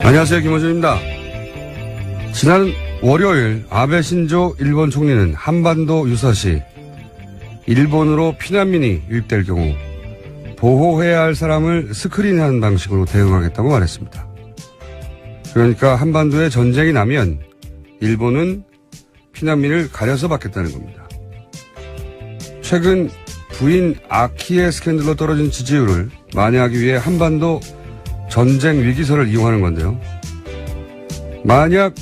안녕하세요, 김호준입니다. 지난 월요일 아베 신조 일본 총리는 한반도 유사시 일본으로 피난민이 유입될 경우 보호해야 할 사람을 스크린하는 방식으로 대응하겠다고 말했습니다. 그러니까 한반도에 전쟁이 나면 일본은 피난민을 가려서 받겠다는 겁니다. 최근 부인 아키의 스캔들로 떨어진 지지율을 만회하기 위해 한반도 전쟁 위기설을 이용하는 건데요. 만약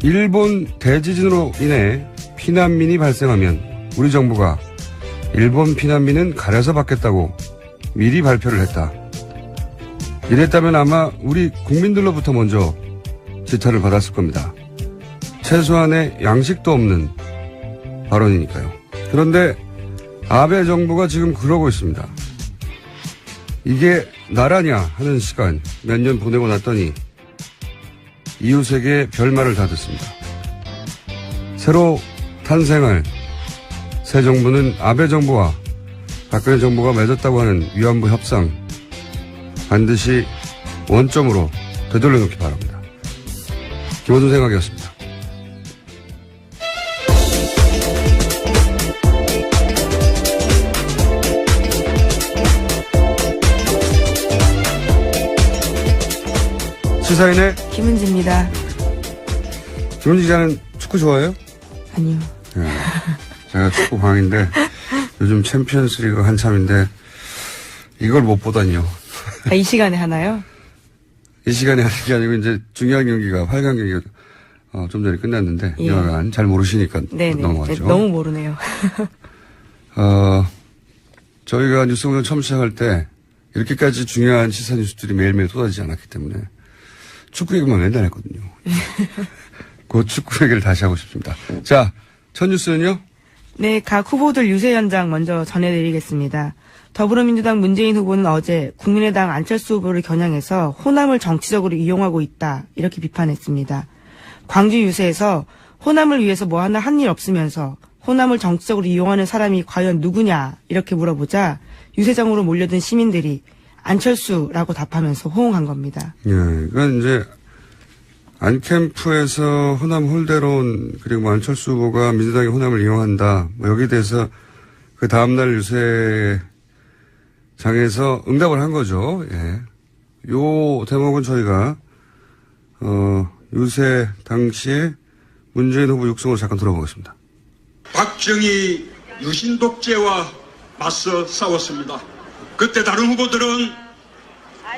일본 대지진으로 인해 피난민이 발생하면 우리 정부가 일본 피난민은 가려서 받겠다고 미리 발표를 했다. 이랬다면 아마 우리 국민들로부터 먼저 지탄을 받았을 겁니다. 최소한의 양식도 없는 발언이니까요. 그런데 아베 정부가 지금 그러고 있습니다. 이게 나라냐 하는 시간 몇 년 보내고 났더니 이웃에게 별말을 다 듣습니다. 새로 탄생할 새 정부는 아베 정부와 박근혜 정부가 맺었다고 하는 위안부 협상 반드시 원점으로 되돌려놓기 바랍니다. 김호준 생각이었습니다. 시사인의 김은지입니다. 김은지 기자는 축구 좋아해요? 아니요. 네. 제가 축구 광인데 요즘 챔피언스 리그 한참인데 이걸 못 보다니요. 아, 이 시간에 하나요? 이 시간에 하는 게 아니고 이제 중요한 경기가 8강 경기가 좀 전에 끝났는데 예. 여하간 잘 모르시니까 네네. 넘어갔죠. 너무 모르네요. 저희가 뉴스공장 처음 시작할 때 이렇게까지 중요한 시사 뉴스들이 매일매일 쏟아지지 않았기 때문에 축구 얘기만 맨날 했거든요. 그 축구 얘기를 다시 하고 싶습니다. 자, 첫 뉴스는요? 네, 각 후보들 유세 현장 먼저 전해드리겠습니다. 더불어민주당 문재인 후보는 어제 국민의당 안철수 후보를 겨냥해서 호남을 정치적으로 이용하고 있다, 이렇게 비판했습니다. 광주 유세에서 호남을 위해서 뭐 하나 한 일 없으면서 호남을 정치적으로 이용하는 사람이 과연 누구냐, 이렇게 물어보자 유세장으로 몰려든 시민들이 안철수라고 답하면서 호응한 겁니다. 예, 그러니까 이제 안캠프에서 호남 홀대론 그리고 뭐 안철수 후보가 민주당이 호남을 이용한다. 뭐 여기에 대해서 그 다음날 유세장에서 응답을 한 거죠. 예. 요 대목은 저희가 유세 당시에 문재인 후보 육성으로 잠깐 들어보겠습니다. 박정희 유신 독재와 맞서 싸웠습니다. 그때 다른 후보들은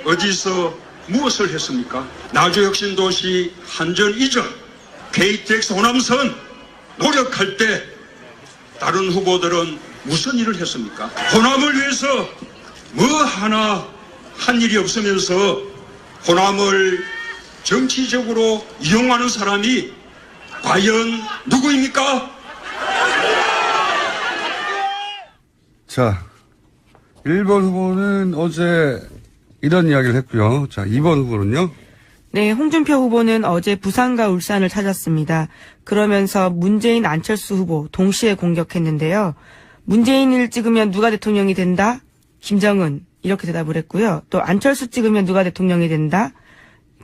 어디서 무엇을 했습니까? 나주혁신도시 한전 이전, KTX 호남선 노력할 때 다른 후보들은 무슨 일을 했습니까? 호남을 위해서 뭐 하나 한 일이 없으면서 호남을 정치적으로 이용하는 사람이 과연 누구입니까? 자, 1번 후보는 어제 이런 이야기를 했고요. 자, 2번 후보는요? 네, 홍준표 후보는 어제 부산과 울산을 찾았습니다. 그러면서 문재인, 안철수 후보 동시에 공격했는데요. 문재인을 찍으면 누가 대통령이 된다? 김정은, 이렇게 대답을 했고요. 또 안철수 찍으면 누가 대통령이 된다?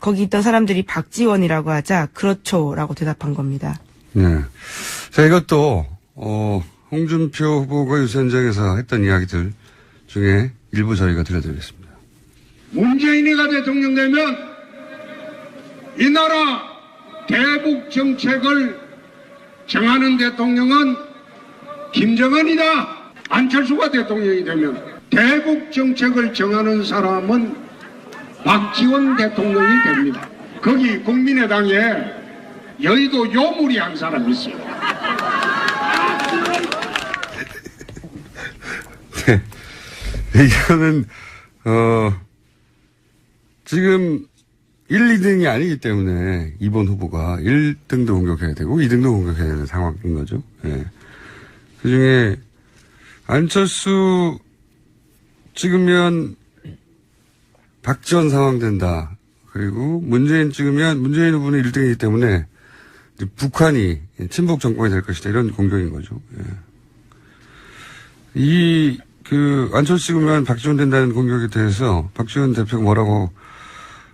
거기 있던 사람들이 박지원이라고 하자 그렇죠 라고 대답한 겁니다. 네. 자, 이것도 홍준표 후보가 유세 현장에서 했던 이야기들 중에 일부 저희가 들려드리겠습니다. 문재인이가 대통령 되면 이 나라 대북 정책을 정하는 대통령은 김정은이다. 안철수가 대통령이 되면 대북 정책을 정하는 사람은 박지원 대통령이 됩니다. 거기 국민의당에 여의도 요물이 한 사람 있어요. 네. 이거는 지금 1, 2등이 아니기 때문에 2번 후보가 1등도 공격해야 되고 2등도 공격해야 되는 상황인 거죠. 예. 그 중에 안철수 찍으면 박지원 상황 된다. 그리고 문재인 찍으면 문재인 후보는 1등이기 때문에 북한이 친북 정권이 될 것이다. 이런 공격인 거죠. 예. 안철수 찍으면 박지원 된다는 공격에 대해서 박지원 대표가 뭐라고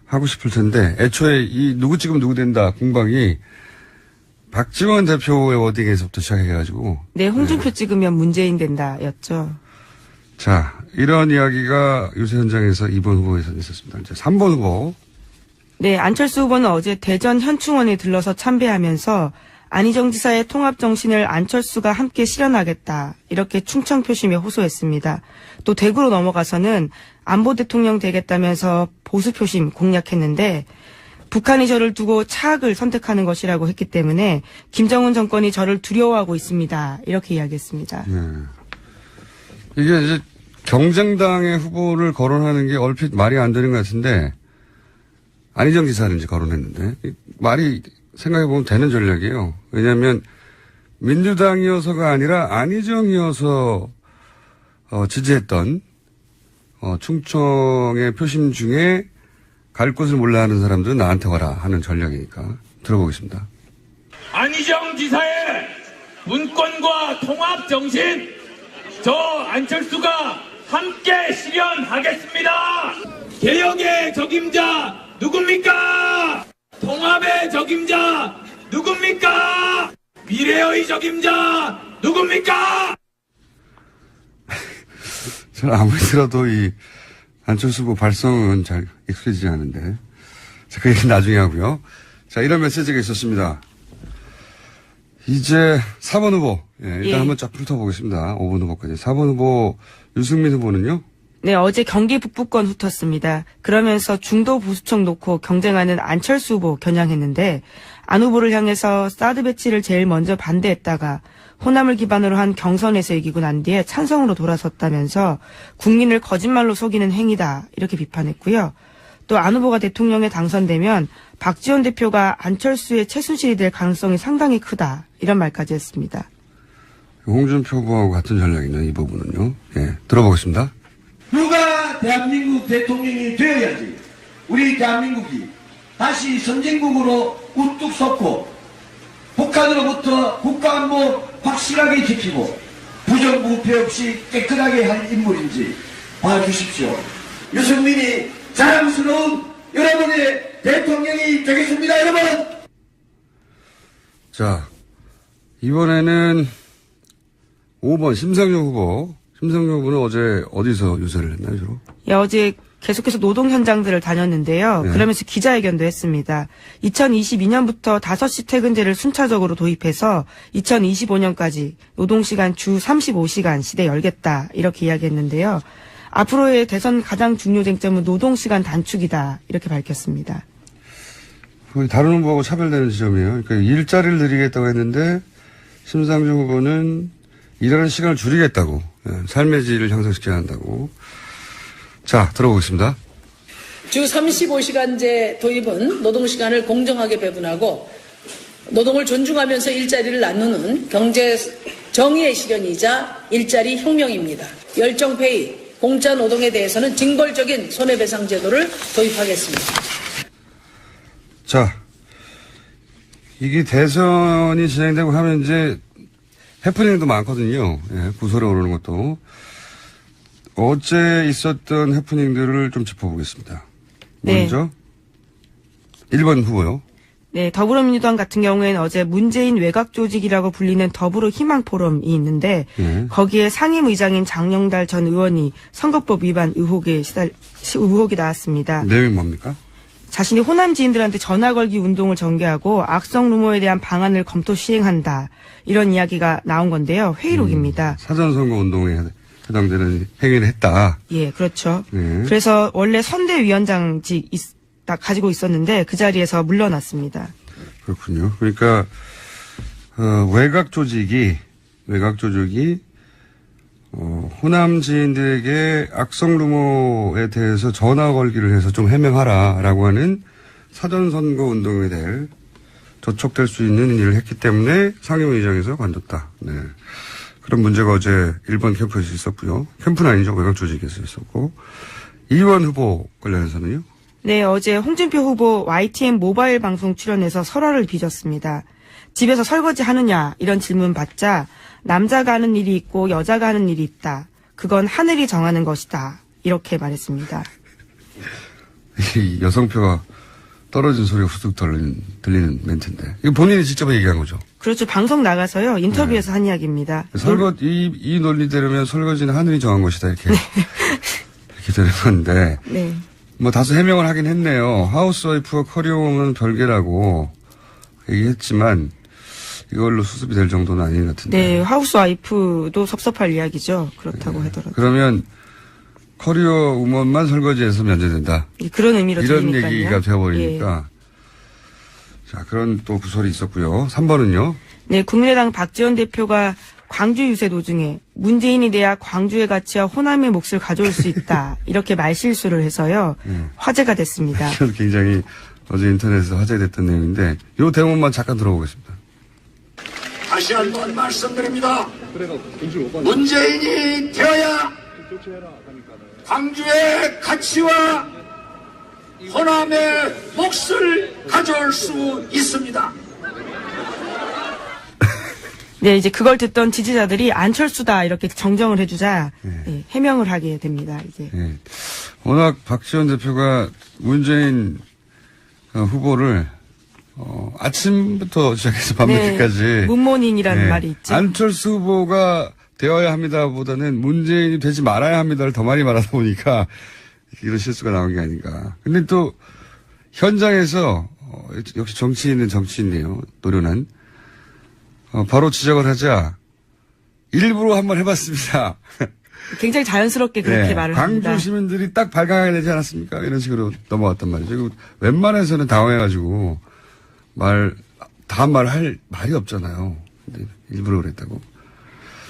하고 싶을 텐데 애초에 이 누구 찍으면 누구 된다 공방이 박지원 대표의 워딩에서부터 시작해가지고 네, 홍준표 찍으면 문재인 된다였죠. 자, 이런 이야기가 유세 현장에서 2번 후보에서 있었습니다. 이제 3번 후보. 네, 안철수 후보는 어제 대전 현충원에 들러서 참배하면서 안희정 지사의 통합 정신을 안철수가 함께 실현하겠다. 이렇게 충청 표심에 호소했습니다. 또 대구로 넘어가서는 안보 대통령 되겠다면서 보수 표심 공략했는데 북한이 저를 두고 차악을 선택하는 것이라고 했기 때문에 김정은 정권이 저를 두려워하고 있습니다. 이렇게 이야기했습니다. 네. 이게 이제 경쟁당의 후보를 거론하는 게 얼핏 말이 안 되는 것 같은데 안희정 지사는 이제 거론했는데 말이 생각해보면 되는 전략이에요. 왜냐하면 민주당이어서가 아니라 안희정이어서 지지했던 충청의 표심 중에 갈 곳을 몰라 하는 사람들은 나한테 와라 하는 전략이니까 들어보겠습니다. 안희정 지사의 문권과 통합 정신 저 안철수가 함께 실현하겠습니다. 개혁의 적임자 누굽니까? 통합의 적임자 누굽니까? 미래의 적임자 누굽니까? 저는 아무리 들어도 이 안철수 후보 발성은 잘 익숙해지지 않은데. 자, 그 얘기는 나중에 하고요. 자, 이런 메시지가 있었습니다. 이제 4번 후보. 예, 일단 한번 쫙 훑어보겠습니다. 5번 후보까지. 4번 후보 유승민 후보는요? 네, 어제 경기 북부권 훑었습니다. 그러면서 중도 보수층 놓고 경쟁하는 안철수 후보 겨냥했는데 안 후보를 향해서 사드 배치를 제일 먼저 반대했다가 호남을 기반으로 한 경선에서 이기고 난 뒤에 찬성으로 돌아섰다면서 국민을 거짓말로 속이는 행위다 이렇게 비판했고요. 또 안 후보가 대통령에 당선되면 박지원 대표가 안철수의 최순실이 될 가능성이 상당히 크다 이런 말까지 했습니다. 홍준표 후보하고 같은 전략이네요. 이 부분은요. 예, 들어보겠습니다. 누가 대한민국 대통령이 되어야지 우리 대한민국이 다시 선진국으로 우뚝 섰고 북한으로부터 국가안보 확실하게 지키고 부정부패 없이 깨끗하게 할 인물인지 봐주십시오. 유승민이 자랑스러운 여러분의 대통령이 되겠습니다, 여러분. 자, 이번에는 5번 심상정 후보. 심상정 후보는 어제 어디서 유세를 했나요, 주로? 예, 어제 계속해서 노동 현장들을 다녔는데요. 네. 그러면서 기자회견도 했습니다. 2022년부터 5시 퇴근제를 순차적으로 도입해서 2025년까지 노동시간 주 35시간 시대 열겠다 이렇게 이야기했는데요. 앞으로의 대선 가장 중요 쟁점은 노동시간 단축이다 이렇게 밝혔습니다. 다른 후보하고 차별되는 지점이에요. 그러니까 일자리를 늘리겠다고 했는데 심상정 후보는 일하는 시간을 줄이겠다고, 삶의 질을 향상시켜야 한다고. 자, 들어보겠습니다. 주 35시간제 도입은 노동시간을 공정하게 배분하고 노동을 존중하면서 일자리를 나누는 경제 정의의 실현이자 일자리 혁명입니다. 열정페이, 공짜 노동에 대해서는 징벌적인 손해배상 제도를 도입하겠습니다. 자, 이게 대선이 진행되고 하면 이제 해프닝도 많거든요. 예, 구설에 오르는 것도. 어제 있었던 해프닝들을 좀 짚어보겠습니다. 먼저 1번 후보요. 네, 더불어민주당 같은 경우에는 어제 문재인 외곽 조직이라고 불리는 더불어희망 포럼이 있는데 거기에 상임의장인 장영달 전 의원이 선거법 위반 의혹이 나왔습니다. 내용이 뭡니까? 자신이 호남 지인들한테 전화 걸기 운동을 전개하고 악성 루머에 대한 방안을 검토 시행한다. 이런 이야기가 나온 건데요. 회의록입니다. 사전선거 운동에 해당되는 행위를 했다. 예, 그렇죠. 그래서 원래 선대위원장직 가지고 있었는데 그 자리에서 물러났습니다. 그렇군요. 그러니까 외곽 조직이 호남 지인들에게 악성 루머에 대해서 전화 걸기를 해서 좀 해명하라라고 하는 사전선거 운동에 대해 저촉될 수 있는 일을 했기 때문에 상임위원장에서 관뒀다. 네. 그런 문제가 어제 1번 캠프에서 있었고요. 캠프는 아니죠. 외곽 조직에서 있었고. 2번 후보 관련해서는요? 네, 어제 홍준표 후보 YTN 모바일 방송 출연해서 설화를 빚었습니다. 집에서 설거지 하느냐 이런 질문 받자 남자가 하는 일이 있고 여자가 하는 일이 있다. 그건 하늘이 정하는 것이다. 이렇게 말했습니다. 이 여성표가 떨어진 소리가 후둑 들리는 멘트인데. 이거 본인이 직접 얘기한 거죠. 그렇죠. 방송 나가서요. 인터뷰에서 한 이야기입니다. 이 논리대로면 설거지는 하늘이 정한 것이다. 이렇게. 이렇게 되는 건데. 네. 뭐 다소 해명을 하긴 했네요. 하우스와이프와 커리어우먼은 별개라고 얘기했지만 이걸로 수습이 될 정도는 아닌 것 같은데. 네. 하우스와이프도 섭섭할 이야기죠. 그렇다고 하더라도. 그러면 커리어우먼만 설거지해서 면제된다. 그런 의미로 이런 들리니까요. 얘기가 되어버리니까. 자, 그런 또 구설이 있었고요. 3번은요. 네, 국민의당 박지원 대표가 광주 유세 도중에 문재인이 돼야 광주의 가치와 호남의 몫을 가져올 수 있다. 이렇게 말실수를 해서요. 화제가 됐습니다. 이건 굉장히 어제 인터넷에서 화제됐던 내용인데 이 대목만 잠깐 들어보겠습니다. 다시 한번 말씀드립니다. 문재인이 되어야 광주의 가치와 호남의 몫을 가져올 수 있습니다. 네, 이제 그걸 듣던 지지자들이 안철수다 이렇게 정정을 해주자 네, 해명을 하게 됩니다. 이제 네. 워낙 박지원 대표가 문재인 후보를 아침부터 시작해서 밤늦게까지 네, 문모닝이라는 말이 있죠. 안철수 후보가 되어야 합니다보다는 문재인이 되지 말아야 합니다를 더 많이 말하다 보니까 이런 실수가 나온 게 아닌가. 근데 또 현장에서 역시 정치인은 정치인이에요. 노련한. 바로 지적을 하자 일부러 한번 해봤습니다. 굉장히 자연스럽게 그렇게 네, 말을 합니다. 광주 시민들이 딱 발광하게 되지 않았습니까? 이런 식으로 넘어갔단 말이죠. 웬만해서는 당황해가지고 다음 말 할 말이 없잖아요. 근데 일부러 그랬다고.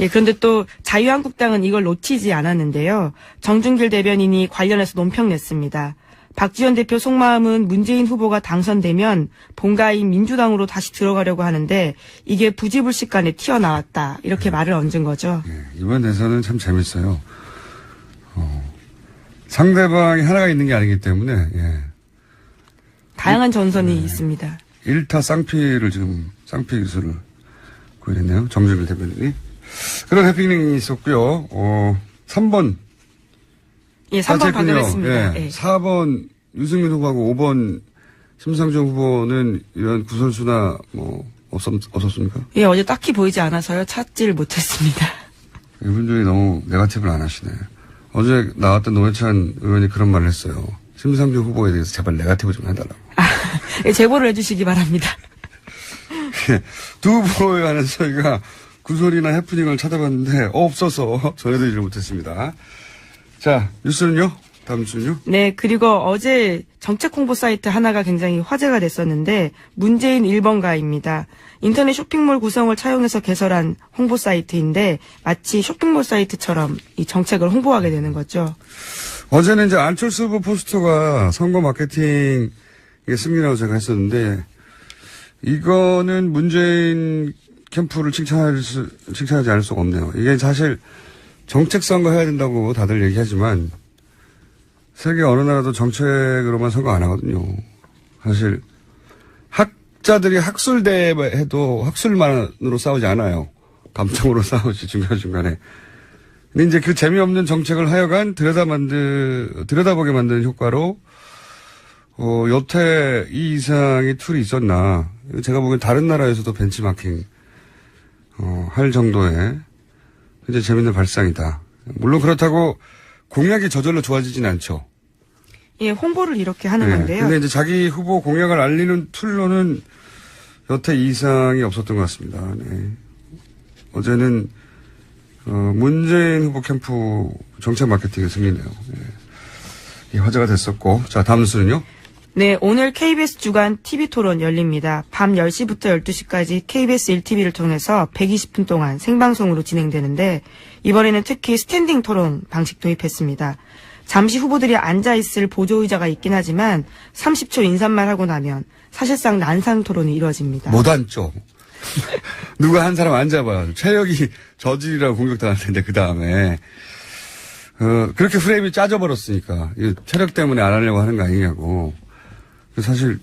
예, 그런데 또 자유한국당은 이걸 놓치지 않았는데요. 정준길 대변인이 관련해서 논평 냈습니다. 박지원 대표 속마음은 문재인 후보가 당선되면 본가인 민주당으로 다시 들어가려고 하는데 이게 부지불식간에 튀어나왔다. 이렇게 말을 얹은 거죠. 예, 이번 대선은 참 재밌어요. 상대방이 하나가 있는 게 아니기 때문에 다양한 전선이 있습니다. 1타 쌍피 기술을 구현했네요. 정준길 대변인이. 그런 해피닝이 있었고요. 3번. 예, 3번 받아냈습니다. 예, 4번 유승민 후보하고 5번 심상정 후보는 이런 구설수나 없었습니까? 예, 어제 딱히 보이지 않아서요. 찾지를 못했습니다. 이분들이 너무 네거티브를 안 하시네. 어제 나왔던 노회찬 의원이 그런 말을 했어요. 심상정 후보에 대해서 제발 네거티브 좀 해달라고. 예, 제보를 해주시기 바랍니다. 두 후보에 관해서 저희가 구설이나 해프닝을 찾아봤는데 없어서 전해드리지 못했습니다. 자, 뉴스는요? 다음 뉴스는요? 네, 그리고 어제 정책 홍보 사이트 하나가 굉장히 화제가 됐었는데 문재인 1번가입니다. 인터넷 쇼핑몰 구성을 차용해서 개설한 홍보 사이트인데 마치 쇼핑몰 사이트처럼 이 정책을 홍보하게 되는 거죠. 어제는 이제 안철수 후보 포스터가 선거 마케팅의 승리라고 제가 했었는데 이거는 문재인 캠프를 칭찬하지 않을 수가 없네요. 이게 사실 정책 선거 해야 된다고 다들 얘기하지만 세계 어느 나라도 정책으로만 선거 안 하거든요. 사실 학자들이 학술대회도 학술만으로 싸우지 않아요. 감정으로 싸우지 중간중간에. 근데 이제 그 재미없는 정책을 하여간 들여다보게 만드는 효과로 여태 이 이상의 툴이 있었나. 제가 보기엔 다른 나라에서도 벤치마킹 할 정도의 굉장히 재밌는 발상이다. 물론 그렇다고 공약이 저절로 좋아지진 않죠. 예, 홍보를 이렇게 하는 건데요. 근데 이제 자기 후보 공약을 알리는 툴로는 여태 이상이 없었던 것 같습니다. 네. 어제는 문재인 후보 캠프 정책 마케팅의 승리네요. 네. 이 화제가 됐었고. 자, 다음 뉴스는요? 네, 오늘 KBS 주간 TV토론 열립니다. 밤 10시부터 12시까지 KBS 1TV를 통해서 120분 동안 생방송으로 진행되는데 이번에는 특히 스탠딩 토론 방식 도입했습니다. 잠시 후보들이 앉아있을 보조의자가 있긴 하지만 30초 인사말 하고 나면 사실상 난상 토론이 이루어집니다. 못 앉죠. 누가 한 사람 앉아봐요. 최혁이 저질이라고 공격당할 텐데 그 다음에 그렇게 프레임이 짜져버렸으니까 체력 때문에 안 하려고 하는 거 아니냐고. 사실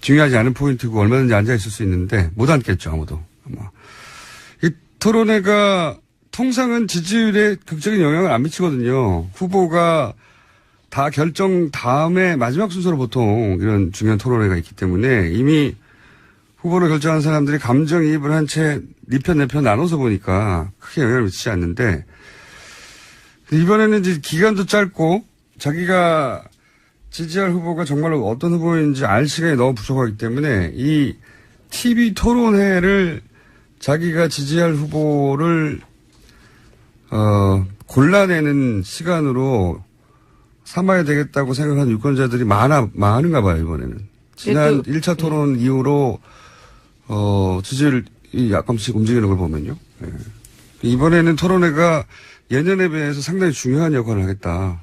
중요하지 않은 포인트고 얼마든지 앉아있을 수 있는데 못 앉겠죠 아무도. 아마. 이 토론회가 통상은 지지율에 극적인 영향을 안 미치거든요. 후보가 다 결정 다음에 마지막 순서로 보통 이런 중요한 토론회가 있기 때문에 이미 후보를 결정한 사람들이 감정이입을 한 채 네 편 내 편 나눠서 보니까 크게 영향을 미치지 않는데 이번에는 이제 기간도 짧고 자기가 지지할 후보가 정말로 어떤 후보인지 알 시간이 너무 부족하기 때문에 이 TV 토론회를 자기가 지지할 후보를 골라내는 시간으로 삼아야 되겠다고 생각하는 유권자들이 많은가 봐요, 이번에는. 지난 1차 토론 이후로 지지율이 약간씩 움직이는 걸 보면요. 예. 이번에는 토론회가 예년에 비해서 상당히 중요한 역할을 하겠다.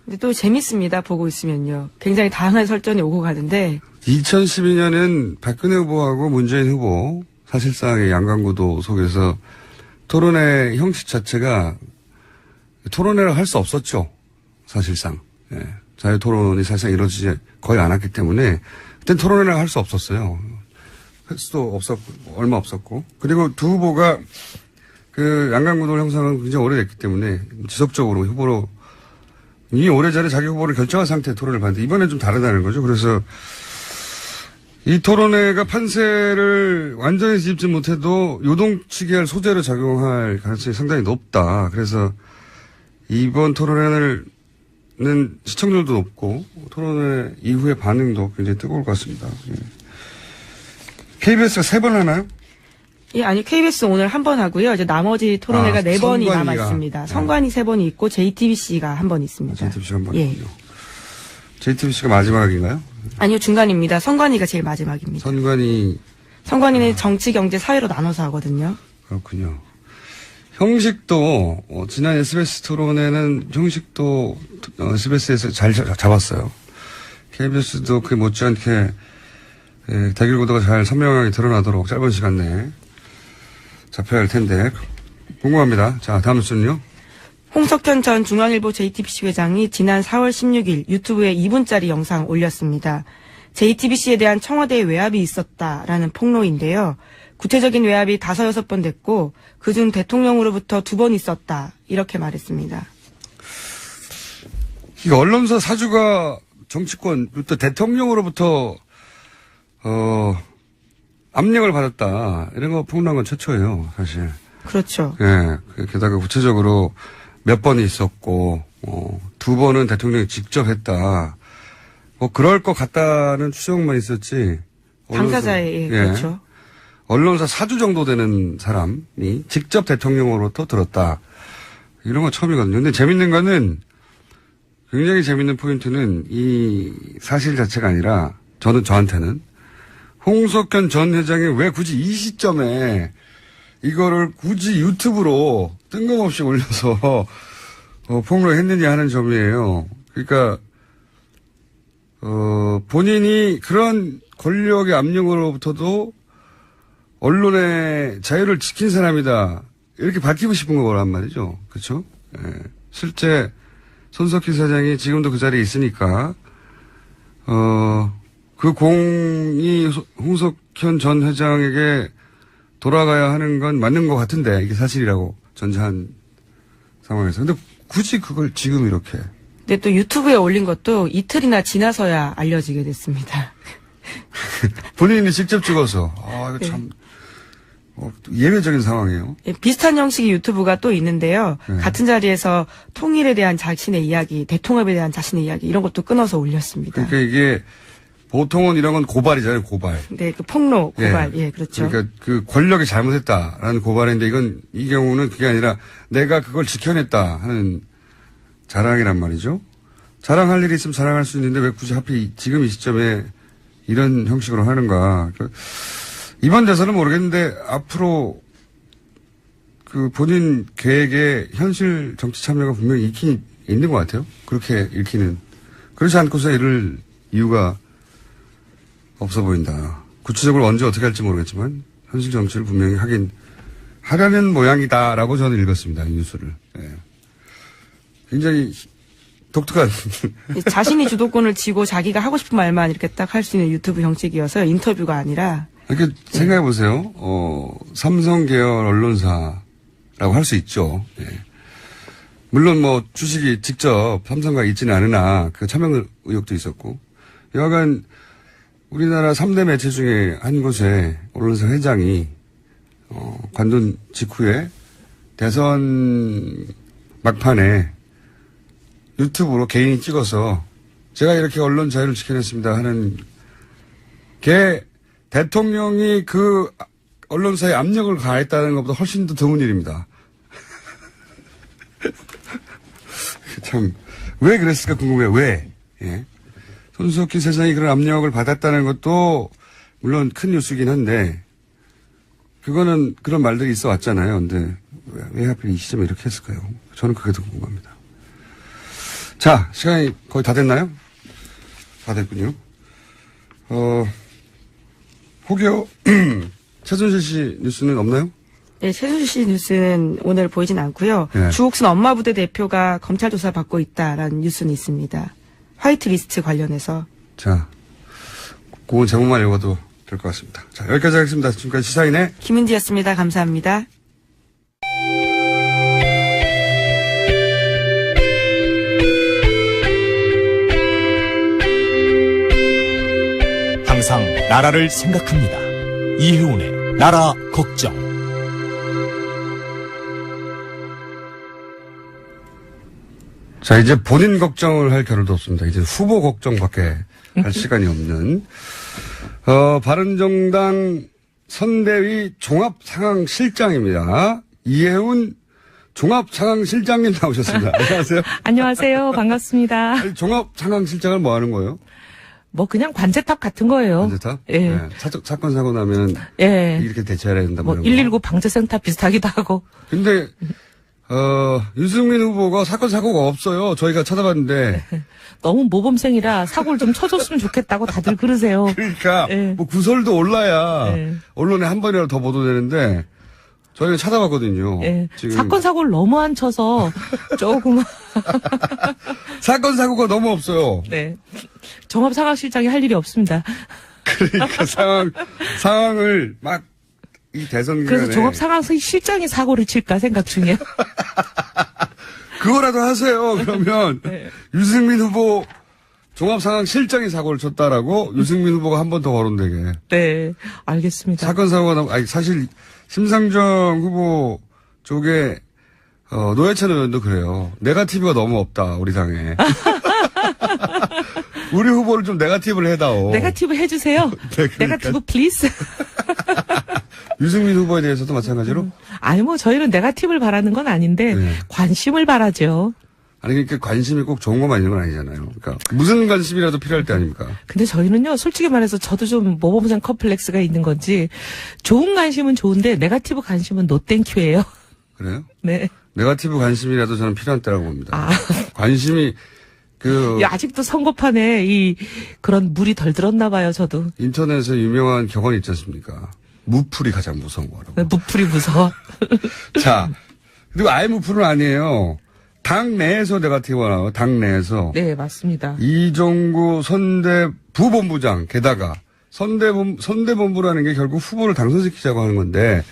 근데 또 재밌습니다. 보고 있으면요. 굉장히 다양한 설전이 오고 가는데 2012년엔 박근혜 후보하고 문재인 후보 사실상의 양강구도 속에서 토론회 형식 자체가 토론회를 할 수 없었죠. 사실상. 예. 자유토론이 사실상 이루어지지 거의 않았기 때문에 그땐 토론회를 할 수 없었어요. 횟수도 없었고 얼마 없었고 그리고 두 후보가 그 양강구도 형성은 굉장히 오래됐기 때문에 지속적으로 후보로 이미 오래전에 자기 후보를 결정한 상태의 토론을 봤는데 이번엔 좀 다르다는 거죠. 그래서 이 토론회가 판세를 완전히 뒤집지 못해도 요동치게 할 소재로 작용할 가능성이 상당히 높다. 그래서 이번 토론회는 시청률도 높고 토론회 이후의 반응도 굉장히 뜨거울 것 같습니다. 예. KBS가 3번 하나요? 예, 아니 KBS 오늘 한 번 하고요. 이제 나머지 토론회가 4번이 선관위가. 남아 있습니다. 선관위 3번이 있고 JTBC가 1번 있습니다. JTBC가 한 번 예. 있군요. JTBC가 마지막인가요? 아니요, 중간입니다. 선관위가 제일 마지막입니다. 선관위는 정치, 경제, 사회로 나눠서 하거든요. 그렇군요. 형식도 지난 SBS 토론회는 형식도 SBS에서 잘 잡았어요. KBS도 그 못지않게 대결 구도가 잘 선명하게 드러나도록 짧은 시간 내에 잡혀야 할 텐데 궁금합니다. 자, 다음 뉴스는요. 홍석현 전 중앙일보 JTBC 회장이 지난 4월 16일 유튜브에 2분짜리 영상 올렸습니다. JTBC에 대한 청와대의 외압이 있었다라는 폭로인데요. 구체적인 외압이 5, 6번 됐고 그중 대통령으로부터 2번 있었다 이렇게 말했습니다. 이 언론사 사주가 정치권부터 대통령으로부터 압력을 받았다 이런 거 폭로한 건 최초예요, 사실. 그렇죠. 예. 게다가 구체적으로 몇 번이 있었고 2번은 대통령이 직접 했다. 뭐 그럴 것 같다는 추정만 있었지. 당사자의 그렇죠. 언론사 사주 정도 되는 사람이 직접 대통령으로부터 들었다. 이런 거 처음이거든요. 근데 재밌는 거는 굉장히 재밌는 포인트는 이 사실 자체가 아니라 저한테는 홍석현 전 회장이 왜 굳이 이 시점에 이거를 굳이 유튜브로 뜬금없이 올려서 폭로했느냐 하는 점이에요. 그러니까 본인이 그런 권력의 압력으로부터도 언론의 자유를 지킨 사람이다. 이렇게 밝히고 싶은 거란 말이죠. 그렇죠? 예. 실제 손석희 사장이 지금도 그 자리에 있으니까 그 공이 홍석현 전 회장에게 돌아가야 하는 건 맞는 것 같은데 이게 사실이라고 전제한 상황에서. 근데 굳이 그걸 지금 이렇게. 근데 또 유튜브에 올린 것도 이틀이나 지나서야 알려지게 됐습니다. 본인이 직접 찍어서. 이거 네. 참 예외적인 상황이에요. 예, 비슷한 형식의 유튜브가 또 있는데요. 네. 같은 자리에서 통일에 대한 자신의 이야기, 대통합에 대한 자신의 이야기 이런 것도 끊어서 올렸습니다. 그러니까 이게 보통은 이런 건 고발이잖아요, 고발. 네, 그 폭로, 고발, 예, 그렇죠. 그러니까 그 권력이 잘못했다라는 고발인데 이 경우는 그게 아니라 내가 그걸 지켜냈다 하는 자랑이란 말이죠. 자랑할 일이 있으면 자랑할 수 있는데 왜 굳이 하필 지금 이 시점에 이런 형식으로 하는가. 이번 대선은 모르겠는데 앞으로 그 본인 계획에 현실 정치 참여가 분명히 있는 것 같아요. 그렇게 읽히는. 그렇지 않고서 이럴 이유가 없어 보인다. 구체적으로 언제 어떻게 할지 모르겠지만 현실 정치를 분명히 하려는 모양이다라고 저는 읽었습니다. 이 뉴스를. 예. 굉장히 독특한. 자신이 주도권을 쥐고 자기가 하고 싶은 말만 이렇게 딱 할 수 있는 유튜브 형식이어서 인터뷰가 아니라. 이렇게 생각해 보세요. 삼성 계열 언론사라고 할 수 있죠. 예. 물론 뭐 주식이 직접 삼성과 있지는 않으나 그 차명 의혹도 있었고 여하간 우리나라 3대 매체 중에 한 곳에 언론사 회장이 관둔 직후에 대선 막판에 유튜브로 개인이 찍어서 제가 이렇게 언론 자유를 지켜냈습니다 하는 게 대통령이 그 언론사에 압력을 가했다는 것보다 훨씬 더 드문 일입니다. 참, 왜 그랬을까 궁금해요. 왜? 예. 손석희 세상이 그런 압력을 받았다는 것도 물론 큰 뉴스긴 한데 그거는 그런 말들이 있어 왔잖아요. 근데 왜 하필 이 시점에 이렇게 했을까요? 저는 그게 더 궁금합니다. 자, 시간이 거의 다 됐나요? 다 됐군요. 혹여 최순실 씨 뉴스는 없나요? 네, 최순실 씨 뉴스는 오늘 보이진 않고요. 네. 주옥순 엄마 부대 대표가 검찰 조사 받고 있다라는 뉴스는 있습니다. 화이트리스트 관련해서. 자, 그건 제목만 읽어도 될 것 같습니다. 자, 여기까지 하겠습니다. 지금까지 시사인의 김은지였습니다. 감사합니다. 항상 나라를 생각합니다. 이혜훈의 나라 걱정. 자, 이제 본인 걱정을 할 겨를도 없습니다. 이제 후보 걱정밖에 할 시간이 없는, 바른정당 선대위 종합상황실장입니다. 이혜훈 종합상황실장님 나오셨습니다. 안녕하세요. 안녕하세요. 반갑습니다. 아니, 종합상황실장을 뭐 하는 거예요? 뭐 그냥 관제탑 같은 거예요. 관제탑? 예. 네. 사건 사고 나면 예. 이렇게 대처해야 된다. 뭐 이런 거. 119 방제센터 비슷하기도 하고. 근데 유승민 후보가 사건 사고가 없어요. 저희가 찾아봤는데. 너무 모범생이라 사고를 좀 쳐줬으면 좋겠다고 다들 그러세요. 그러니까 예. 뭐 구설도 올라야 예. 언론에 한 번이라도 더 보도되는데 저희가 찾아봤거든요. 예. 지금 사건 사고를 너무 안 쳐서 조금 사건 사고가 너무 없어요. 네. 종합상황실장이 할 일이 없습니다. 그러니까 상황을 막 이 대선 기간에 그래서 종합상황실장이 사고를 칠까 생각 중이에요. 그거라도 하세요. 그러면 네. 유승민 후보 종합상황실장이 사고를 쳤다라고 유승민 후보가 한 번 더 거론되게. 네. 알겠습니다. 사건 사고가 너무 사실 심상정 후보 쪽에 노회찬 의원도 그래요. 네거티브가 너무 없다 우리 당에. 우리 후보를 좀 네거티브를 해다오. 네거티브 해주세요. 네, 그러니까. 네거티브 플리즈. 유승민 후보에 대해서도 마찬가지로? 아니 뭐 저희는 네거티브를 바라는 건 아닌데 네. 관심을 바라죠. 아니 그러니까 관심이 꼭 좋은 것만 있는 건 아니잖아요. 그러니까 무슨 관심이라도 필요할 때 아닙니까? 근데 저희는요 솔직히 말해서 저도 좀 모범생 컴플렉스가 있는 건지 좋은 관심은 좋은데 네거티브 관심은 노 땡큐예요. 그래요? 네. 네거티브 관심이라도 저는 필요한 때라고 봅니다. 아. 관심이 야, 아직도 선거판에 그런 물이 덜 들었나 봐요, 저도. 인터넷에 유명한 격언이 있지 않습니까? 무풀이 가장 무서운 거라고. 무풀이 무서워. 자, 그리고 아예 무풀은 아니에요. 당 내에서 네거티브가 나와요. 당 내에서. 네, 맞습니다. 이종구 선대부본부장, 게다가 선대본부라는 게 결국 후보를 당선시키자고 하는 건데,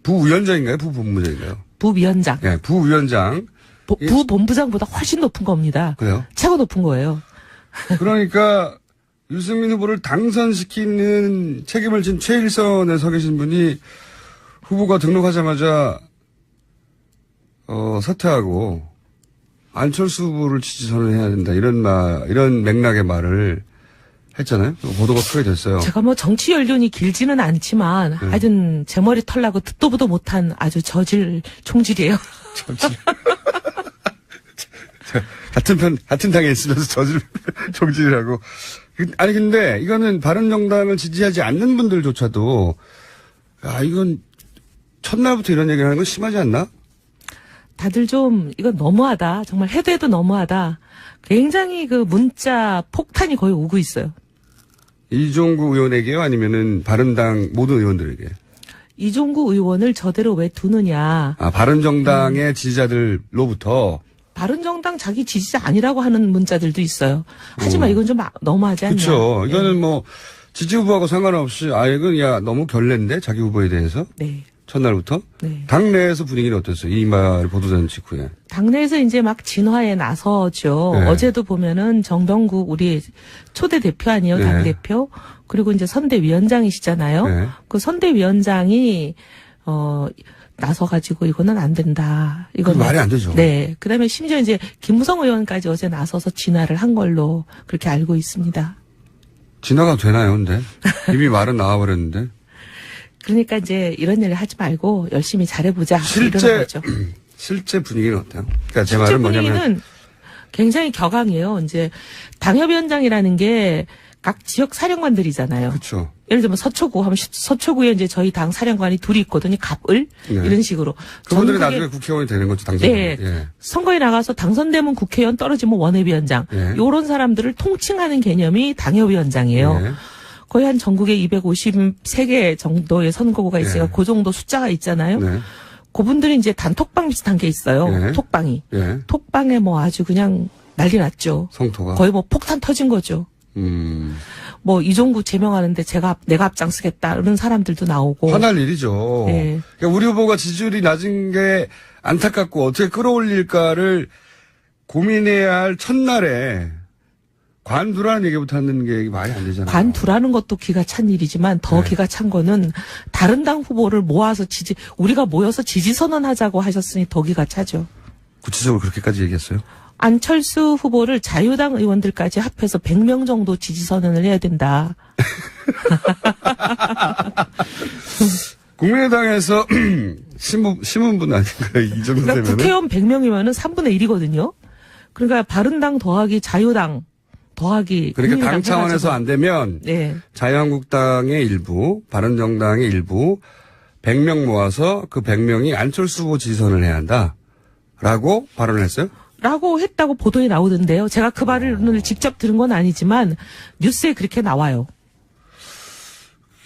부위원장인가요? 부본부장인가요? 부위원장. 네, 부위원장. 부본부장보다 훨씬 높은 겁니다. 그래요? 최고 높은 거예요. 그러니까 유승민 후보를 당선시키는 책임을 진 최일선에 서 계신 분이 후보가 등록하자마자 사퇴하고 안철수 후보를 지지 선언해야 된다 이런 맥락의 말을 했잖아요. 보도가 크게 됐어요. 제가 뭐 정치 연륜이 길지는 않지만 하여튼 제 머리 털나고 듣도 보도 못한 아주 저질 총질이에요. 저질. 같은 당에 있으면서 저질 총질이라고. 아니 근데 이거는 바른정당을 지지하지 않는 분들조차도 이건 첫날부터 이런 얘기를 하는 건 심하지 않나? 다들 좀 이건 너무하다. 정말 해도 너무하다. 굉장히 그 문자 폭탄이 거의 오고 있어요. 이종구 의원에게요? 아니면은 바른당 모든 의원들에게? 이종구 의원을 저대로 왜 두느냐. 바른정당의 지지자들로부터. 바른정당 자기 지지자 아니라고 하는 문자들도 있어요. 하지만 이건 좀 너무하지 않냐. 그렇죠. 이거는 뭐 지지 후보하고 상관없이 이건 너무 결례인데 자기 후보에 대해서. 네. 첫날부터. 네. 당내에서 분위기는 어땠어요? 이 말이 보도된 직후에. 당내에서 이제 막 진화에 나서죠. 네. 어제도 보면은 정병국 우리 초대 대표 아니에요, 네. 당 대표. 그리고 이제 선대위원장이시잖아요. 네. 그 선대위원장이 나서가지고 이거는 안 된다. 이건 말이 안 되죠. 네. 그다음에 심지어 이제 김무성 의원까지 어제 나서서 진화를 한 걸로 그렇게 알고 있습니다. 진화가 되나요, 근데? 이미 말은 나와버렸는데. 그러니까 이제 이런 일을 하지 말고 열심히 잘해보자. 이런 거죠. 실제 분위기는 어때요? 그러니까 제 실제 말은 뭐냐면. 분위기는 굉장히 격앙이에요. 이제 당협위원장이라는 게 각 지역 사령관들이잖아요. 그렇죠. 예를 들면 서초구 하면 서초구에 이제 저희 당 사령관이 둘이 있거든요. 갑을 네. 이런 식으로. 그분들이 전국에- 나중에 국회의원이 되는 거죠, 당선. 네. 예. 선거에 나가서 당선되면 국회의원 떨어지면 원외위원장. 예. 요런 사람들을 통칭하는 개념이 당협위원장이에요. 예. 거의 한 전국에 253개 정도의 선거구가 있으니까 예. 그 정도 숫자가 있잖아요. 네. 그분들이 이제 단톡방 비슷한 게 있어요. 예. 톡방이. 예. 톡방에 뭐 아주 그냥 난리 났죠. 성토가. 거의 뭐 폭탄 터진 거죠. 뭐 이종구 제명하는데 내가 앞장서겠다 이런 사람들도 나오고. 화날 일이죠. 네. 그러니까 우리 후보가 지지율이 낮은 게 안타깝고 어떻게 끌어올릴까를 고민해야 할 첫날에 관두라는 얘기부터 하는 게 말이 안 되잖아요. 관두라는 것도 기가 찬 일이지만 더 네. 기가 찬 거는 다른 당 후보를 모아서 우리가 모여서 지지 선언하자고 하셨으니 더 기가 차죠. 구체적으로 그렇게까지 얘기했어요? 안철수 후보를 자유당 의원들까지 합해서 100명 정도 지지 선언을 해야 된다. 국민의당에서 신문분 아닌가요? 이 정도 그러니까 되면은? 국회의원 100명이면은 3분의 1이거든요. 그러니까 바른당 더하기 자유당 더하기 그러니까 당 국민의당 차원에서 해가지고. 안 되면 네. 자유한국당의 일부, 바른정당의 일부 100명 모아서 그 100명이 안철수 후보 지지선을 해야 한다. 라고 발언을 했어요? 라고 했다고 보도에 나오던데요. 제가 그 말을 직접 들은 건 아니지만 뉴스에 그렇게 나와요.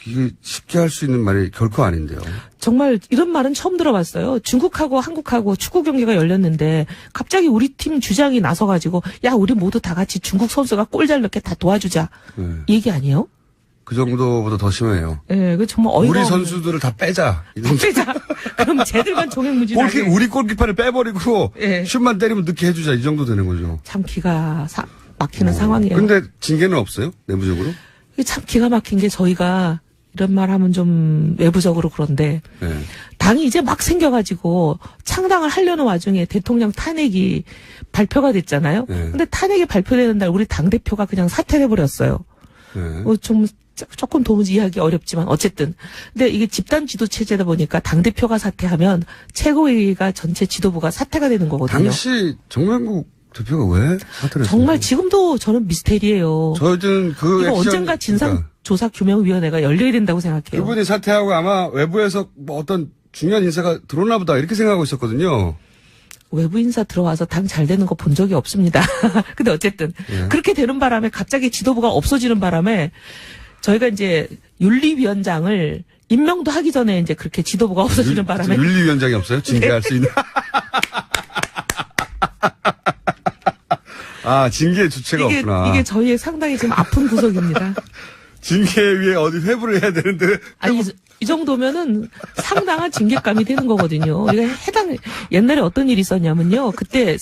이게 쉽게 할 수 있는 말이 결코 아닌데요. 정말 이런 말은 처음 들어봤어요. 중국하고 한국하고 축구 경기가 열렸는데 갑자기 우리 팀 주장이 나서가지고 야 우리 모두 다 같이 중국 선수가 골 잘 넣게 다 도와주자. 네. 이 얘기 아니에요? 그 정도보다 더 심해요. 예, 네, 그 정말 어이가 우리 없는. 선수들을 다 빼자. 빼자. 그럼 쟤들만 종횡무진하게. 우리 골키퍼를 빼버리고 예. 슛만 때리면 넣게 해주자. 이 정도 되는 거죠. 참 기가 막히는 상황이에요. 근데 징계는 없어요? 내부적으로? 이게 참 기가 막힌 게 저희가 이런 말 하면 좀 외부적으로 그런데 네. 당이 이제 막 생겨가지고 창당을 하려는 와중에 대통령 탄핵이 발표가 됐잖아요. 네. 근데 탄핵이 발표되는 날 우리 당대표가 그냥 사퇴해버렸어요. 네. 좀 조금 도무지 이해하기 어렵지만 어쨌든 근데 이게 집단 지도 체제다 보니까 당대표가 사퇴하면 최고위가 전체 지도부가 사퇴가 되는 거거든요. 당시 정명국 대표가 왜 사퇴를 했어요? 정말 지금도 저는 미스테리예요. 저희들은 그 이거 액션- 언젠가 진상조사규명위원회가 열려야 된다고 생각해요. 그분이 사퇴하고 아마 외부에서 뭐 어떤 중요한 인사가 들어오나 보다 이렇게 생각하고 있었거든요. 외부 인사 들어와서 당 잘 되는 거 본 적이 없습니다. 근데 어쨌든 예. 그렇게 되는 바람에 갑자기 지도부가 없어지는 바람에 저희가 이제 윤리위원장을 임명도 하기 전에 이제 그렇게 지도부가 없어지는 바람에 윤리위원장이 없어요? 징계할 수 있는. 아, 징계 주체가 없구나. 이게 저희의 상당히 지금 아픈 구석입니다. 징계위에 어디 회부를 해야 되는데. 아니 이 정도면은 상당한 징계감이 되는 거거든요. 이게 옛날에 어떤 일이 있었냐면요. 그때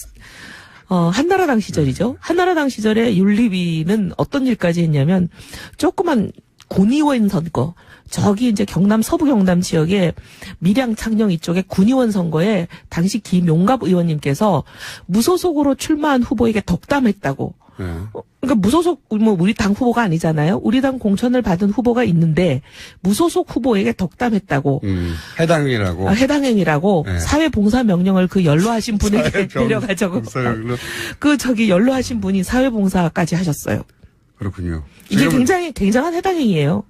한나라당 시절이죠. 한나라당 시절에 윤리위는 어떤 일까지 했냐면 조그만 군의원 선거 저기 이제 경남 서부 경남 지역에 밀양 창녕 이쪽에 군의원 선거에 당시 김용갑 의원님께서 무소속으로 출마한 후보에게 덕담했다고. 네. 그러니까 무소속 뭐 우리 당 후보가 아니잖아요. 우리 당 공천을 받은 후보가 있는데 무소속 후보에게 덕담했다고. 해당이라고. 해당행위라고 네. 사회봉사 명령을 그 연로하신 분에게 내려가자고. 그 연로하신 분이 사회봉사까지 하셨어요. 그렇군요. 이게 굉장한 해당행위예요.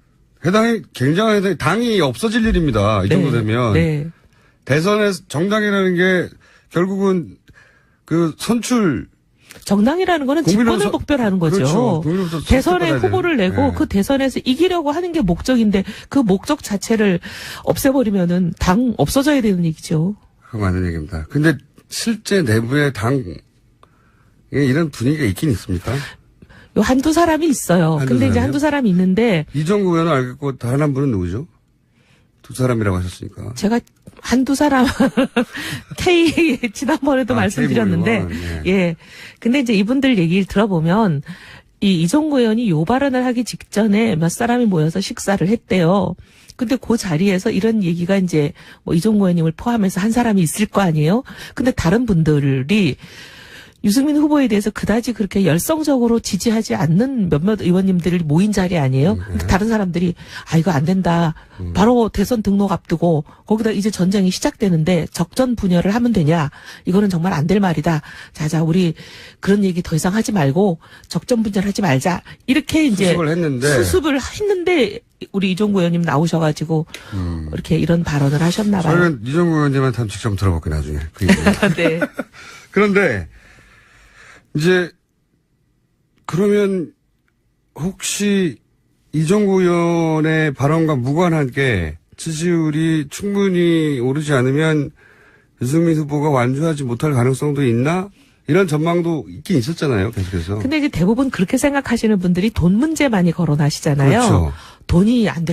굉장한 해당이 당이 없어질 일입니다. 이 정도 되면. 네. 대선에 정당이라는 게 결국은 그 선출 정당이라는 거는 직권을 목표로 거죠. 그렇죠. 국민으로부터 대선에 선택받아야 후보를 되는. 내고 네. 그 대선에서 이기려고 하는 게 목적인데 그 목적 자체를 없애버리면은 당 없어져야 되는 얘기죠. 그거 맞는 얘기입니다. 근데 실제 내부의 당에 이런 분위기가 있긴 있습니까? 요 한두 사람이 있어요. 근데 이제 한두 사람이 있는데 이정구 의원은 알겠고 다른 한 분은 누구죠? 두 사람이라고 하셨으니까. 제가 한두 사람 K 지난번에도 말씀드렸는데 K 예. 근데 이제 이분들 얘기를 들어보면 이종구 의원이 요 발언을 하기 직전에 몇 사람이 모여서 식사를 했대요. 근데 그 자리에서 이런 얘기가 이제 뭐 이종구 의원님을 포함해서 한 사람이 있을 거 아니에요? 근데 다른 분들이 유승민 후보에 대해서 그다지 그렇게 열성적으로 지지하지 않는 몇몇 의원님들이 모인 자리 아니에요? 근데 다른 사람들이 이거 안 된다. 바로 대선 등록 앞두고 거기다 이제 전쟁이 시작되는데 적전 분열을 하면 되냐? 이거는 정말 안 될 말이다. 자자 우리 그런 얘기 더 이상 하지 말고 적전 분열하지 말자. 이렇게 이제 수습을 했는데 우리 이종구 의원님 나오셔가지고 이렇게 이런 발언을 하셨나 봐요. 저는 이종구 의원님한테 한번 직접 들어볼게요 나중에. 그 네. 그런데 이제 그러면 혹시 이종구 의원의 발언과 무관하게 지지율이 충분히 오르지 않으면 유승민 후보가 완주하지 못할 가능성도 있나? 이런 전망도 있긴 있었잖아요, 계속해서. 근데 이제 대부분 그렇게 생각하시는 분들이 돈 문제 많이 거론하시잖아요. 그렇죠. 돈이 안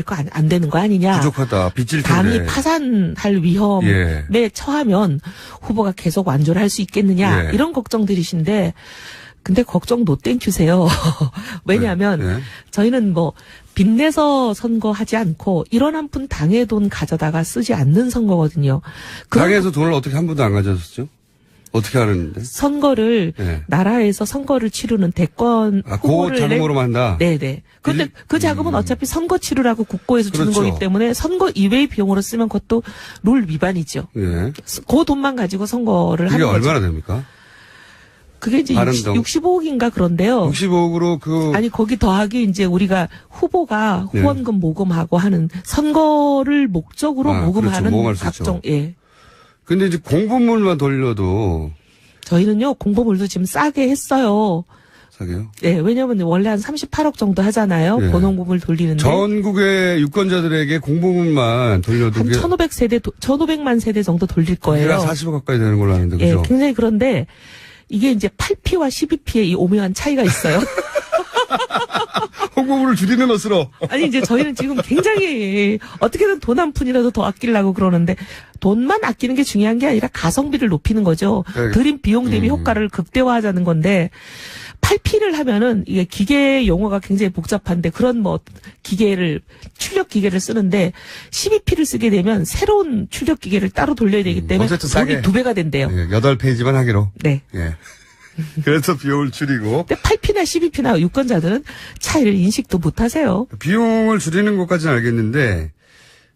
되는 거 아니냐. 부족하다. 빚질 텐데. 당이 파산할 위험에 처하면 후보가 계속 완주를 할 수 있겠느냐. 이런 걱정들이신데 근데 걱정 노 땡큐세요. 왜냐하면 저희는 뭐 빚내서 선거하지 않고 이런 한 푼 당의 돈 가져다가 쓰지 않는 선거거든요. 당에서 돈을 어떻게 한 푼도 안 가져왔었죠? 어떻게 하는데? 선거를 나라에서 선거를 치르는 대권 후보를 그 자금으로만 한다. 네네. 그런데 그 자금은 어차피 선거 치르라고 국고에서 주는 거기 때문에 선거 이외의 비용으로 쓰면 그것도 룰 위반이죠. 그 돈만 가지고 선거를 하는 거죠. 그게 얼마나 됩니까? 그게 이제 65억인가 그런데요. 65억으로 아니 거기 더하기 이제 우리가 후보가 후원금 모금하고 하는 선거를 목적으로 모금하는 그렇죠. 각종 근데 이제 공보물만 돌려도 저희는요 공보물도 지금 싸게 했어요. 싸게요? 네, 왜냐하면 원래 한 38억 정도 하잖아요. 본원금을 돌리는데 전국의 유권자들에게 공보물만 돌려도 한 1,500만 세대 정도 돌릴 거예요. 40억 가까이 되는 걸로 아는데 그죠? 굉장히 그런데 이게 이제 8P와 12P의 이 오묘한 차이가 있어요. 홍보물을 줄이는 것으로. 아니 이제 저희는 지금 굉장히 어떻게든 돈 한 푼이라도 더 아끼려고 그러는데 돈만 아끼는 게 중요한 게 아니라 가성비를 높이는 거죠. 들인 비용 대비 효과를 극대화하자는 건데 8P를 하면은 이게 기계 용어가 굉장히 복잡한데 그런 뭐 출력 기계를 쓰는데 12P를 쓰게 되면 새로운 출력 기계를 따로 돌려야 되기 때문에 돈이 2배가 된대요. 8페이지만 하기로. 네. 그래서 비용을 줄이고. 근데 8P나 12P나 유권자들은 차이를 인식도 못 하세요. 비용을 줄이는 것까지는 알겠는데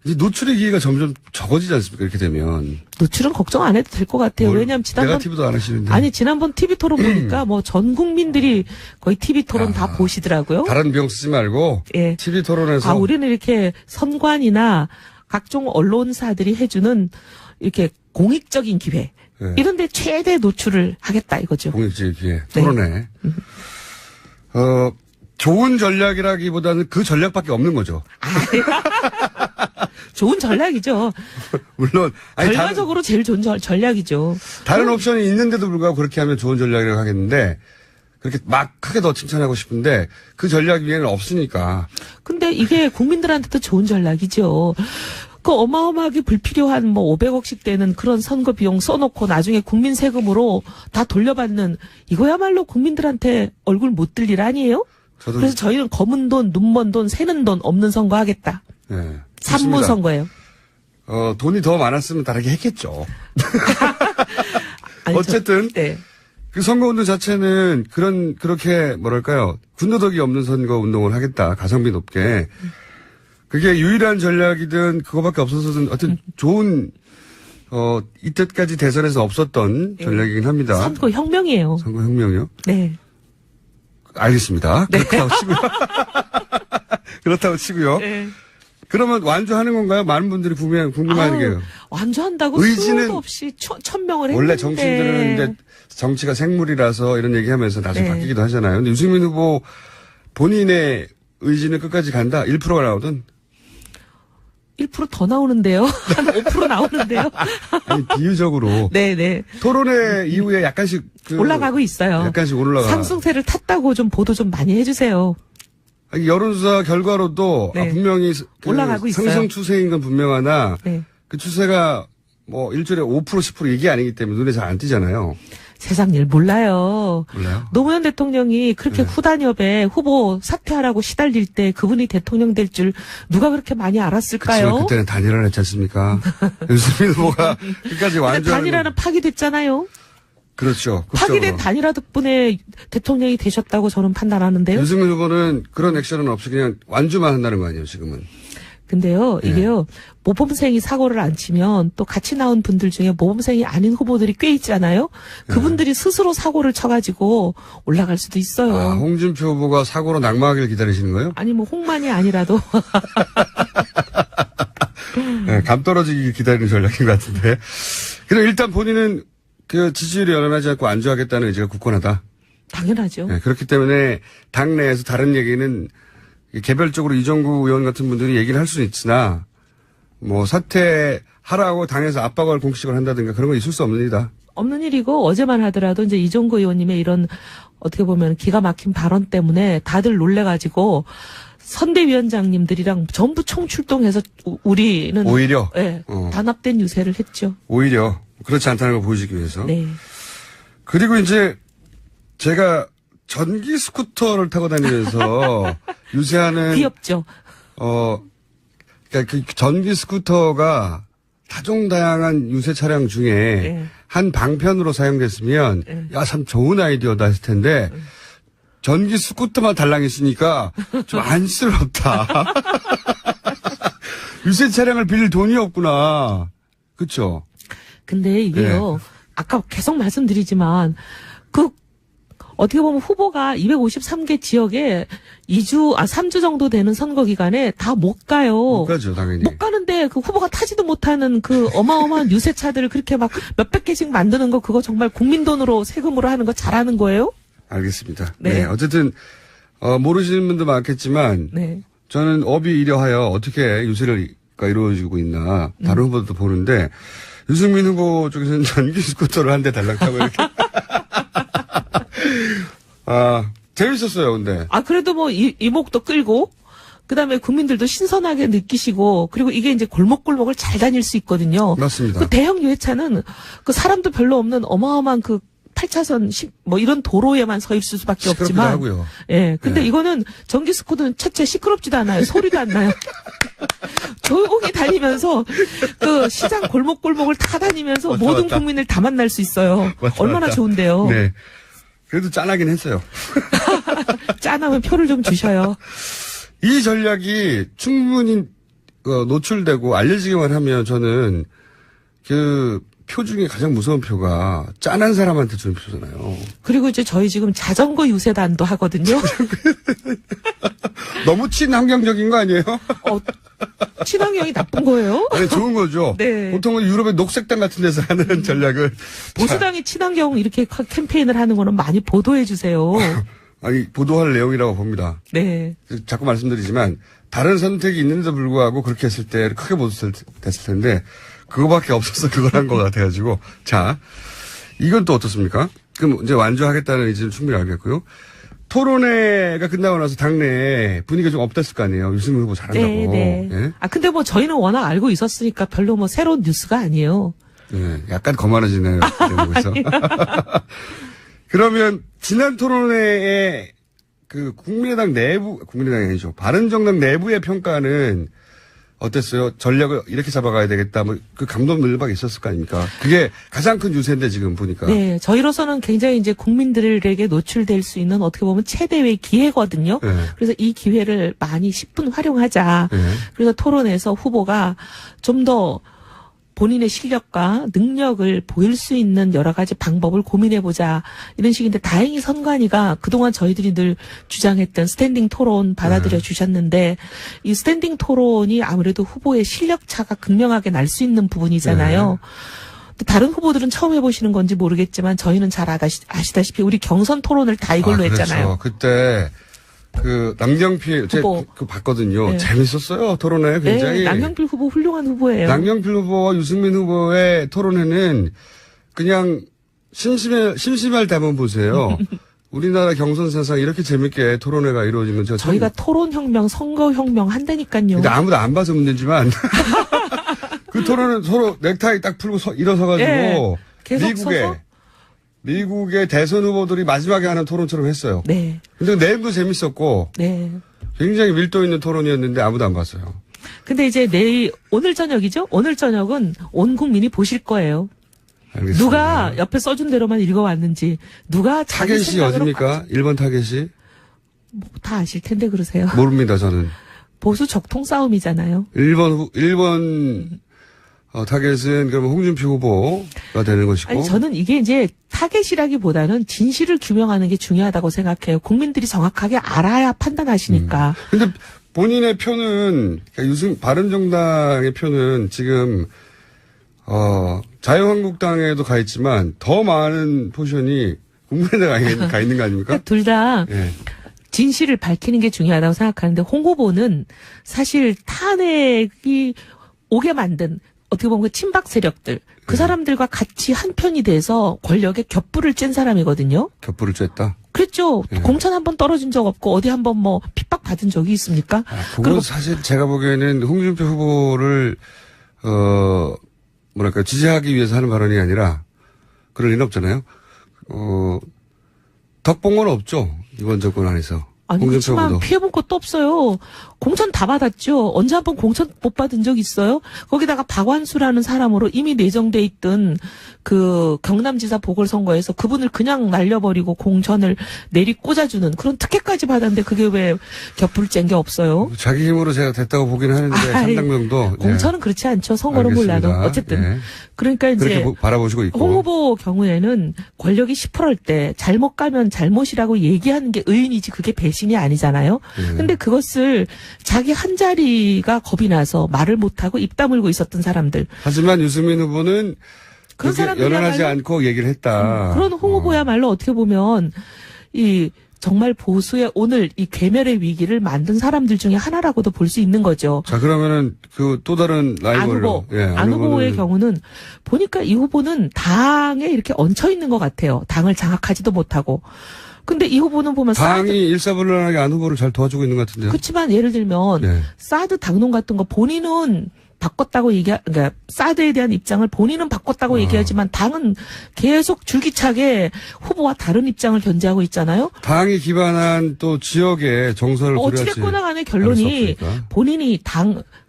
이제 노출의 기회가 점점 적어지지 않습니까? 이렇게 되면. 노출은 걱정 안 해도 될 것 같아요. 왜냐하면 네거티브도 안 하시는데. 아니 지난번 TV 토론 보니까 뭐 전 국민들이 거의 TV 토론 다 보시더라고요. 다른 비용 쓰지 말고 TV 토론에서. 우리는 이렇게 선관이나 각종 언론사들이 해주는 이렇게 공익적인 기회. 이런데 최대 노출을 하겠다 이거죠. 공익적인 기회. 토론회. 좋은 전략이라기보다는 그 전략밖에 없는 거죠. 좋은 전략이죠. 물론. 결과적으로 제일 좋은 전략이죠. 다른 옵션이 있는데도 불구하고 그렇게 하면 좋은 전략이라고 하겠는데 그렇게 막 크게 더 칭찬하고 싶은데 그 전략 위에는 없으니까. 근데 이게 국민들한테도 좋은 전략이죠. 그 어마어마하게 불필요한 뭐 500억씩 되는 그런 선거 비용 써놓고 나중에 국민 세금으로 다 돌려받는 이거야말로 국민들한테 얼굴 못 들일 아니에요? 그래서 저희는 검은 돈, 눈먼 돈, 새는 돈 없는 선거 하겠다. 산무 선거예요. 돈이 더 많았으면 다르게 했겠죠. 어쨌든 그 선거운동 자체는 그렇게 뭐랄까요 군더더기 없는 선거 운동을 하겠다. 가성비 높게. 그게 유일한 전략이든 그거밖에 없어서든 어떤 좋은 이때까지 대선에서 없었던 전략이긴 합니다. 선거 혁명이에요. 선거 혁명이요? 네. 알겠습니다. 그렇다고 치고요. 그렇다고 치고요. 그러면 완주하는 건가요? 많은 분들이 궁금해하는 게요. 완주한다고 수도 없이 천명을 했는데. 원래 정치인들은 이제 정치가 생물이라서 이런 얘기하면서 나중에 바뀌기도 하잖아요. 근데 유승민 후보 본인의 의지는 끝까지 간다. 1%가 나오든. 1% 더 나오는데요. 한 5% 나오는데요. 아니, 비유적으로. 네네. 토론회 이후에 약간씩 올라가고 있어요. 약간씩 올라가. 상승세를 탔다고 좀 보도 좀 많이 해주세요. 여론조사 결과로도 네. 분명히 올라가고 있어요. 상승 추세인 건 분명하나 네. 그 추세가 뭐 일주일에 5% 10% 이게 아니기 때문에 눈에 잘 안 띄잖아요. 세상 일 몰라요. 몰라요? 노무현 대통령이 그렇게 네. 후단협에 후보 사퇴하라고 시달릴 때 그분이 대통령 될 줄 누가 그렇게 많이 알았을까요? 그렇지만 그때는 단일화를 했지 않습니까? 유승민 후보가 끝까지 근데 완주하는 단일화는 파기됐잖아요. 그렇죠. 파기된 단일화 덕분에 대통령이 되셨다고 저는 판단하는데요. 유승민 후보는 그런 액션은 없이 그냥 완주만 한다는 거 아니에요, 지금은. 근데요, 예. 이게요, 모범생이 사고를 안 치면 또 같이 나온 분들 중에 모범생이 아닌 후보들이 꽤 있잖아요. 그분들이 스스로 사고를 쳐가지고 올라갈 수도 있어요. 아, 홍준표 후보가 사고로 낙마하길 기다리시는 거예요? 아니, 뭐, 홍만이 아니라도. 네, 감 떨어지기 기다리는 전략인 것 같은데. 그럼 일단 본인은 그 지지율이 연연하지 않고 안주하겠다는 의지가 굳건하다. 당연하죠. 네, 그렇기 때문에 당내에서 다른 얘기는 개별적으로 이정구 의원 같은 분들이 얘기를 할 수는 있으나 뭐 사퇴하라고 당에서 압박을 공식을 한다든가 그런 건 있을 수 없는 일이다. 없는 일이고 어제만 하더라도 이제 이종구 의원님의 이런 어떻게 보면 기가 막힌 발언 때문에 다들 놀래가지고 선대위원장님들이랑 전부 총출동해서 우리는 오히려? 예, 단합된 유세를 했죠. 오히려 그렇지 않다는 걸 보여주기 위해서. 네. 그리고 이제 제가 전기 스쿠터를 타고 다니면서 유세하는 귀엽죠. 그러니까 그 전기 스쿠터가 다종다양한 유세 차량 중에 네. 한 방편으로 사용됐으면 네. 야, 참 좋은 아이디어다 했을 텐데 전기 스쿠터만 달랑 있으니까 좀 안쓰럽다. 유세 차량을 빌릴 돈이 없구나. 그렇죠? 근데 이게요. 아까 계속 말씀드리지만 그 어떻게 보면 후보가 253개 지역에 3주 정도 되는 선거 기간에 다 못 가요. 못 가죠, 당연히. 못 가는데 그 후보가 타지도 못하는 그 어마어마한 유세차들을 그렇게 막 몇백 개씩 만드는 거 그거 정말 국민 돈으로 세금으로 하는 거 잘하는 거예요? 알겠습니다. 네. 네. 어쨌든 모르시는 분도 많겠지만 네. 저는 업이 이러하여 어떻게 유세가 이루어지고 있나 다른 후보들도 보는데 유승민 후보 쪽에서는 전기 스쿠터를 한 대 달랑 타고 이렇게 재밌었어요, 근데. 그래도 뭐 이목도 끌고 그다음에 국민들도 신선하게 느끼시고 그리고 이게 이제 골목골목을 잘 다닐 수 있거든요. 맞습니다. 그 대형 유해차는 그 사람도 별로 없는 어마어마한 그 8차선 뭐 이런 도로에만 서 있을 수밖에 시끄럽기도 없지만 하고요. 예. 근데 네. 이거는 전기 스쿠터는 첫째 시끄럽지도 않아요. 소리도 안 나요. 조용히 다니면서 그 시장 골목골목을 다 다니면서 맞다, 모든 맞다. 국민을 다 만날 수 있어요. 맞다, 얼마나 맞다. 좋은데요. 네. 그래도 짠하긴 했어요. 짠하면 표를 좀 주셔요. 이 전략이 충분히 노출되고 알려지기만 하면 저는 그 표 중에 가장 무서운 표가 짠한 사람한테 주는 표잖아요. 그리고 이제 저희 지금 자전거 유세단도 하거든요. 너무 친환경적인 거 아니에요? 친환경이 나쁜 거예요? 아니, 좋은 거죠. 네. 보통은 유럽의 녹색당 같은 데서 하는 전략을. 보수당이 친환경 이렇게 캠페인을 하는 거는 많이 보도해 주세요. 아니, 보도할 내용이라고 봅니다. 네. 자꾸 말씀드리지만 다른 선택이 있는데도 불구하고 그렇게 했을 때 크게 보도됐을 텐데 그거밖에 없어서 그걸 한 것 같아가지고. 자, 이건 또 어떻습니까? 그럼 이제 완주하겠다는 의지는 충분히 알겠고요. 토론회가 끝나고 나서 당내에 분위기가 좀 업됐을 거 아니에요. 유승민 후보 잘한다고. 네. 예? 근데 뭐 저희는 워낙 알고 있었으니까 별로 뭐 새로운 뉴스가 아니에요. 예, 약간 거만해지네요. 대목에서. 그러면 지난 토론회에 그 국민의당이 아니죠. 바른정당 내부의 평가는 어땠어요? 전략을 이렇게 잡아가야 되겠다. 뭐 그 감독 늘박이 있었을 거 아닙니까? 그게 가장 큰 유세인데 지금 보니까. 네. 저희로서는 굉장히 이제 국민들에게 노출될 수 있는 어떻게 보면 최대의 기회거든요. 네. 그래서 이 기회를 많이 10분 활용하자. 네. 그래서 토론에서 후보가 좀 더 본인의 실력과 능력을 보일 수 있는 여러 가지 방법을 고민해보자. 이런 식인데 다행히 선관위가 그동안 저희들이 늘 주장했던 스탠딩 토론 받아들여 주셨는데 이 스탠딩 토론이 아무래도 후보의 실력 차가 극명하게 날 수 있는 부분이잖아요. 근데 다른 후보들은 처음 해보시는 건지 모르겠지만 저희는 잘 아시다시피 우리 경선 토론을 다 이걸로 했잖아요. 그때 그 남경필 후보. 그 봤거든요. 네. 재밌었어요. 토론회 굉장히. 네, 남경필 후보 훌륭한 후보예요. 남경필 후보와 유승민 후보의 토론회는 그냥 심심할 때 한번 보세요. 우리나라 경선사상 이렇게 재밌게 토론회가 이루어진 건 저희가 토론혁명, 선거혁명 한다니까요. 근데 아무도 안 봐서 문제지만 그 토론은 서로 넥타이 딱 풀고 일어서가지고 네, 계속 미국의 대선 후보들이 마지막에 하는 토론처럼 했어요. 네. 근데 내용도 재밌었고 네. 굉장히 밀도 있는 토론이었는데 아무도 안 봤어요. 근데 이제 오늘 저녁이죠? 오늘 저녁은 온 국민이 보실 거예요. 알겠습니다. 누가 옆에 써준 대로만 읽어왔는지, 누가 자기 타겟이 생각으로 어딥니까? 1번 타겟이? 다 아실 텐데 그러세요. 모릅니다, 저는. 보수 적통 싸움이잖아요. 1번 타겟은 그러면 홍준표 후보가 되는 것이고. 아니, 저는 이게 이제 타겟이라기보다는 진실을 규명하는 게 중요하다고 생각해요. 국민들이 정확하게 알아야 판단하시니까. 근데 본인의 표는, 그러니까 바른정당의 표는 지금, 자유한국당에도 가 있지만 더 많은 포션이 국민의당에 가 있는 거 아닙니까? 둘 다 예. 진실을 밝히는 게 중요하다고 생각하는데 홍 후보는 사실 탄핵이 오게 만든 어떻게 보면 그 친박 세력들 그 사람들과 같이 한 편이 돼서 권력에 겹불을 쬐는 사람이거든요. 겹불을 쬐다? 그랬죠. 예. 공천 한번 떨어진 적 없고 어디 한번 뭐 핍박받은 적이 있습니까? 그건 사실 제가 보기에는 홍준표 후보를 지지하기 위해서 하는 발언이 아니라 그럴 리는 없잖아요. 덕본 건 없죠. 이번 정권 안에서. 아니, 그렇지만 피해본 것도 없어요. 공천 다 받았죠. 언제 한번 공천 못 받은 적 있어요? 거기다가 박완수라는 사람으로 이미 내정돼 있던 그 경남지사 보궐선거에서 그분을 그냥 날려버리고 공천을 내리 꽂아주는 그런 특혜까지 받았는데 그게 왜 겹불 짠 게 없어요? 자기 힘으로 제가 됐다고 보긴 하는데 상당 정도. 공천은 그렇지 않죠. 선거는 몰라도. 어쨌든. 예. 그러니까 이제 그렇게 바라보시고 있고. 홍 후보 경우에는 권력이 시퍼럴 때 잘못 가면 잘못이라고 얘기하는 게 의인이지 그게 배신이 아니잖아요. 근데 그것을 자기 한 자리가 겁이 나서 말을 못하고 입 다물고 있었던 사람들. 하지만 유승민 후보는 그런 사람들이야말로 연연하지 않고 얘기를 했다. 그런 홍 후보야말로 어떻게 보면 이 정말 보수의 오늘 이 괴멸의 위기를 만든 사람들 중에 하나라고도 볼 수 있는 거죠. 자, 그러면은 그 또 다른 라이벌로. 안 후보의 경우는 보니까 이 후보는 당에 이렇게 얹혀 있는 것 같아요. 당을 장악하지도 못하고. 근데 이 후보는 보면 당이 일사불란하게 안 후보를 잘 도와주고 있는 것 같은데요. 그렇지만 예를 들면 네. 사드 당론 같은 거 본인은 바꿨다고 그러니까 사드에 대한 입장을 본인은 바꿨다고 얘기하지만 당은 계속 줄기차게 후보와 다른 입장을 견지하고 있잖아요. 당이 기반한 또 지역의 정서를 고려하지. 어찌됐거나 간의 결론이 본인이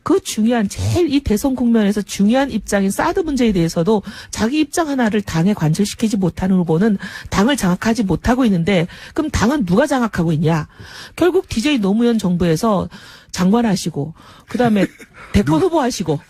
그 중요한 제일 이 대선 국면에서 중요한 입장인 사드 문제에 대해서도 자기 입장 하나를 당에 관철시키지 못하는 후보는 당을 장악하지 못하고 있는데 그럼 당은 누가 장악하고 있냐? 결국 DJ 노무현 정부에서 장관 하시고 그다음에 대권 후보 하시고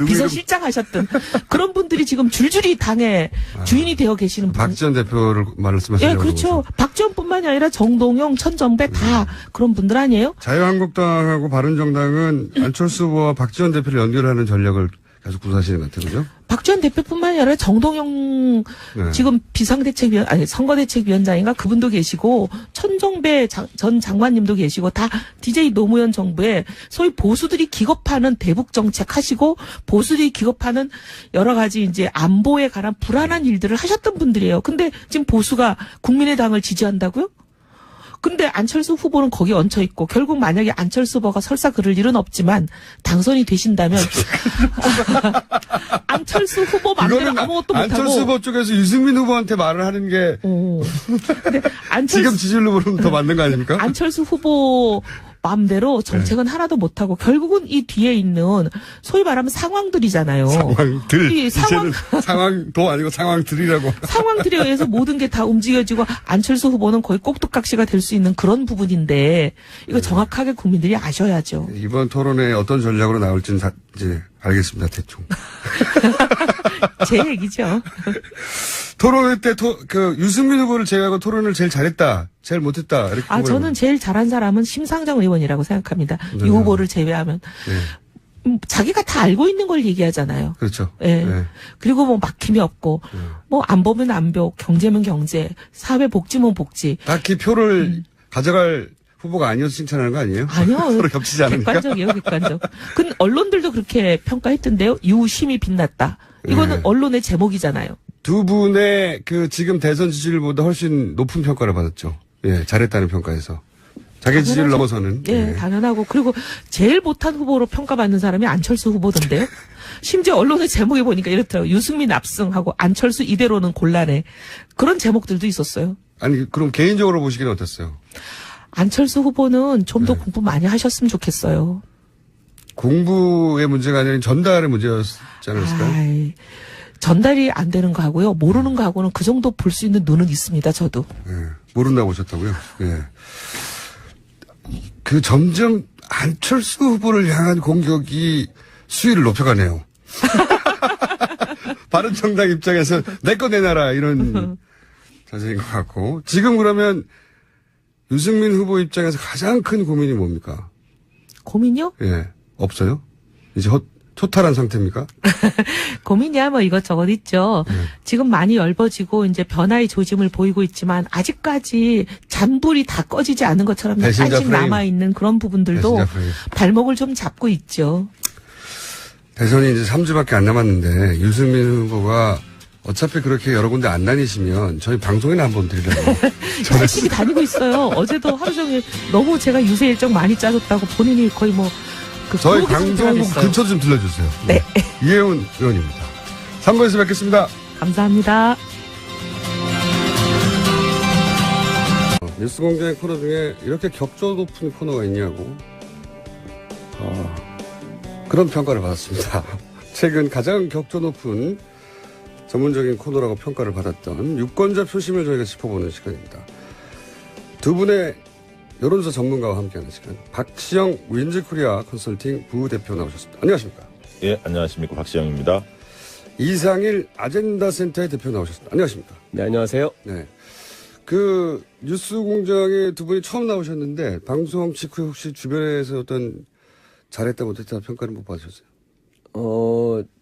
비서실장 하셨던 그런 분들이 지금 줄줄이 당의 주인이 되어 계시는 분. 박지원 대표를 말씀하시는 예, 그렇죠. 박지원뿐만이 아니라 정동영, 천정배 다 그런 분들 아니에요? 자유한국당하고 바른정당은 안철수 후보와 박지원 대표를 연결하는 전략을 계속 구사하시는 것 같아요, 그죠? 박지원 대표뿐만이 아니라 정동영 지금 선거대책위원장인가 그분도 계시고 천정배 전 장관님도 계시고 다 DJ 노무현 정부에 소위 보수들이 기겁하는 대북 정책 하시고 보수들이 기겁하는 여러 가지 이제 안보에 관한 불안한 일들을 하셨던 분들이에요. 근데 지금 보수가 국민의당을 지지한다고요? 근데 안철수 후보는 거기 얹혀 있고 결국 만약에 안철수 후보가 설사 그럴 일은 없지만 당선이 되신다면 안철수 후보 마음대로 아무것도 못하고 안철수 후보 쪽에서 유승민 후보한테 말을 하는 게 근데 지금 지지율로 보면 더 맞는 거 아닙니까? 안철수 후보 마음대로 정책은 하나도 못하고 결국은 이 뒤에 있는 소위 말하면 상황들이잖아요. 상황들. 이 상황도 아니고 상황들이라고. 상황들에 의해서 모든 게 다 움직여지고 안철수 후보는 거의 꼭두각시가 될 수 있는 그런 부분인데 이거 정확하게 국민들이 아셔야죠. 이번 토론에 어떤 전략으로 나올지는 이제 알겠습니다. 대충. 제 얘기죠. 토론 때 유승민 후보를 제외하고 토론을 제일 잘했다, 제일 못했다 이렇게. 저는 제일 잘한 사람은 심상정 의원이라고 생각합니다. 이 후보를 제외하면. 네. 자기가 다 알고 있는 걸 얘기하잖아요. 그렇죠. 예. 네. 그리고 뭐 막힘이 없고, 뭐 안보면 안보, 경제면 경제, 사회복지면 복지. 딱히 표를 가져갈 후보가 아니어서 칭찬하는 거 아니에요? 아니요. 서로 겹치지 않으니까. 객관적이에요, 객관적. 근데 언론들도 그렇게 평가했던데요. 유심히 빛났다. 이거는 언론의 제목이잖아요. 두 분의 그 지금 대선 지지율보다 훨씬 높은 평가를 받았죠. 예, 잘했다는 평가에서. 자기 지지율 넘어서는. 예, 당연하고. 그리고 제일 못한 후보로 평가받는 사람이 안철수 후보던데요. 심지어 언론의 제목에 보니까 이렇더라고요. 유승민 압승하고 안철수 이대로는 곤란해. 그런 제목들도 있었어요. 아니, 그럼 개인적으로 보시기는 어땠어요? 안철수 후보는 좀 더 공부 많이 하셨으면 좋겠어요. 공부의 문제가 아니라 전달의 문제였지 않았을까요? 아이, 전달이 안 되는 거 하고요. 모르는 거 하고는 그 정도 볼 수 있는 눈은 있습니다. 저도. 예, 모른다고 보셨다고요? 예. 그 점점 안철수 후보를 향한 공격이 수위를 높여가네요. 바른정당 입장에서 내 거 내놔라 이런 자세인 것 같고 지금 그러면 유승민 후보 입장에서 가장 큰 고민이 뭡니까? 고민요? 예, 없어요? 이제 초탈한 상태입니까? 고민이야 뭐 이것저것 있죠. 지금 많이 열버지고 이제 변화의 조짐을 보이고 있지만 아직까지 잔불이 다 꺼지지 않은 것처럼 배신자 약간씩 프레임. 남아있는 그런 부분들도 배신자 프레임. 발목을 좀 잡고 있죠. 대선이 이제 3주밖에 안 남았는데 유승민 후보가 어차피 그렇게 여러 군데 안 다니시면 저희 방송에나 한번 드리려고. 열심히 다니고 있어요. 어제도 하루 종일 너무 제가 유세 일정 많이 짜줬다고 본인이 거의 뭐 저희 방송국 근처 좀 들려주세요. 네. 이혜훈 의원입니다. 3부에서 뵙겠습니다. 감사합니다. 뉴스공장의 코너 중에 이렇게 격조 높은 코너가 있냐고 그런 평가를 받았습니다. 최근 가장 격조 높은 전문적인 코너라고 평가를 받았던 유권자 표심을 저희가 짚어보는 시간입니다. 두 분의 여론조사 전문가와 함께하는 시간. 박시영 윈즈코리아 컨설팅 부대표 나오셨습니다. 안녕하십니까? 예, 안녕하십니까. 박시영입니다. 이상일 아젠다센터의 대표 나오셨습니다. 안녕하십니까? 네, 안녕하세요. 네. 그 뉴스공장에 두 분이 처음 나오셨는데 방송 직후에 혹시 주변에서 어떤 잘했다 못했다 평가를 못 받으셨어요?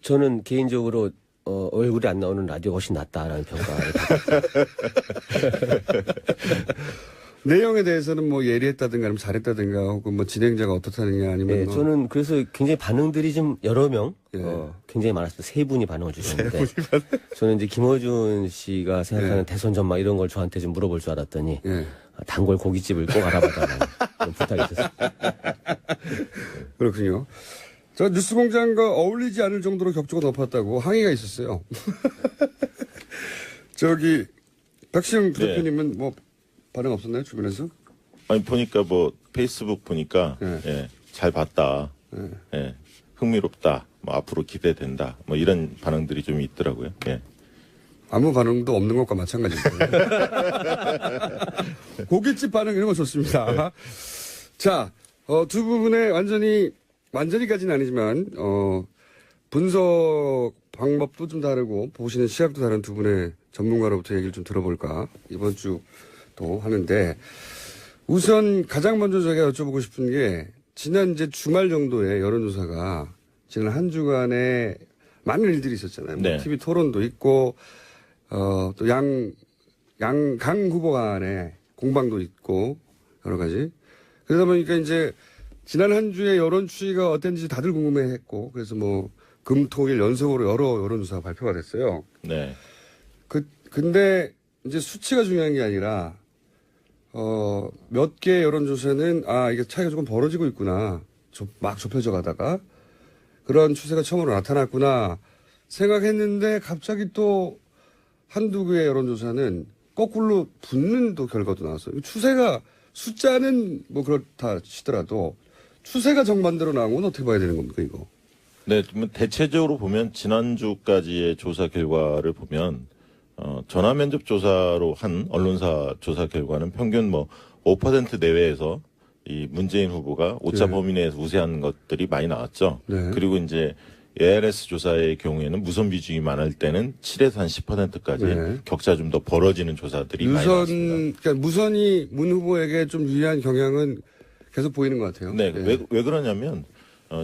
저는 개인적으로 얼굴이 안 나오는 라디오가 훨씬 낫다라는 평가를 받았어요. 내용에 대해서는 뭐 예리했다든가 아니면 잘했다든가 혹은 뭐 진행자가 어떻다느냐 아니면 네, 뭐 저는 그래서 굉장히 반응들이 좀 여러 명 굉장히 많았습니다. 세 분이 반응을 주셨는데 저는 이제 김어준 씨가 생각하는 대선 전망 이런 걸 저한테 좀 물어볼 줄 알았더니 단골 고깃집을 꼭 알아봐달라는 그런 부탁이 있었습니다. 그렇군요. 저 뉴스공장과 어울리지 않을 정도로 격조가 높았다고 항의가 있었어요. 저기 박시영 대표님은 뭐 반응 없었나요 주변에서? 아니 보니까 뭐 페이스북 보니까 예, 잘 봤다. 예, 흥미롭다. 뭐 앞으로 기대된다. 뭐 이런 반응들이 좀 있더라고요. 예. 아무 반응도 없는 것과 마찬가지입니다. 고깃집 반응 이런 거 좋습니다. 자, 두 부분의 완전히까지는 아니지만 분석 방법도 좀 다르고 보시는 시각도 다른 두 분의 전문가로부터 얘기를 좀 들어볼까 이번 주도 하는데 우선 가장 먼저 제가 여쭤보고 싶은 게 지난 이제 주말 정도에 여론조사가 지난 한 주간에 많은 일들이 있었잖아요. 뭐 TV 토론도 있고 또 강 후보 간에 공방도 있고 여러 가지. 그러다 보니까 이제 지난 한 주에 여론 추이가 어땠는지 다들 궁금해했고 그래서 뭐 금토일 연속으로 여러 여론조사가 발표가 됐어요. 네. 근데 이제 수치가 중요한 게 아니라 몇 개 여론조사는 이게 차이가 조금 벌어지고 있구나. 막 좁혀져 가다가 그런 추세가 처음으로 나타났구나 생각했는데 갑자기 또 한두 개의 여론조사는 거꾸로 붙는 또 결과도 나왔어요. 추세가 숫자는 뭐 그렇다 치더라도 추세가 정반대로 나온 건 어떻게 봐야 되는 겁니까 이거? 네, 대체적으로 보면 지난주까지의 조사 결과를 보면 전화 면접 조사로 한 언론사 조사 결과는 평균 뭐 5% 내외에서 이 문재인 후보가 오차 범위 내에서 우세한 것들이 많이 나왔죠. 네. 그리고 이제 ARS 조사의 경우에는 무선 비중이 많을 때는 7에서 한 10%까지 격차 좀 더 벌어지는 조사들이 많이 나왔습니다. 그러니까 무선이 문 후보에게 좀 유리한 경향은 계속 보이는 것 같아요. 네, 왜 그러냐면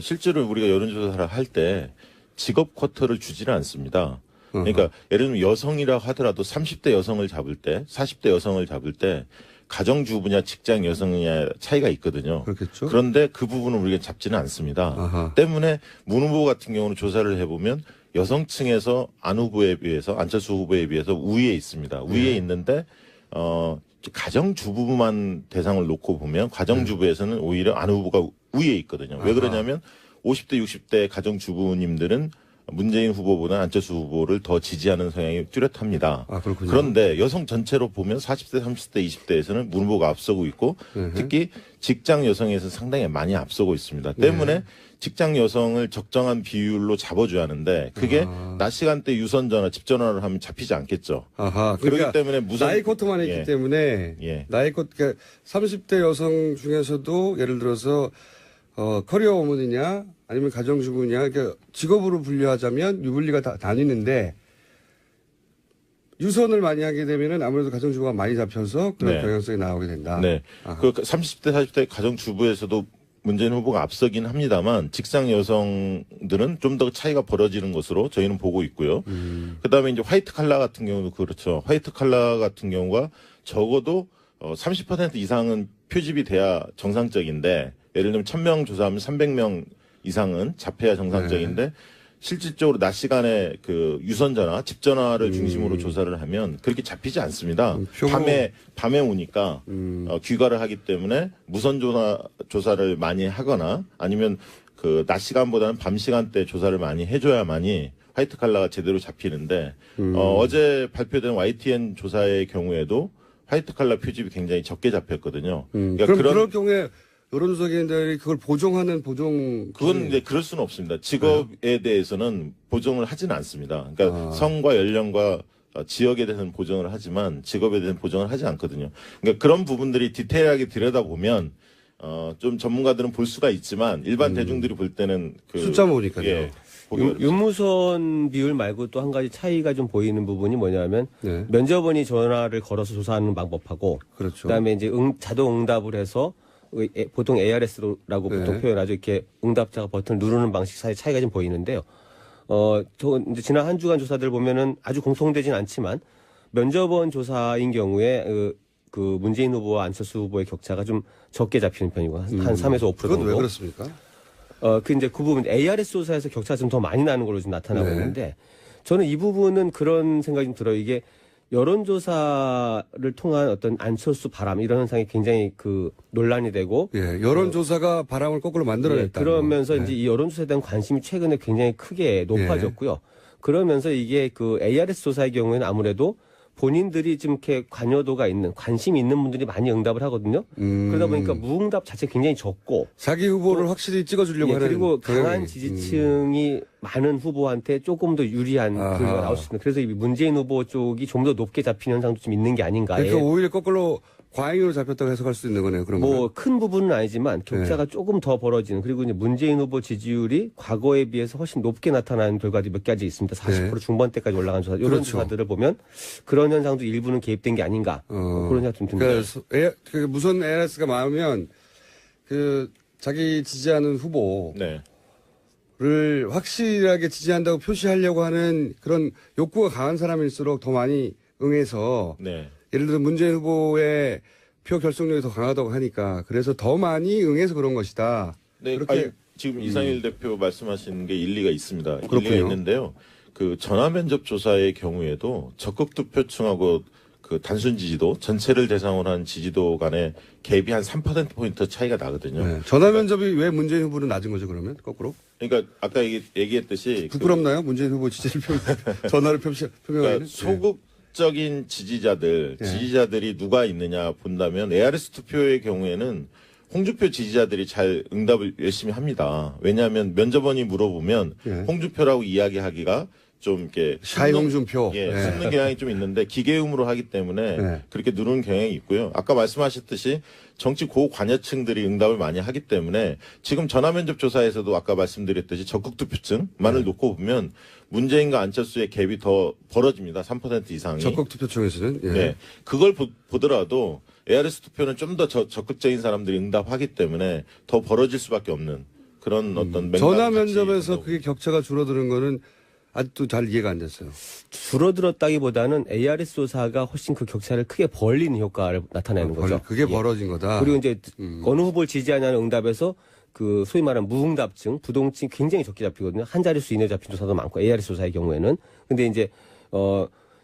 실제로 우리가 여론조사를 할 때 직업 쿼터를 주지는 않습니다. 그러니까 예를 들면 여성이라 하더라도 30대 여성을 잡을 때, 40대 여성을 잡을 때 가정주부냐 직장 여성이냐 차이가 있거든요. 그렇겠죠. 그런데 그 부분은 우리가 잡지는 않습니다. 때문에 문 후보 같은 경우는 조사를 해보면 여성층에서 안 후보에 비해서 안철수 후보에 비해서 우위에 있습니다. 우위에 있는데 가정주부만 대상을 놓고 보면 가정주부에서는 오히려 안 후보가 우위에 있거든요. 왜 그러냐면 50대 60대 가정주부님들은 문재인 후보보다 안철수 후보를 더 지지하는 성향이 뚜렷합니다. 그렇군요. 그런데 여성 전체로 보면 40대, 30대, 20대에서는 문 후보가 앞서고 있고 특히 직장 여성에서 상당히 많이 앞서고 있습니다. 때문에 직장 여성을 적정한 비율로 잡아줘야 하는데 그게 낮 시간대 유선 전화, 집 전화를 하면 잡히지 않겠죠. 그러니까 그렇기 때문에 나이 코트만 있기 때문에 나이 코트 그러니까 30대 여성 중에서도 예를 들어서 커리어 어머니냐 아니면 가정주부냐 그러니까 직업으로 분류하자면 유불리가 다 나뉘는데 유선을 많이 하게 되면은 아무래도 가정주부가 많이 잡혀서 그런 경향성이 나오게 된다. 네. 그 30대, 40대 가정주부에서도 문재인 후보가 앞서긴 합니다만 직장 여성들은 좀 더 차이가 벌어지는 것으로 저희는 보고 있고요. 그다음에 이제 화이트 칼라 같은 경우도 그렇죠. 화이트 칼라 같은 경우가 적어도 30% 이상은 표집이 돼야 정상적인데 예를 들면 1000명 조사하면 300명 이상은 잡혀야 정상적인데 실질적으로 낮 시간에 그 유선 전화, 집 전화를 중심으로 조사를 하면 그렇게 잡히지 않습니다. 밤에 오니까 귀가를 하기 때문에 무선 조사를 많이 하거나 아니면 그 낮 시간보다는 밤 시간대 조사를 많이 해줘야만이 화이트 칼라가 제대로 잡히는데 어제 발표된 YTN 조사의 경우에도 화이트 칼라 표집이 굉장히 적게 잡혔거든요. 그러니까 그럴 경우에 여론조사기관들이 그걸 보정하는 그건 이제 그럴 수는 없습니다. 직업에 대해서는 보정을 하지는 않습니다. 그러니까 성과 연령과 지역에 대해서는 보정을 하지만 직업에 대해서는 보정을 하지 않거든요. 그러니까 그런 부분들이 디테일하게 들여다보면 좀 전문가들은 볼 수가 있지만 일반 대중들이 볼 때는 숫자 모으니까요. 예, 유무선 비율 말고 또 한 가지 차이가 좀 보이는 부분이 뭐냐면 면접원이 전화를 걸어서 조사하는 방법하고 그다음에 이제 자동 응답을 해서 보통 ARS라고 보통 표현하죠. 이렇게 응답자가 버튼을 누르는 방식 사이 차이가 좀 보이는데요. 저 이제 지난 한 주간 조사들 보면은 아주 공통되진 않지만 면접원 조사인 경우에 그 문재인 후보와 안철수 후보의 격차가 좀 적게 잡히는 편이고 한 3에서 5% 정도. 그건 왜 그렇습니까? 그 부분 ARS 조사에서 격차가 좀 더 많이 나는 걸로 좀 나타나고 있는데 저는 이 부분은 그런 생각이 좀 들어요. 이게 여론조사를 통한 어떤 안철수 바람 이런 현상이 굉장히 그 논란이 되고 여론조사가 바람을 거꾸로 만들어냈다. 그러면서 이제 이 여론조사에 대한 관심이 최근에 굉장히 크게 높아졌고요. 그러면서 이게 그 ARS 조사의 경우에는 아무래도 본인들이 좀 이렇게 관여도가 있는 관심이 있는 분들이 많이 응답을 하거든요. 그러다 보니까 무응답 자체가 굉장히 적고 자기 후보를 확실히 찍어주려고 하는 그리고 강한 지지층이 많은 후보한테 조금 더 유리한 결과가 나올 수 있습니다. 그래서 이 문재인 후보 쪽이 좀 더 높게 잡히는 현상도 좀 있는 게 아닌가. 그러니까 오히려 거꾸로 과잉으로 잡혔다고 해석할 수 있는 거네요. 그런 뭐 큰 부분은 아니지만 격차가 조금 더 벌어지는 그리고 이제 문재인 후보 지지율이 과거에 비해서 훨씬 높게 나타나는 결과들이 몇 가지 있습니다. 40% 중반대까지 올라간 조사 이런 조사들을 보면 그런 현상도 일부는 개입된 게 아닌가 그런 생각 좀 듭니다. 그러니까 무선 ARS가 많으면 그 자기 지지하는 후보를 확실하게 지지한다고 표시하려고 하는 그런 욕구가 강한 사람일수록 더 많이 응해서 예를 들어 문재인 후보의 표 결속력이 더 강하다고 하니까 그래서 더 많이 응해서 그런 것이다. 네, 그렇게 지금 이상일 대표 말씀하시는 게 일리가 있습니다. 그렇군요. 일리가 있는데요. 그 전화 면접 조사의 경우에도 적극 투표층하고 그 단순 지지도 전체를 대상으로 한 지지도 간의 갭이 한 3%포인트 차이가 나거든요. 전화 면접이 왜 문재인 후보는 낮은 거죠 그러면 거꾸로? 그러니까 아까 얘기했듯이 부끄럽나요? 문재인 후보 지지를 전화를 표명하는? 소극적인 지지자들이 누가 있느냐 본다면 ARS 투표의 경우에는 홍준표 지지자들이 잘 응답을 열심히 합니다. 왜냐하면 면접원이 물어보면 홍준표라고 이야기하기가 좀 이렇게 샤이 홍준표 숨는 경향이 좀 있는데 기계음으로 하기 때문에 그렇게 누르는 경향이 있고요. 아까 말씀하셨듯이 정치 고관여층들이 응답을 많이 하기 때문에 지금 전화면접 조사에서도 아까 말씀드렸듯이 적극 투표층만을 놓고 보면 문재인과 안철수의 갭이 더 벌어집니다. 3% 이상이. 적극 투표층에서는 네, 그걸 보더라도 ARS 투표는 좀 더 적극적인 사람들이 응답하기 때문에 더 벌어질 수밖에 없는 그런 어떤 전화 면접에서 그게 격차가 줄어드는 거는 아직도 잘 이해가 안 됐어요. 줄어들었다기보다는 ARS 조사가 훨씬 그 격차를 크게 벌리는 효과를 나타내는 거죠. 그게 벌어진 거다. 그리고 이제 어느 후보를 지지하냐는 응답에서 그 소위 말하는 무응답증, 부동층이 굉장히 적게 잡히거든요. 한 자릿수 이내 잡힌 조사도 많고 ARS 조사의 경우에는. 근데 이제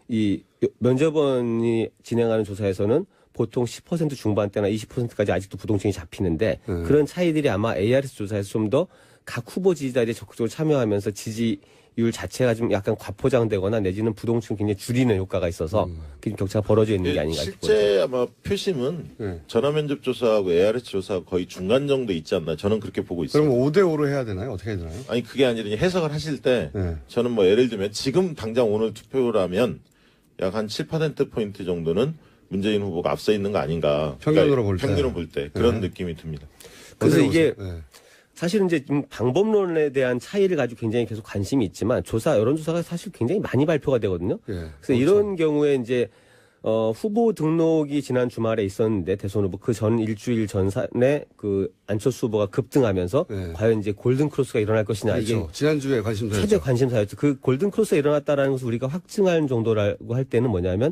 이 면접원이 진행하는 조사에서는 보통 10% 중반대나 20%까지 아직도 부동층이 잡히는데 그런 차이들이 아마 ARS 조사에서 좀 더 각 후보 지지자들이 적극적으로 참여하면서 지지율 자체가 좀 약간 과포장되거나 내지는 부동층 굉장히 줄이는 효과가 있어서 좀 격차가 벌어져 있는 게 아닌가 싶어요. 실제 아마 표심은 전화면접 조사하고 ARS 조사 거의 중간 정도 있지 않나 저는 그렇게 보고 있어요. 그럼 5대5로 해야 되나요? 어떻게 해야 되나요? 아니 그게 아니라 해석을 하실 때 저는 뭐 예를 들면 지금 당장 오늘 투표라면 약 한 7%포인트 정도는 문재인 후보가 앞서 있는 거 아닌가. 평균으로 볼 때. 평균으로 볼 때. 그런 느낌이 듭니다. 그래서 이게 사실은 이제 방법론에 대한 차이를 가지고 굉장히 계속 관심이 있지만 여론조사가 사실 굉장히 많이 발표가 되거든요. 그래서 그렇죠. 이런 경우에 이제 후보 등록이 지난 주말에 있었는데 대선 후보 그 전 일주일 전에 그 안철수 후보가 급등하면서 과연 이제 골든 크로스가 일어날 것이냐 그렇죠. 이게 지난주에 관심사였죠. 최대 관심사였죠. 그 골든 크로스가 일어났다라는 것을 우리가 확증할 정도라고 할 때는 뭐냐면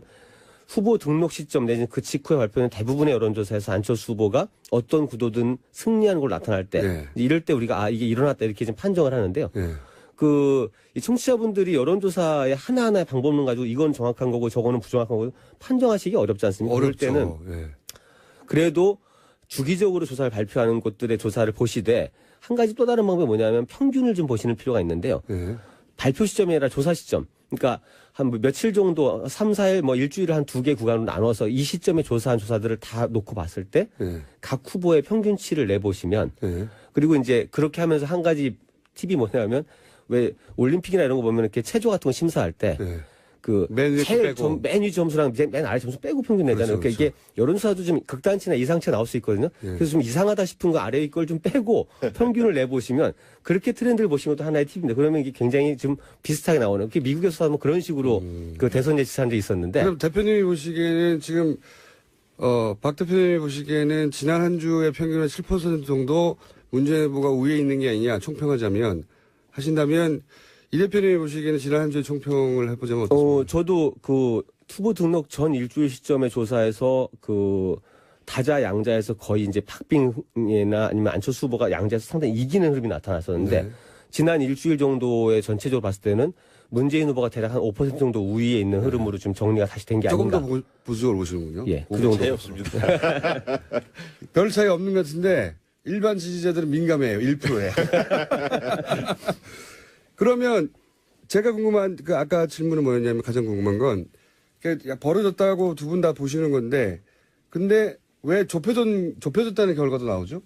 후보 등록 시점 내지는 그 직후에 발표된 대부분의 여론조사에서 안철수 후보가 어떤 구도든 승리하는 걸로 나타날 때 이럴 때 우리가 이게 일어났다 이렇게 좀 판정을 하는데요. 이 청취자분들이 여론조사의 하나하나의 방법론 가지고 이건 정확한 거고 저거는 부정확한 거고 판정하시기 어렵지 않습니까? 그럴 때는 그래도 주기적으로 조사를 발표하는 곳들의 조사를 보시되 한 가지 또 다른 방법이 뭐냐면 평균을 좀 보시는 필요가 있는데요. 발표 시점이 아니라 조사 시점. 그러니까 한 며칠 정도 3, 4일 뭐 일주일을 한 2개 구간으로 나눠서 이 시점에 조사한 조사들을 다 놓고 봤을 때 각 후보의 평균치를 내보시면 그리고 이제 그렇게 하면서 한 가지 팁이 뭐냐면 왜 올림픽이나 이런 거 보면 이렇게 체조 같은 거 심사할 때 그 맨 위 점수랑 맨 아래 점수 빼고 평균 내잖아요. 그러니까 이게 여론조사도 좀 극단치나 이상치가 나올 수 있거든요. 그래서 좀 이상하다 싶은 거 아래의 걸 좀 빼고 평균을 내보시면 그렇게 트렌드를 보시는 것도 하나의 팁인데 그러면 이게 굉장히 좀 비슷하게 나오는. 미국에서 하면 그런 식으로 그 대선 예측한 적이 있었는데. 그럼 대표님이 보시기에는 지금 박 대표님이 보시기에는 지난 한 주의 평균은 7% 정도 문재인 후보가 우위에 있는 게 아니냐 총평하자면 하신다면 이 대표님이 보시기에는 지난 한 주의 총평을 해보자면 어떻습니까? 저도 그 후보 등록 전 일주일 시점의 조사에서 그 다자 양자에서 거의 이제 박빙이나 아니면 안철수 후보가 양자에서 상당히 이기는 흐름이 나타났었는데 지난 일주일 정도의 전체적으로 봤을 때는 문재인 후보가 대략 한 5% 정도 우위에 있는 흐름으로 좀 정리가 다시 된 게 아닌가. 조금 더 보수적으로 보시는군요. 예, 그 정도. 차이 없습니다. 별 차이 없는 것 같은데 일반 지지자들은 민감해요. 1%에. 그러면 제가 궁금한 그 아까 질문은 뭐였냐면 가장 궁금한 건 벌어졌다고 두 분 다 보시는 건데 근데 왜 좁혀졌다는 결과도 나오죠?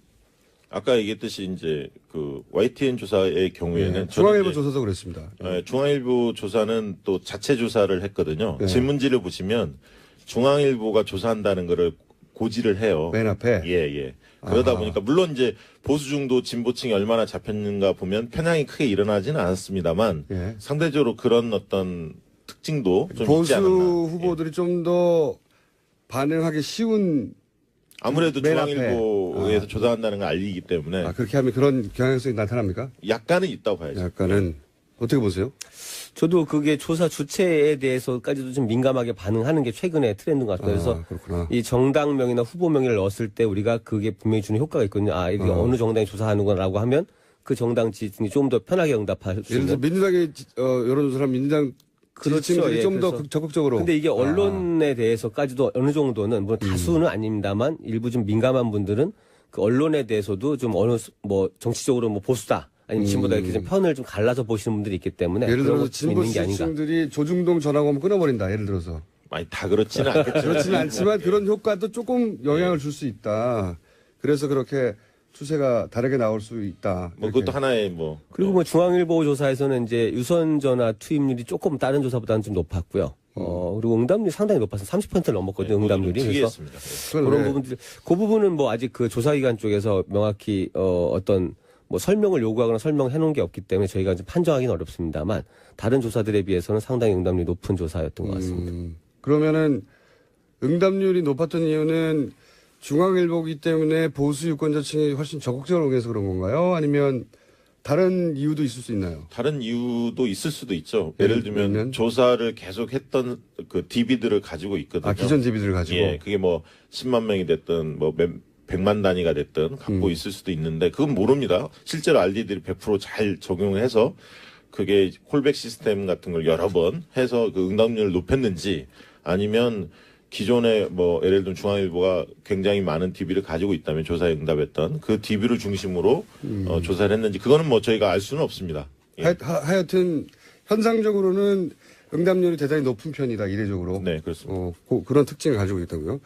아까 얘기했듯이 이제 그 YTN 조사의 경우에는 중앙일보 조사도 그랬습니다. 중앙일보 조사는 또 자체 조사를 했거든요. 질문지를 보시면 중앙일보가 조사한다는 거를 고지를 해요. 맨 앞에? 예. 그러다 보니까 물론 이제 보수 중도 진보층이 얼마나 잡혔는가 보면 편향이 크게 일어나지는 않았습니다만 상대적으로 그런 어떤 특징도 좀 보수 있지 않았나. 후보들이 좀 더 반응하기 쉬운 아무래도 중앙일보에서 조사한다는 걸 알리기 때문에 그렇게 하면 그런 경향성이 나타납니까? 약간은 있다고 봐야죠. 약간은 어떻게 보세요? 저도 그게 조사 주체에 대해서까지도 좀 민감하게 반응하는 게 최근의 트렌드인 것 같아요. 그래서 그렇구나. 이 정당명이나 후보명을 넣었을 때 우리가 그게 분명히 주는 효과가 있거든요. 이게 어느 정당이 조사하는구나라고 하면 그 정당 지지층이 좀 더 편하게 응답할 수 예를 들어 있는. 민주당의 여론조사랑 민주당 지지층들이 좀 더 적극적으로. 근데 이게 언론에 대해서까지도 어느 정도는 물론 다수는 아닙니다만 일부 좀 민감한 분들은 그 언론에 대해서도 좀 뭐 정치적으로 뭐 보수다. 아니면 진보다 이렇게 좀 편을 좀 갈라서 보시는 분들이 있기 때문에 예를 그런 들어서 것도 좀 진보 있는 게 아닌가. 지지층들이 조중동 전화오면 끊어버린다. 예를 들어서. 많이 다 그렇지는 않겠죠. 그렇지는 않지만 그런 효과도 조금 영향을 줄 수 있다. 그래서 그렇게 추세가 다르게 나올 수 있다. 뭐 그것도 하나의 뭐. 그리고 뭐 중앙일보 조사에서는 이제 유선 전화 투입률이 조금 다른 조사보다는 좀 높았고요. 그리고 응답률이 상당히 높아서 30%를 넘었거든요. 응답률이. 그래서 그런 부분들, 그 부분은 뭐 아직 그 조사기관 쪽에서 명확히 어떤 뭐 설명을 요구하거나 설명해 놓은 게 없기 때문에 저희가 이제 판정하기는 어렵습니다만 다른 조사들에 비해서는 상당히 응답률이 높은 조사였던 것 같습니다. 그러면은 응답률이 높았던 이유는 중앙일보기 때문에 보수 유권자층이 훨씬 적극적으로 응해서 그런 건가요? 아니면 다른 이유도 있을 수 있나요? 다른 이유도 있을 수도 있죠. 예를 들면 조사를 계속 했던 그 DB들을 가지고 있거든요. 기존 DB들을 가지고? 예, 그게 뭐 10만 명이 됐든 뭐 100만 단위가 됐든 갖고 있을 수도 있는데 그건 모릅니다. 실제로 RD들이 100% 잘 적용해서 그게 콜백 시스템 같은 걸 여러 번 해서 그 응답률을 높였는지 아니면 기존에 뭐 예를 들면 중앙일보가 굉장히 많은 DB를 가지고 있다면 조사에 응답했던 그 DB를 중심으로 조사를 했는지 그거는 뭐 저희가 알 수는 없습니다. 예. 하여튼 현상적으로는 응답률이 대단히 높은 편이다 이례적으로. 네, 그렇습니다. 그런 특징을 가지고 있다고요.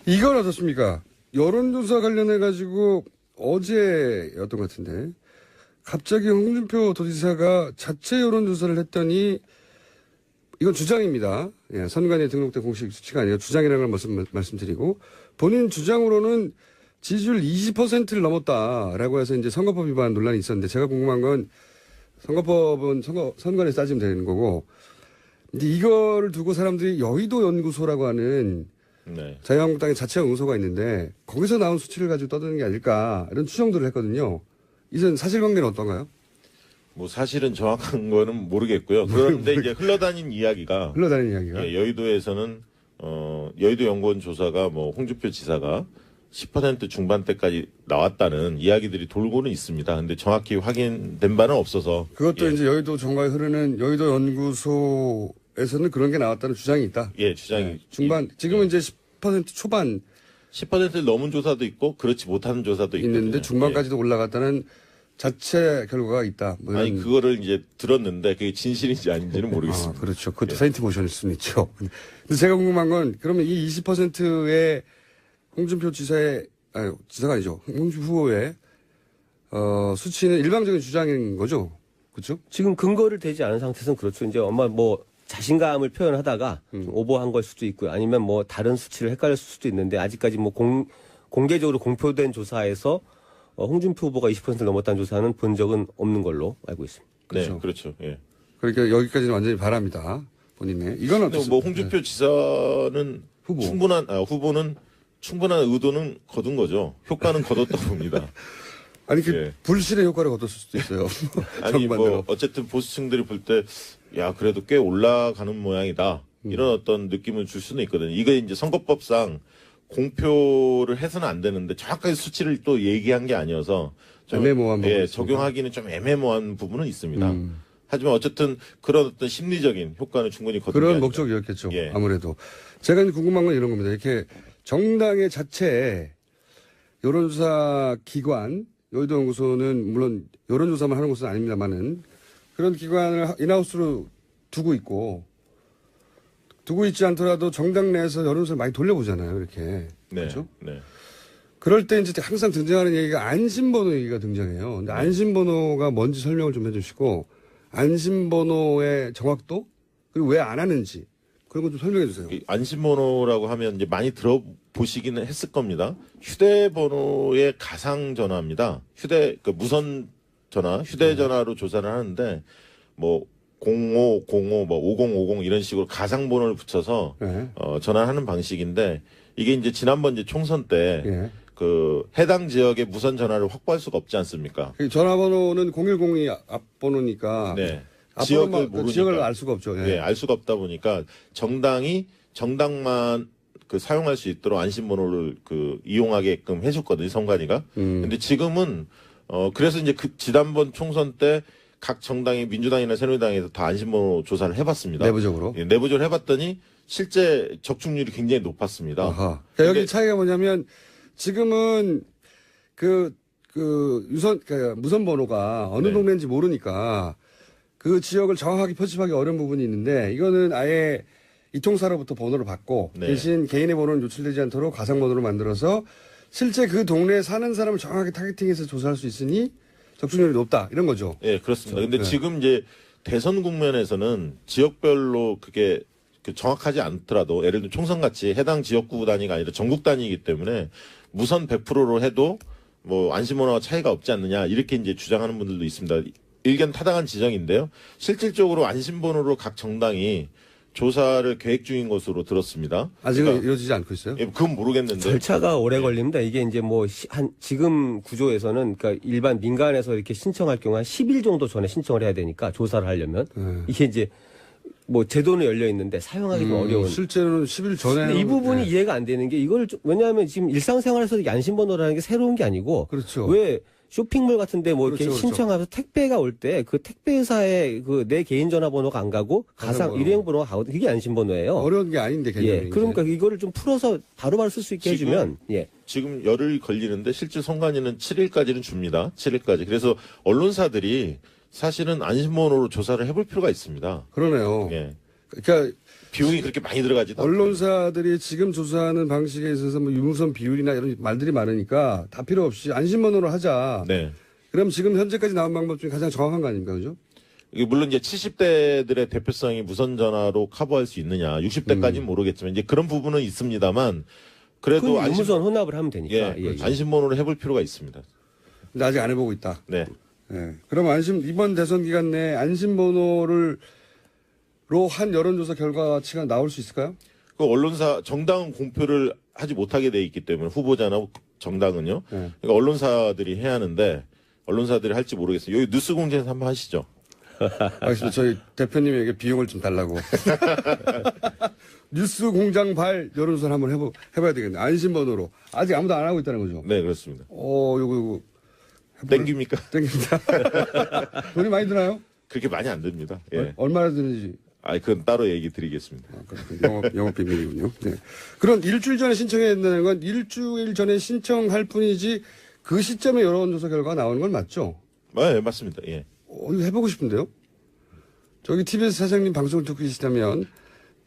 이건 어떻습니까? 여론조사 관련해 가지고 어제였던 것 같은데 갑자기 홍준표 도지사가 자체 여론조사를 했더니 이건 주장입니다. 예, 선관위에 등록된 공식 수치가 아니라 주장이라는 걸 말씀드리고 본인 주장으로는 지지율 20%를 넘었다라고 해서 이제 선거법 위반 논란이 있었는데 제가 궁금한 건 선거법은 선관위에서 따지면 되는 거고 이제 이거를 두고 사람들이 여의도 연구소라고 하는 네. 자유한국당의 자체 연구소가 있는데 거기서 나온 수치를 가지고 떠드는 게 아닐까 이런 추정들을 했거든요. 이전 사실관계는 어떤가요? 뭐 사실은 정확한 거는 모르겠고요. 그런데 이제 흘러다닌 이야기가 예, 여의도에서는 여의도 연구원 조사가 뭐 홍준표 지사가 10% 중반대까지 나왔다는 이야기들이 돌고는 있습니다. 근데 정확히 확인된 바는 없어서 그것도 예. 이제 여의도 정가에 흐르는 여의도 연구소에서는 그런 게 나왔다는 주장이 있다. 예, 주장이 네. 중반 지금은 이제 10% 초반 10%를 넘은 조사도 있고 그렇지 못하는 조사도 있는데 중반까지도 올라갔다는 자체 결과가 있다. 뭐 아니 그거를 이제 들었는데 그게 진실인지 아닌지는 모르겠습니다. 그렇죠. 그것도 예. 페인트 모션일 수는 있죠. 근데 제가 궁금한 건 그러면 이 20%의 홍준표 지사가 아니죠. 홍준표 후보의 수치는 일방적인 주장인 거죠. 그렇죠? 지금 근거를 대지 않은 상태에서는 그렇죠. 이제 아마 뭐 자신감을 표현하다가 좀 오버한 걸 수도 있고요. 아니면 뭐 다른 수치를 헷갈렸을 수도 있는데 아직까지 뭐 공개적으로 공표된 조사에서 홍준표 후보가 20%를 넘었다는 조사는 본 적은 없는 걸로 알고 있습니다. 그렇죠. 네, 그렇죠. 예. 그러니까 여기까지는 완전히 바랍니다. 본인의. 이건 어떻습니까? 뭐 홍준표 지사는 후보는 충분한 의도는 거둔 거죠. 효과는 거뒀다고 봅니다. 아니 예. 불실의 효과를 거뒀을 수도 있어요. 아니 뭐 어쨌든 보수층들이 볼 때 야 그래도 꽤 올라가는 모양이다. 이런 어떤 느낌을 줄 수는 있거든요. 이게 이제 선거법상 공표를 해서는 안 되는데 정확하게 수치를 또 얘기한 게 아니어서 좀 애매모호한 부분이 있습니다. 적용하기는 좀 애매모호한 부분은 있습니다. 하지만 어쨌든 그런 어떤 심리적인 효과는 충분히 거둔 그런 게 목적이었겠죠. 예. 아무래도 제가 이제 궁금한 건 이런 겁니다. 이렇게 정당의 자체 여론조사 기관 여의도 연구소는 물론 여론조사만 하는 곳은 아닙니다만은 그런 기관을 인하우스로 두고 있지 않더라도 정당 내에서 여론조사를 많이 돌려보잖아요. 이렇게. 네. 그렇죠? 네. 그럴 때 이제 항상 등장하는 얘기가 안심번호 얘기가 등장해요. 근데 안심번호가 뭔지 설명을 좀 해주시고 안심번호의 정확도 그리고 왜 안 하는지 그런 거 좀 설명해 주세요. 이 안심번호라고 하면 이제 많이 들어보시기는 했을 겁니다. 휴대번호의 가상 전화입니다. 무선 전화, 휴대전화로 조사를 하는데 뭐 0505, 뭐 5050 이런 식으로 가상 번호를 붙여서 전화하는 방식인데 이게 이제 지난번 이제 총선 때 그 해당 지역의 무선 전화를 확보할 수가 없지 않습니까? 전화번호는 0102 앞번호니까 네. 지역을 알 수가 없죠. 예, 알 수가 없다 보니까 정당만 그 사용할 수 있도록 안심번호를 그 이용하게끔 해줬거든요, 선관위가. 근데 지금은 그래서 이제 그 지난번 총선 때 각 정당이 민주당이나 새누리당에서 다 안심번호 조사를 해봤습니다. 내부적으로? 예, 내부적으로 해봤더니 실제 적중률이 굉장히 높았습니다. 아하. 그러니까 여기 차이가 뭐냐면 지금은 무선 번호가 어느 동네인지 모르니까 그 지역을 정확하게 표집하기 어려운 부분이 있는데 이거는 아예 이통사로부터 번호를 받고 대신 개인의 번호는 노출되지 않도록 가상번호로 만들어서 실제 그 동네에 사는 사람을 정확하게 타겟팅해서 조사할 수 있으니 적중률이 높다 이런 거죠. 예, 그렇습니다. 근데 지금 이제 대선 국면에서는 지역별로 그게 정확하지 않더라도 예를 들면 총선같이 해당 지역구 단위가 아니라 전국 단위이기 때문에 무선 100%로 해도 뭐 안심번호와 차이가 없지 않느냐 이렇게 이제 주장하는 분들도 있습니다. 일견 타당한 지적인데요. 실질적으로 안심번호로 각 정당이 조사를 계획 중인 것으로 들었습니다. 아직은 그러니까, 이루어지지 않고 있어요? 예, 그건 모르겠는데. 절차가 오래 걸립니다. 이게 이제 뭐 지금 구조에서는 그러니까 일반 민간에서 이렇게 신청할 경우 한 10일 정도 전에 신청을 해야 되니까 조사를 하려면 이게 이제 뭐 제도는 열려 있는데 사용하기 좀 어려운. 실제로는 10일 전에. 근데 이 부분이 이해가 안 되는 게 이걸 왜냐하면 지금 일상생활에서 안심번호라는 게 새로운 게 아니고. 그렇죠. 왜 쇼핑몰 같은데 뭐 이렇게 그렇죠. 신청하면서 택배가 올 때 그 택배사에 그 내 개인 전화번호가 안 가고 가상 일회용 번호가 가거든. 그게 안심번호예요. 어려운 게 아닌데 개념이. 예. 그러니까 이거를 좀 풀어서 바로바로 쓸 수 있게 지금, 해주면 예. 지금 열흘 걸리는데 실제 선관위는 7일까지는 줍니다. 7일까지. 그래서 언론사들이 사실은 안심번호로 조사를 해볼 필요가 있습니다. 그러네요. 예. 그러니까 비용이 그렇게 많이 들어가지도 언론사들이 지금 조사하는 방식에 있어서 뭐 유무선 비율이나 이런 말들이 많으니까 다 필요 없이 안심번호로 하자. 네. 그럼 지금 현재까지 나온 방법 중에 가장 정확한 거 아닙니까? 그죠? 이게 물론 이제 70대들의 대표성이 무선 전화로 커버할 수 있느냐, 60대까지는 모르겠지만 이제 그런 부분은 있습니다만 그래도 유무선 혼합을 하면 되니까. 예, 안심번호로 해볼 필요가 있습니다. 근데 아직 안 해보고 있다. 네. 예. 그럼 이번 대선 기간 내에 안심번호로 한 여론조사 결과치가 나올 수 있을까요? 그 언론사 정당은 공표를 하지 못하게 돼 있기 때문에 후보자나 정당은요. 네. 그러니까 언론사들이 해야 하는데 언론사들이 할지 모르겠어요. 여기 뉴스 공장에서 한번 하시죠. 알겠습니다. 저희 대표님에게 비용을 좀 달라고. 뉴스 공장 발 여론조사를 한번 해봐야 되겠네. 안심번호로. 아직 아무도 안 하고 있다는 거죠? 네, 그렇습니다. 요거. 땡깁니까? 땡깁니다. 돈이 많이 드나요? 그렇게 많이 안 듭니다. 예. 얼마나 드는지. 그건 따로 얘기 드리겠습니다. 영업 비밀이군요. 네. 그런 일주일 전에 신청해야 된다는 건 일주일 전에 신청할 뿐이지 그 시점에 여론조사 결과가 나오는 건 맞죠? 네, 맞습니다. 예. 이거 해보고 싶은데요? 저기 TBS 사장님 방송을 듣고 계시다면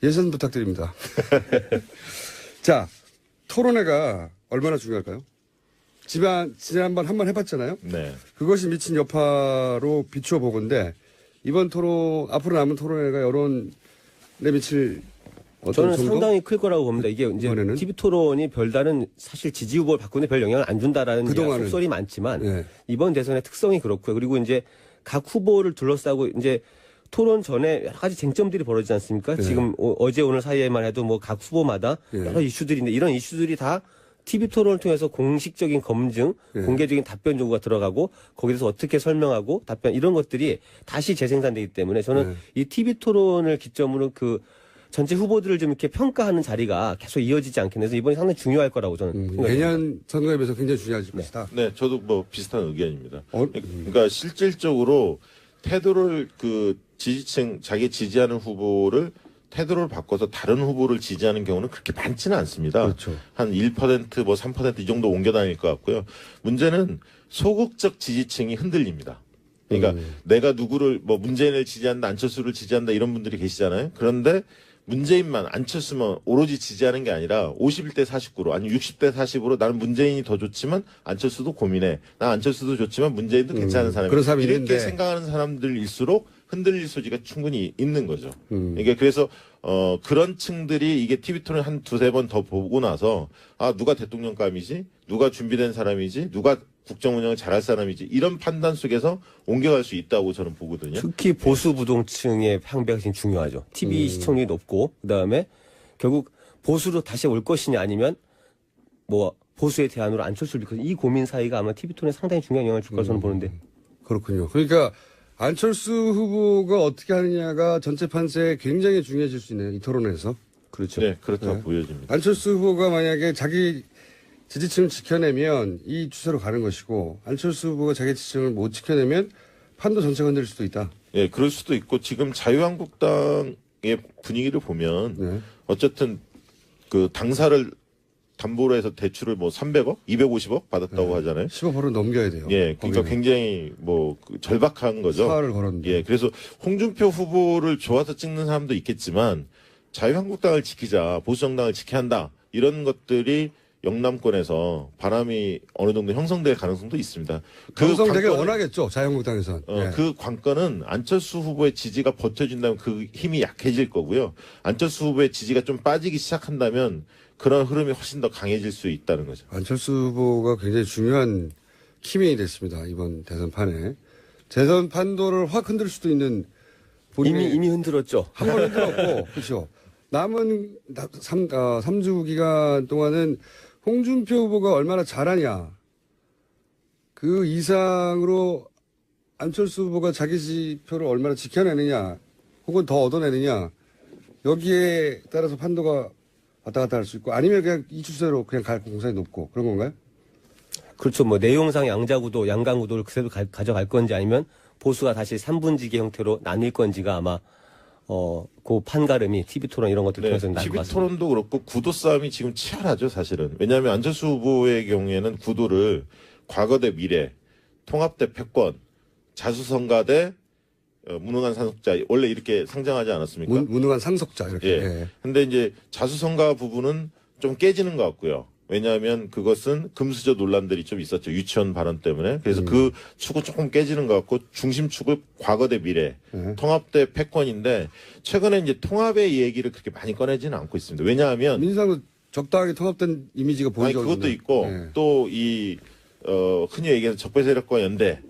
예산 부탁드립니다. 자, 토론회가 얼마나 중요할까요? 지난번 한번 해봤잖아요? 네. 그것이 미친 여파로 비추어 보건데 이번 앞으로 남은 토론회가 여론에 미칠 저는 상당히 클 거라고 봅니다. 이게 이제 이번에는? TV 토론이 별다른 사실 지지 후보를 바꾸는 별 영향을 안 준다라는 속설이 많지만 네. 이번 대선의 특성이 그렇고요. 그리고 이제 각 후보를 둘러싸고 이제 토론 전에 여러 가지 쟁점들이 벌어지지 않습니까? 네. 지금 어제 오늘 사이에만 해도 뭐 각 후보마다 네. 여러 이슈들인데 이런 이슈들이 다 TV 토론을 통해서 공식적인 검증, 네. 공개적인 답변 요구가 들어가고 거기에 대해서 어떻게 설명하고 답변 이런 것들이 다시 재생산되기 때문에 저는 네. 이 TV 토론을 기점으로 그 전체 후보들을 좀 이렇게 평가하는 자리가 계속 이어지지 않겠나 해서 이번에 상당히 중요할 거라고 저는 생각합니다. 내년 선거에 비해서 굉장히 중요할 것이다. 네, 저도 뭐 비슷한 의견입니다. 그러니까 실질적으로 태도를 자기 지지하는 후보를 태도를 바꿔서 다른 후보를 지지하는 경우는 그렇게 많지는 않습니다. 그렇죠. 한 1%, 뭐 3% 이 정도 옮겨 다닐 것 같고요. 문제는 소극적 지지층이 흔들립니다. 그러니까 내가 누구를 뭐 문재인을 지지한다, 안철수를 지지한다 이런 분들이 계시잖아요. 그런데 문재인만 안철수만 오로지 지지하는 게 아니라 51대 49로 아니면 60대 40으로 나는 문재인이 더 좋지만 안철수도 고민해. 나 안철수도 좋지만 문재인도 괜찮은 사람이야. 그런 사람이 이렇게 있는데. 생각하는 사람들일수록 흔들릴 소지가 충분히 있는 거죠. 이게 그래서 그런 층들이 이게 TV 토론 한 두세 번 더 보고 나서 누가 대통령감이지, 누가 준비된 사람이지, 누가 국정 운영을 잘할 사람이지 이런 판단 속에서 옮겨갈 수 있다고 저는 보거든요. 특히 보수 부동층의 향배가 굉장히 중요하죠. TV 시청률이 높고 그다음에 결국 보수로 다시 올 것이냐 아니면 뭐 보수의 대안으로 안철수를 비롯해서 이 고민 사이가 아마 TV 톤에 상당히 중요한 영향을 줄 거라고 저는 보는데. 그렇군요. 그러니까 안철수 후보가 어떻게 하느냐가 전체 판세에 굉장히 중요해질 수 있네요. 이 토론에서. 그렇죠. 네, 그렇다고 보여집니다. 안철수 후보가 만약에 자기 지지층을 지켜내면 이 추세로 가는 것이고 안철수 후보가 자기 지지층을 못 지켜내면 판도 전체가 흔들릴 수도 있다. 예, 그럴 수도 있고 지금 자유한국당의 분위기를 보면 어쨌든 그 당사를 담보로 해서 대출을 뭐 300억, 250억 받았다고 하잖아요. 15%는 넘겨야 돼요. 예, 그러니까 굉장히 뭐 절박한 거죠. 사활을 걸었는데. 예, 그래서 홍준표 후보를 좋아서 찍는 사람도 있겠지만 자유한국당을 지키자, 보수정당을 지켜야 한다 이런 것들이 영남권에서 바람이 어느 정도 형성될 가능성도 있습니다. 형성되길 원하겠죠. 자유한국당에서는. 그 관건은 안철수 후보의 지지가 버텨준다면 그 힘이 약해질 거고요. 안철수 후보의 지지가 좀 빠지기 시작한다면 그런 흐름이 훨씬 더 강해질 수 있다는 거죠. 안철수 후보가 굉장히 중요한 키맨이 됐습니다. 이번 대선판에. 대선 판도를 확 흔들 수도 있는 이미 흔들었죠. 한 번 흔들었고 그렇죠. 남은 3주 기간 동안은 홍준표 후보가 얼마나 잘하냐. 그 이상으로 안철수 후보가 자기 지표를 얼마나 지켜내느냐. 혹은 더 얻어내느냐, 여기에 따라서 판도가 왔다 갔다 할 수 있고, 아니면 그냥 이 추세로 그냥 갈 공산이 높고, 그런 건가요? 그렇죠. 뭐 내용상 양자구도, 양강구도를 그대로 가져갈 건지 아니면 보수가 다시 3분지기 형태로 나뉠 건지가 아마 그 판가름이 TV 토론 이런 것들 통해서 나올 것 TV 같습니다. 토론도 그렇고 구도 싸움이 지금 치열하죠, 사실은. 왜냐하면 안철수 후보의 경우에는 구도를 과거 대 미래, 통합 대 패권, 자수성가 대 무능한 상속자, 원래 이렇게 상정하지 않았습니까? 무능한 상속자, 이렇게. 예. 예. 근데 이제 자수성가 부분은 좀 깨지는 것 같고요. 왜냐하면 그것은 금수저 논란들이 좀 있었죠. 유치원 발언 때문에. 그래서 그 축은 조금 깨지는 것 같고 중심축을 과거 대 미래, 통합 대 패권인데 최근에 이제 통합의 얘기를 그렇게 많이 꺼내지는 않고 있습니다. 왜냐하면 민주당도 적당하게 통합된 이미지가 보이죠. 그것도 있고 예. 또 이 흔히 얘기하는 적폐 세력과 연대,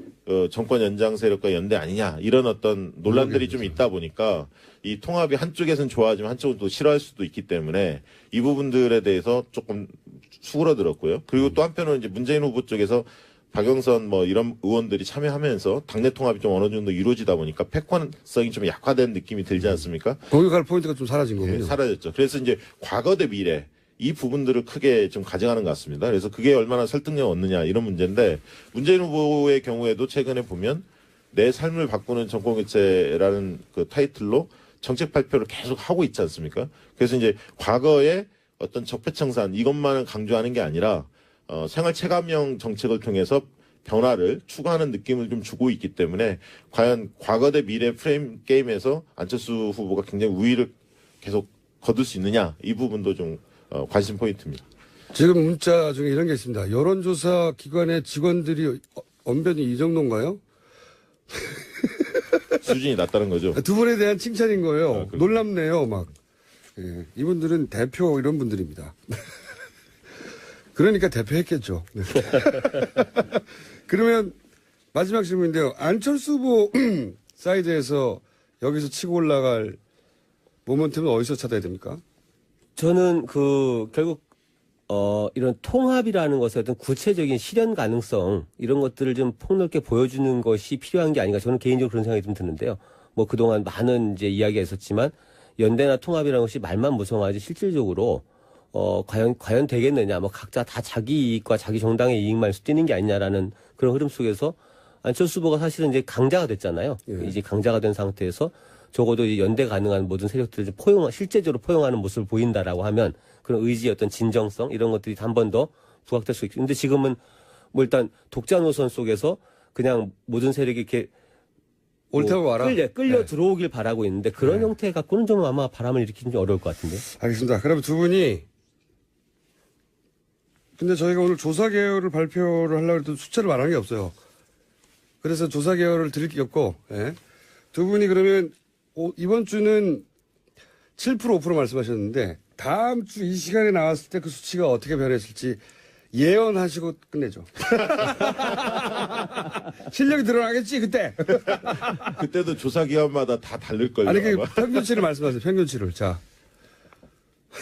정권 연장 세력과 연대 아니냐 이런 어떤 논란들이 좀 있다 보니까 이 통합이 한쪽에서는 좋아하지만 한쪽은 또 싫어할 수도 있기 때문에 이 부분들에 대해서 조금 수그러들었고요. 그리고 또 한편으로는 이제 문재인 후보 쪽에서 박영선 뭐 이런 의원들이 참여하면서 당내 통합이 좀 어느 정도 이루어지다 보니까 패권성이 좀 약화된 느낌이 들지 않습니까? 거기 갈 포인트가 좀 사라진 거군요. 네, 사라졌죠. 그래서 이제 과거 대 미래 이 부분들을 크게 좀 가져가는 것 같습니다. 그래서 그게 얼마나 설득력 얻느냐 이런 문제인데 문재인 후보의 경우에도 최근에 보면 내 삶을 바꾸는 정권교체라는 그 타이틀로 정책 발표를 계속 하고 있지 않습니까? 그래서 이제 과거에 어떤 적폐청산 이것만을 강조하는 게 아니라 생활 체감형 정책을 통해서 변화를 추구하는 느낌을 좀 주고 있기 때문에 과연 과거 대 미래 프레임 게임에서 안철수 후보가 굉장히 우위를 계속 거둘 수 있느냐 이 부분도 좀 관심 포인트입니다. 지금 문자 중에 이런 게 있습니다. 여론조사 기관의 직원들이 언변이 이 정도인가요? 수준이 낮다는 거죠. 두 분에 대한 칭찬인 거예요. 그렇군요. 놀랍네요, 막. 예, 이분들은 대표 이런 분들입니다. 그러니까 대표했겠죠. 네. 그러면 마지막 질문인데요. 안철수 후보 사이드에서 여기서 치고 올라갈 모멘텀은 어디서 찾아야 됩니까? 저는 결국 이런 통합이라는 것의 어떤 구체적인 실현 가능성 이런 것들을 좀 폭넓게 보여주는 것이 필요한 게 아닌가 저는 개인적으로 그런 생각이 좀 드는데요. 뭐 그동안 많은 이제 이야기가 있었지만 연대나 통합이라는 것이 말만 무성하지 실질적으로 과연 되겠느냐 뭐 각자 다 자기 이익과 자기 정당의 이익만 뛰는 게 아니냐라는 그런 흐름 속에서 안철수 후보가 사실은 이제 강자가 됐잖아요. 예. 이제 강자가 된 상태에서 적어도 이 연대 가능한 모든 세력들을 실제적으로 포용하는 모습을 보인다라고 하면 그런 의지의 어떤 진정성 이런 것들이 한 번 더 부각될 수 있죠. 근데 지금은 뭐 일단 독자 노선 속에서 그냥 모든 세력이 이렇게 옳다고 와라. 끌려 네. 들어오길 바라고 있는데 그런 네. 형태 갖고는 좀 아마 바람을 일으키기 좀 어려울 것 같은데. 알겠습니다. 그러면 두 분이 근데 저희가 오늘 조사 계열을 발표를 하려고 해도 숫자를 말하는 게 없어요. 그래서 조사 계열을 드릴 게 없고 예. 두 분이 그러면 이번 주는 7% 5% 말씀하셨는데 다음 주 이 시간에 나왔을 때 그 수치가 어떻게 변했을지 예언하시고 끝내죠. 실력이 드러나겠지 그때. 그때도 조사 기관마다 다 다를 걸요. 아니 그 아마. 평균치를 말씀하세요. 평균치를. 자.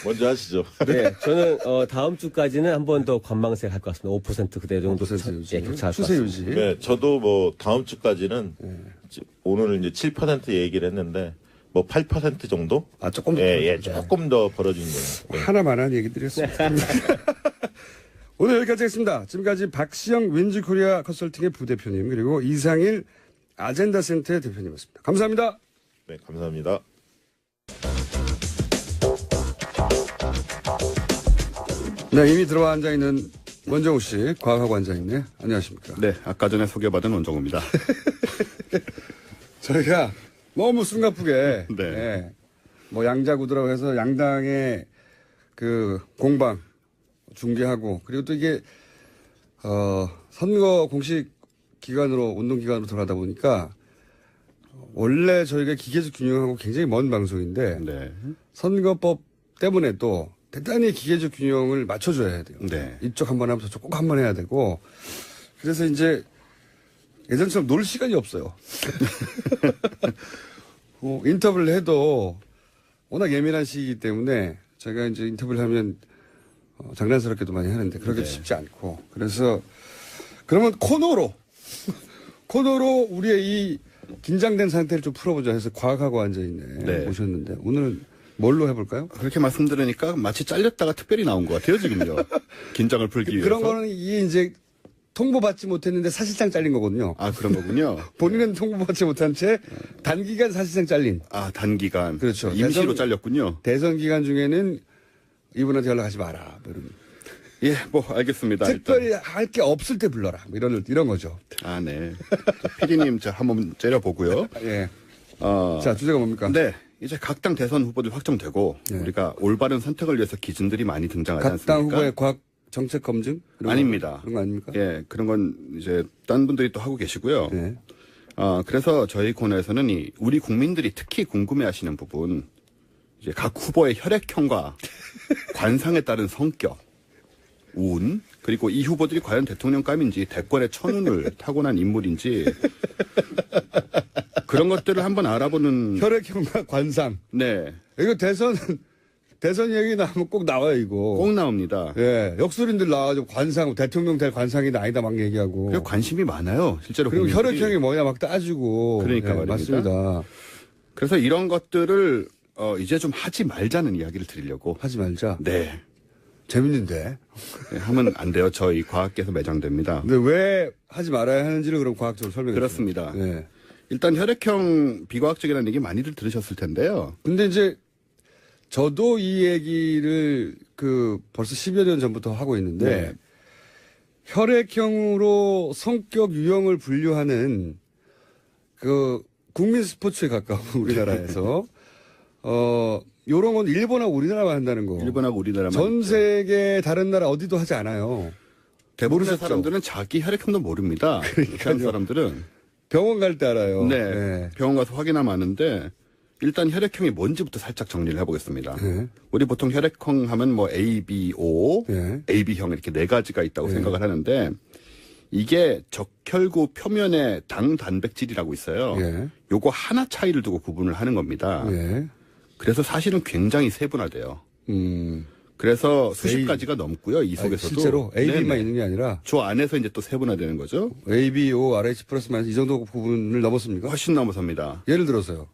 먼저 하시죠. 네, 저는 다음 주까지는 한 번 더 관망세 할 것 같습니다. 5% 그대 정도 5% 유지. 예, 격차할 것 추세 같습니다. 유지. 네, 저도 뭐 다음 주까지는 오늘 이제 7% 얘기를 했는데 뭐 8% 정도? 아 조금 더. 예, 조금 더 벌어진 거예요. 네. 하나만한 얘기 드렸습니다. 오늘 여기까지 하겠습니다. 지금까지 박시영 윈즈코리아 컨설팅의 부대표님 그리고 이상일 아젠다센터의 대표님이었습니다. 감사합니다. 네, 감사합니다. 네, 이미 들어와 앉아있는 원정우 씨, 과학하고 앉아있네. 안녕하십니까. 네, 아까 전에 소개받은 원정우입니다. 저희가 너무 숨가쁘게, 네. 예, 뭐 양자구도라고 해서 양당의 그 공방 중계하고, 그리고 또 이게, 선거 공식 기간으로, 운동기간으로 들어가다 보니까, 원래 저희가 기계적 균형하고 굉장히 먼 방송인데, 네. 선거법 때문에 또 대단히 기계적 균형을 맞춰줘야 돼요. 네. 이쪽 한번 하면 저쪽 꼭 한 번 해야 되고. 그래서 이제 예전처럼 놀 시간이 없어요. 인터뷰를 해도 워낙 예민한 시기이기 때문에 제가 이제 인터뷰를 하면 장난스럽게도 많이 하는데 그렇게 네. 쉽지 않고. 그래서 그러면 코너로 우리의 이 긴장된 상태를 좀 풀어보자 해서 과학하고 앉아있네. 네. 오셨는데. 오늘은 뭘로 해볼까요? 그렇게 말씀드리니까 마치 잘렸다가 특별히 나온 것 같아요, 지금요. 긴장을 풀기 위해서. 그런 거는 이게 이제 통보받지 못했는데 사실상 잘린 거거든요. 아, 그런 거군요. 본인은 통보받지 못한 채 단기간 사실상 잘린. 아, 단기간. 그렇죠. 임시로 잘렸군요. 대선 기간 중에는 이분한테 연락하지 마라. 뭐 이런. 예, 뭐, 알겠습니다. 특별히 할 게 없을 때 불러라. 뭐 이런 거죠. 아, 네. 피디님, 자, 한번 째려보고요. 예. 자, 주제가 뭡니까? 네. 이제 각 당 대선 후보들 확정되고, 우리가 올바른 선택을 위해서 기준들이 많이 등장하지 각 않습니까? 당 후보의 과학 정책 검증? 아닙니다. 그런 거 아닙니까? 예, 그런 건 이제 딴 분들이 또 하고 계시고요. 네. 그래서 저희 코너에서는 우리 국민들이 특히 궁금해하시는 부분, 이제 각 후보의 혈액형과 관상에 따른 성격, 운, 그리고 이 후보들이 과연 대통령감인지 대권의 천운을 타고난 인물인지 그런 것들을 한번 알아보는. 혈액형과 관상. 네. 이거 대선 얘기 나오면 꼭 나와요, 이거. 꼭 나옵니다. 예. 역술인들 나와가지고 관상, 대통령 될 관상이다 아니다 막 얘기하고. 그리고 관심이 많아요, 실제로. 그리고 국민들이. 혈액형이 뭐냐 막 따지고. 그러니까 말입니다. 맞습니다. 그래서 이런 것들을 이제 좀 하지 말자는 이야기를 드리려고. 하지 말자. 네. 재밌는데. 네, 하면 안 돼요. 저희 과학계에서 매장됩니다. 근데 왜 하지 말아야 하는지를 그럼 과학적으로 설명해 주세요. 그렇습니다. 네. 일단 혈액형 비과학적이라는 얘기 많이들 들으셨을 텐데요. 근데 이제 저도 이 얘기를 벌써 10여 년 전부터 하고 있는데 네. 혈액형으로 성격 유형을 분류하는 국민 스포츠에 가까운 우리나라에서 요런 건 일본하고 우리나라만 한다는 거. 일본하고 우리나라만. 전 세계 다른 나라 어디도 하지 않아요. 대부분의 모르셨죠? 사람들은 자기 혈액형도 모릅니다. 그런 사람들은. 병원 갈 때 알아요. 네. 병원 가서 확인하면 아는데 일단 혈액형이 뭔지부터 살짝 정리를 해보겠습니다. 네. 우리 보통 혈액형 하면 뭐 A, B, O, 네. AB형 이렇게 네 가지가 있다고 네. 생각을 하는데 이게 적혈구 표면에 당 단백질이라고 있어요. 예. 요거 하나 차이를 두고 구분을 하는 겁니다. 예. 그래서 사실은 굉장히 세분화돼요. 그래서 수십 A. 가지가 넘고요. 이 속에서도. 실제로 AB만 네네. 있는 게 아니라 저 안에서 이제 또 세분화되는 거죠. AB, O, RH 플러스 마이너스 이 정도 부분을 넘었습니까? 훨씬 넘어섭니다. 예를 들어서요.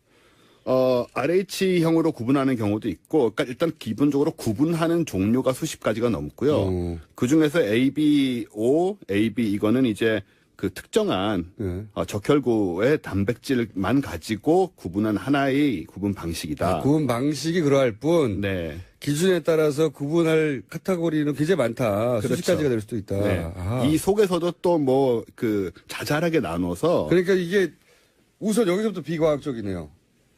RH형으로 구분하는 경우도 있고, 그러니까 일단 기본적으로 구분하는 종류가 수십 가지가 넘고요. 그 중에서 ABO, AB 이거는 이제 그 특정한 적혈구의 단백질만 가지고 구분한 하나의 구분 방식이다. 구분 방식이 그러할 뿐 네. 기준에 따라서 구분할 카테고리는 굉장히 많다. 그렇죠. 수십 가지가 될 수도 있다. 네. 아하. 이 속에서도 또 뭐 자잘하게 나눠서 그러니까 이게 우선 여기서부터 비과학적이네요.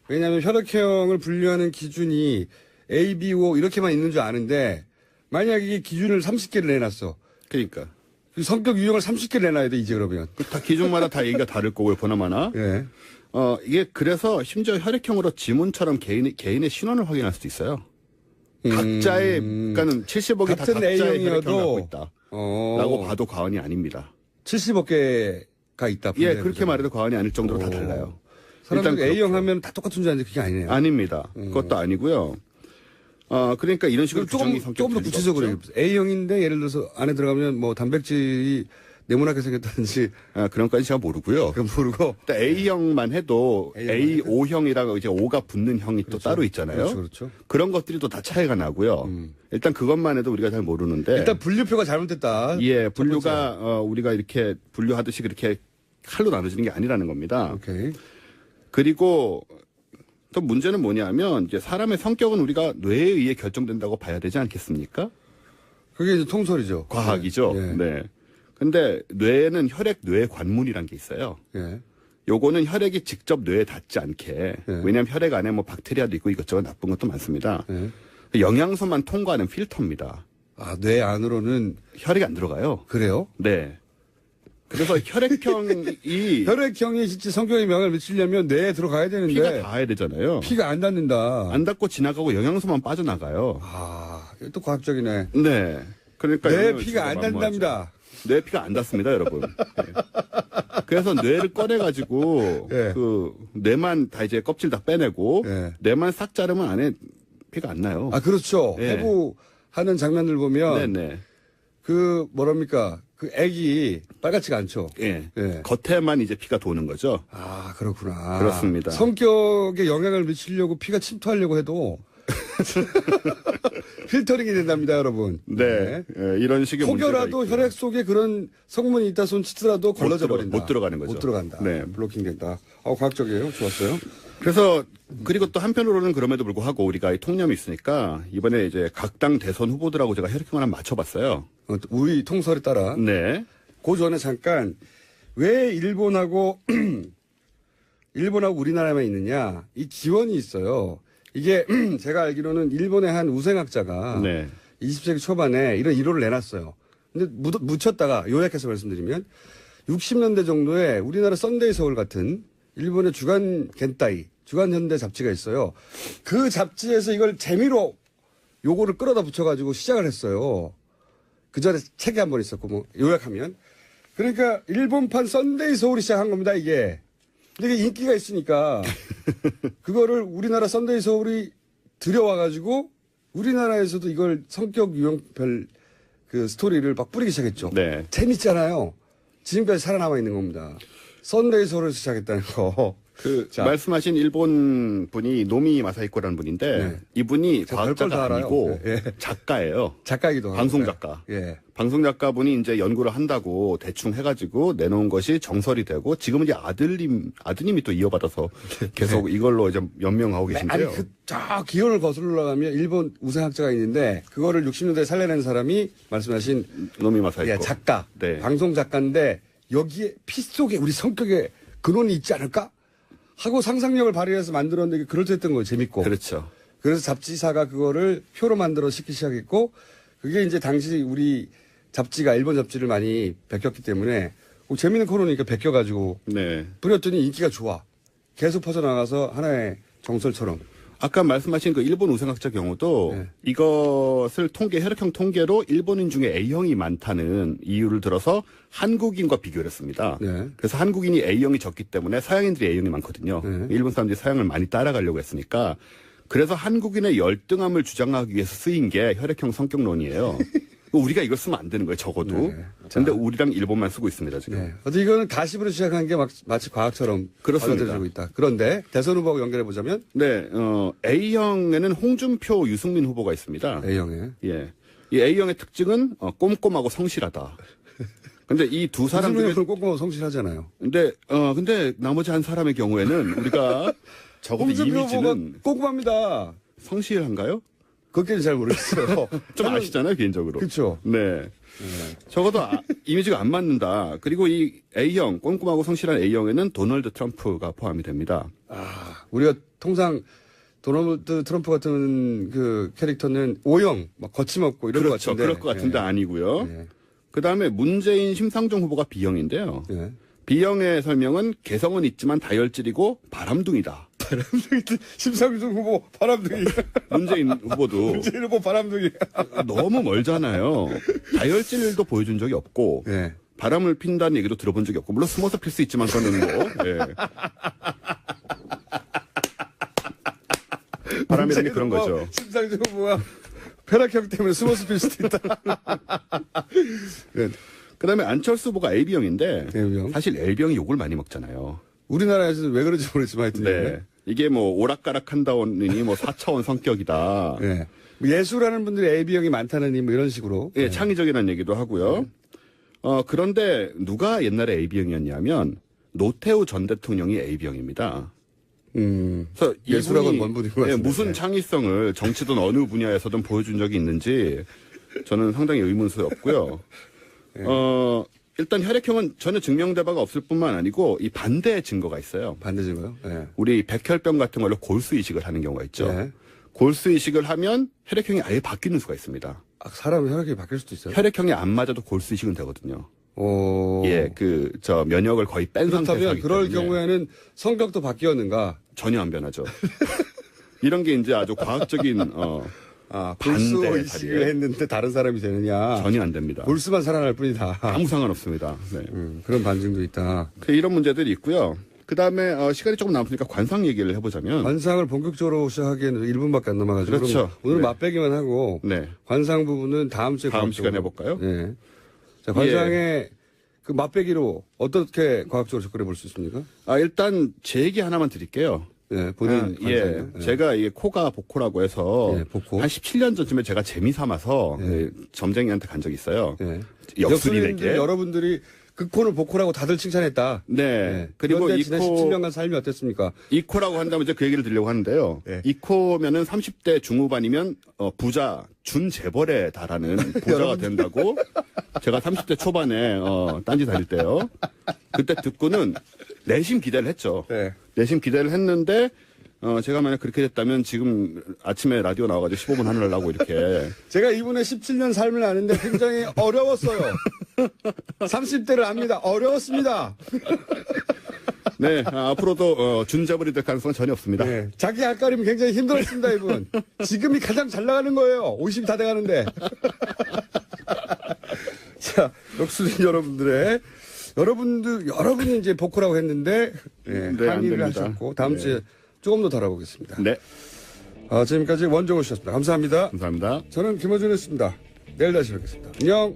왜냐하면 혈액형을 분류하는 기준이 A, B, O 이렇게만 있는 줄 아는데 만약 이게 기준을 30개를 내놨어. 그러니까 성격 유형을 30개를 내놔야 돼 이제 그러면. 다 기준마다 다 얘기가 다를 거고요, 보나마나. 예. 이게 그래서 심지어 혈액형으로 지문처럼 개인의 신원을 확인할 수도 있어요. 각자의, 그러니까는 70억이 다 같은 각자의 A형이어도 혈액형을 갖고 있다. 라고 봐도 과언이 아닙니다. 70억개가 있다. 예, 그렇게 말해도 과언이 아닐 정도로 다 달라요. 사람들이 일단 A형 하면 다 똑같은 줄 아는데 그게 아니네요. 아닙니다. 그것도 아니고요. 그러니까 이런 식으로 규정이 조금 더 구체적으로 얘기해 보세요. A형인데 예를 들어서 안에 들어가면 뭐 단백질이 네모나게 생겼다든지. 그런 건까지 제가 모르고요. 그럼 모르고. A형만 해도 A5형이라고 이제 O가 붙는 형이 또 따로 있잖아요. 그렇죠. 그런 것들이 또 다 차이가 나고요. 일단 그것만 해도 우리가 잘 모르는데. 일단 분류표가 잘못됐다. 예, 분류가 우리가 이렇게 분류하듯이 그렇게 칼로 나눠지는 게 아니라는 겁니다. 오케이. 그리고 또 문제는 뭐냐면 이제 사람의 성격은 우리가 뇌에 의해 결정된다고 봐야 되지 않겠습니까? 그게 이제 통설이죠. 과학이죠. 네. 네. 근데 뇌에는 뇌 관문이란 게 있어요. 예. 요거는 혈액이 직접 뇌에 닿지 않게. 왜냐하면 혈액 안에 뭐 박테리아도 있고 이것저것 나쁜 것도 많습니다. 영양소만 통과하는 필터입니다. 뇌 안으로는 혈액이 안 들어가요. 그래요? 네. 그래서 혈액형이 진짜 성격에 영향을 미치려면 뇌에 들어가야 되는데 피가 닿아야 되잖아요. 피가 안 닿는다. 안 닿고 지나가고 영양소만 빠져나가요. 이거 또 과학적이네. 네. 그러니까 뇌 피가 안 닿는답니다. 뇌 피가 안 닿습니다, 여러분. 네. 그래서 뇌를 꺼내가지고 뇌만 다 이제 껍질 다 빼내고 뇌만 싹 자르면 안에 피가 안 나요. 그렇죠. 네. 해부하는 장면들 보면 네네. 뭐랍니까? 그 액이 빨갛지가 않죠. 예. 예. 겉에만 이제 피가 도는 거죠. 아, 그렇구나. 그렇습니다. 성격에 영향을 미치려고 피가 침투하려고 해도 필터링이 된답니다, 여러분. 네. 예, 이런 식의 혹여라도 문제가 혈액 속에 그런 성분이 있다 손 치더라도 걸러져 버린다. 못 들어가는 거죠. 못 들어간다. 네. 블로킹 된다. 과학적이에요. 좋았어요. 그래서 그리고 또 한편으로는 그럼에도 불구하고 우리가 이 통념이 있으니까 이번에 이제 각 당 대선 후보들하고 제가 혈액형을 한번 맞춰봤어요. 우리 통설에 따라. 네. 그 전에 잠깐 왜 일본하고 우리나라만 있느냐 이 기원이 있어요. 이게 제가 알기로는 일본의 한 우생학자가 네. 20세기 초반에 이런 이론을 내놨어요. 근데 묻혔다가 요약해서 말씀드리면 60년대 정도에 우리나라 썬데이 서울 같은 일본의 주간 겐타이, 주간 현대 잡지가 있어요. 그 잡지에서 이걸 재미로 요거를 끌어다 붙여가지고 시작을 했어요. 그 전에 책이 한 번 있었고 뭐 요약하면 그러니까 일본판 썬데이 서울이 시작한 겁니다 이게. 근데 이게 인기가 있으니까 그거를 우리나라 썬데이 서울이 들여와가지고 우리나라에서도 이걸 성격 유형별 그 스토리를 막 뿌리기 시작했죠. 네. 재밌잖아요. 지금까지 살아남아 있는 겁니다. 썬데이 서울에서 시작했다는 거. 자. 말씀하신 일본 분이 노미 마사히코라는 분인데 네. 이분이 제가 별걸 다 과학자가 알아요. 아니고 예. 작가예요. 작가이기도 하고. 방송 작가. 예. 방송 작가분이 이제 연구를 한다고 대충 해가지고 내놓은 것이 정설이 되고 지금은 이제 아드님이 또 이어받아서 계속 이걸로 이제 연명하고 계신데요. 아니 저 기원을 거슬러 올라가면 일본 우생학자가 있는데 그거를 60년대에 살려낸 사람이 말씀하신 노미 마사히코. 예, 작가, 네. 방송 작가인데 여기에 피 속에 우리 성격에 근원이 있지 않을까? 하고 상상력을 발휘해서 만들었는데 그럴듯했던 거예요. 재밌고. 그렇죠. 그래서 잡지사가 그거를 표로 만들어 시키기 시작했고 그게 이제 당시 우리 잡지가 일본 잡지를 많이 베꼈기 때문에 재밌는 코너니까 베껴가지고 네. 뿌렸더니 인기가 좋아. 계속 퍼져나가서 하나의 정설처럼. 아까 말씀하신 그 일본 우생학자 경우도 네. 이것을 혈액형 통계로 일본인 중에 A형이 많다는 이유를 들어서 한국인과 비교를 했습니다. 네. 그래서 한국인이 A형이 적기 때문에 서양인들이 A형이 많거든요. 네. 일본 사람들이 서양을 많이 따라가려고 했으니까 그래서 한국인의 열등함을 주장하기 위해서 쓰인 게 혈액형 성격론이에요. 우리가 이걸 쓰면 안 되는 거예요, 적어도. 네. 그런데 우리랑 일본만 쓰고 있습니다, 지금. 네. 어떻게 이거는 가십으로 시작한 게 마치 과학처럼 그렇습니다. 받아들여지고 있다. 그런데 대선 후보하고 연결해 보자면 네, A형에는 홍준표, 유승민 후보가 있습니다. A형에. 예. 이 A형의 특징은 꼼꼼하고 성실하다. 근데 이 두 사람들이 꼼꼼하고 성실하잖아요. 근데 나머지 한 사람의 경우에는 우리가 적어도 홍준표 후보가 이미지는 꼼꼼합니다. 성실한가요? 그렇게는 잘 모르겠어요. 좀 아시잖아요, 개인적으로. 그렇죠. 네. 적어도 이미지가 안 맞는다. 그리고 이 A형, 꼼꼼하고 성실한 A형에는 도널드 트럼프가 포함이 됩니다. 우리가 통상 도널드 트럼프 같은 그 캐릭터는 O형, 막 거침없고 이런 것 그렇죠. 같은데. 그럴 것 같은데 예. 아니고요. 예. 그 다음에 문재인, 심상정 후보가 B형인데요. 예. B형의 설명은 개성은 있지만 다혈질이고 바람둥이다. 심상정 후보 바람둥이. 문재인 후보도 문재인 후보 바람둥이. 너무 멀잖아요. 다혈질도 보여준 적이 없고 예. 바람을 핀다는 얘기도 들어본 적이 없고 물론 숨어서 필 수 있지만 그거는 뭐 예. 바람이라는 게 그런 거죠. 심상정 후보가 폐락형 때문에 숨어서 필 수도 있다. 네. 그다음에 안철수 후보가 AB형인데 A형. 사실 L병이 욕을 많이 먹잖아요. 우리나라에서는 왜 그런지 모르겠지만 하여튼. 네. 이게 뭐 오락가락 한다오니 뭐 4차원 성격이다. 예. 뭐 예술하는 분들이 AB형이 많다느니 뭐 이런 식으로. 예, 창의적이라는 얘기도 하고요. 그런데 누가 옛날에 AB형이었냐면 노태우 전 대통령이 AB형입니다. 그래서 예술학원 뭔 분인 것 예, 같은데. 무슨 창의성을 정치든 어느 분야에서든 보여준 적이 있는지 저는 상당히 의문스럽고요. 일단 혈액형은 전혀 증명된 바가 없을 뿐만 아니고 이 반대 증거가 있어요. 반대 증거요? 예. 우리 백혈병 같은 걸로 골수 이식을 하는 경우가 있죠. 예. 골수 이식을 하면 혈액형이 아예 바뀌는 수가 있습니다. 사람 혈액이 바뀔 수도 있어요. 혈액형이 안 맞아도 골수 이식은 되거든요. 오. 예, 면역을 거의 뺀 상태에서 그렇다면 하기 그럴 때문에 경우에는 성격도 바뀌었는가? 전혀 안 변하죠. 이런 게 이제 아주 과학적인 볼수 반대 이식을 자리에. 했는데 다른 사람이 되느냐? 전혀 안 됩니다. 볼수만 살아날 뿐이다. 아무 상관없습니다. 네. 그런 반증도 있다. 이런 문제들이 있고요. 그 다음에 시간이 조금 남으니까 관상 얘기를 해보자면 관상을 본격적으로 시작하기에는 1분밖에 안 남아가지고 그렇죠. 오늘 네. 맛배기만 하고 네. 관상 부분은 다음 주에 다음 시간에 해볼까요? 네. 자, 관상의 그 맛배기로 어떻게 과학적으로 접근해 볼 수 있습니까? 일단 제 얘기 하나만 드릴게요. 예, 본인 관상이요? 예. 제가 이게 코가 복코라고 해서 예, 복코. 한 17년 전쯤에 제가 재미 삼아서 점쟁이한테 간 적이 있어요. 예. 역술인에게. 여러분들이 그 코를 복코라고 다들 칭찬했다. 네. 예. 그리고 그런데 이 지난 코 17년간 삶이 어땠습니까? 이 코라고 한다면 이제 그 얘기를 드리려고 하는데요. 예. 이 코면은 30대 중후반이면 부자 준재벌에 달하는 부자가 된다고 제가 30대 초반에 딴지 다닐 때요. 그때 듣고는 내심 기대를 했죠. 네. 내심 기대를 했는데 제가 만약 그렇게 됐다면 지금 아침에 라디오 나와가지고 15분 하느라고 이렇게 제가 이분의 17년 삶을 아는데 굉장히 어려웠어요. 30대를 압니다. 어려웠습니다. 네, 앞으로도 준재벌이 될 가능성은 전혀 없습니다. 네, 자기 할 거리면 굉장히 힘들었습니다, 이분. 지금이 가장 잘 나가는 거예요. 50이 다 돼가는데. 자, 역술인 여러분이 이제 복코라고 했는데, 네, 항의를 안 됩니다. 하셨고, 다음 주에 조금 더 다뤄보겠습니다. 네. 지금까지 원종호 씨였습니다. 감사합니다. 감사합니다. 저는 김어준이었습니다. 내일 다시 뵙겠습니다. 안녕.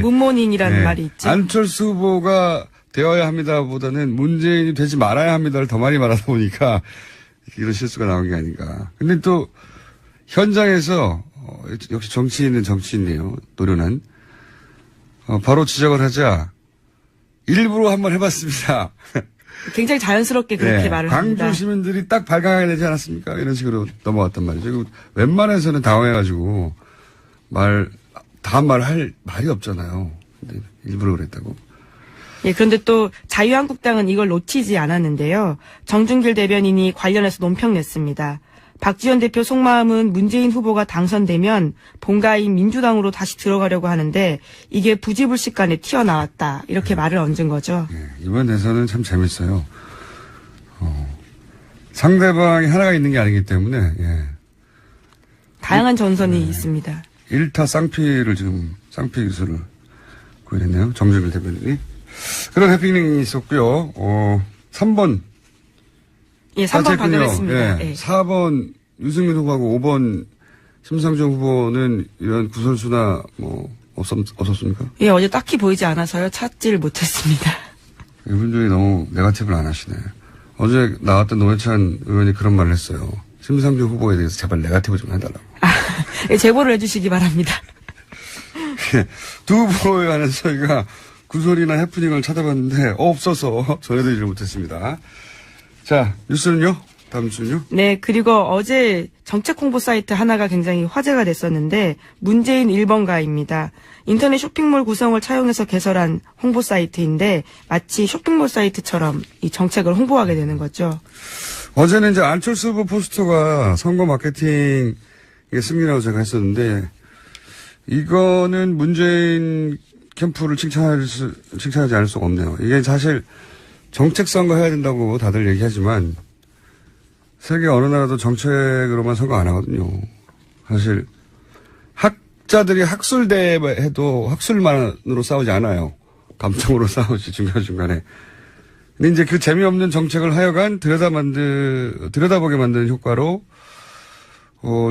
문모닝이라는 말이 있죠. 안철수 후보가 되어야 합니다보다는 문재인이 되지 말아야 합니다를 더 많이 말하다 보니까 이런 실수가 나온 게 아닌가. 근데 또 현장에서 역시 정치인은 정치인이에요. 노련한. 바로 지적을 하자 일부러 한번 해봤습니다. 굉장히 자연스럽게 그렇게 말을 합니다. 광주 시민들이 딱 발광하게 되지 않았습니까? 이런 식으로 넘어갔단 말이죠. 웬만해서는 당황해가지고 다음 말 할 말이 없잖아요. 근데 일부러 그랬다고. 예, 그런데 또 자유한국당은 이걸 놓치지 않았는데요. 정준길 대변인이 관련해서 논평 냈습니다. 박지원 대표 속마음은 문재인 후보가 당선되면 본가인 민주당으로 다시 들어가려고 하는데 이게 부지불식간에 튀어나왔다. 이렇게 말을 얹은 거죠. 이번 대선은 참 재밌어요. 상대방이 하나가 있는 게 아니기 때문에 다양한 전선이 있습니다. 1타 쌍피 기술을 구현했네요. 정준길 대변인이. 그런 해피닝이 있었고요. 3번. 예, 3번 받아냈습니다. 예. 4번 유승민 후보하고 5번 심상정 후보는 이런 구설수나 없었습니까? 예, 어제 딱히 보이지 않아서요. 찾지를 못했습니다. 이분들이 너무 네거티브를 안 하시네. 어제 나왔던 노회찬 의원이 그런 말을 했어요. 심상정 후보에 대해서 제발 네거티브 좀 해달라고. 예, 제보를 해주시기 바랍니다. 두 후보에 관해서 저희가 구설이나 해프닝을 찾아봤는데 없어서 전해드리지 못했습니다. 자, 뉴스는요? 다음 뉴스는요? 네, 그리고 어제 정책 홍보 사이트 하나가 굉장히 화제가 됐었는데 문재인 1번가입니다. 인터넷 쇼핑몰 구성을 차용해서 개설한 홍보 사이트인데 마치 쇼핑몰 사이트처럼 이 정책을 홍보하게 되는 거죠. 어제는 이제 안철수 후보 포스터가 선거 마케팅의 승리라고 제가 했었는데 이거는 문재인 캠프를 칭찬하지 않을 수가 없네요. 이게 사실 정책 선거 해야 된다고 다들 얘기하지만 세계 어느 나라도 정책으로만 선거 안 하거든요. 사실 학자들이 학술대회 해도 학술만으로 싸우지 않아요. 감정으로 싸우지 중간중간에. 근데 이제 그 재미없는 정책을 하여간 들여다보게 만드는 효과로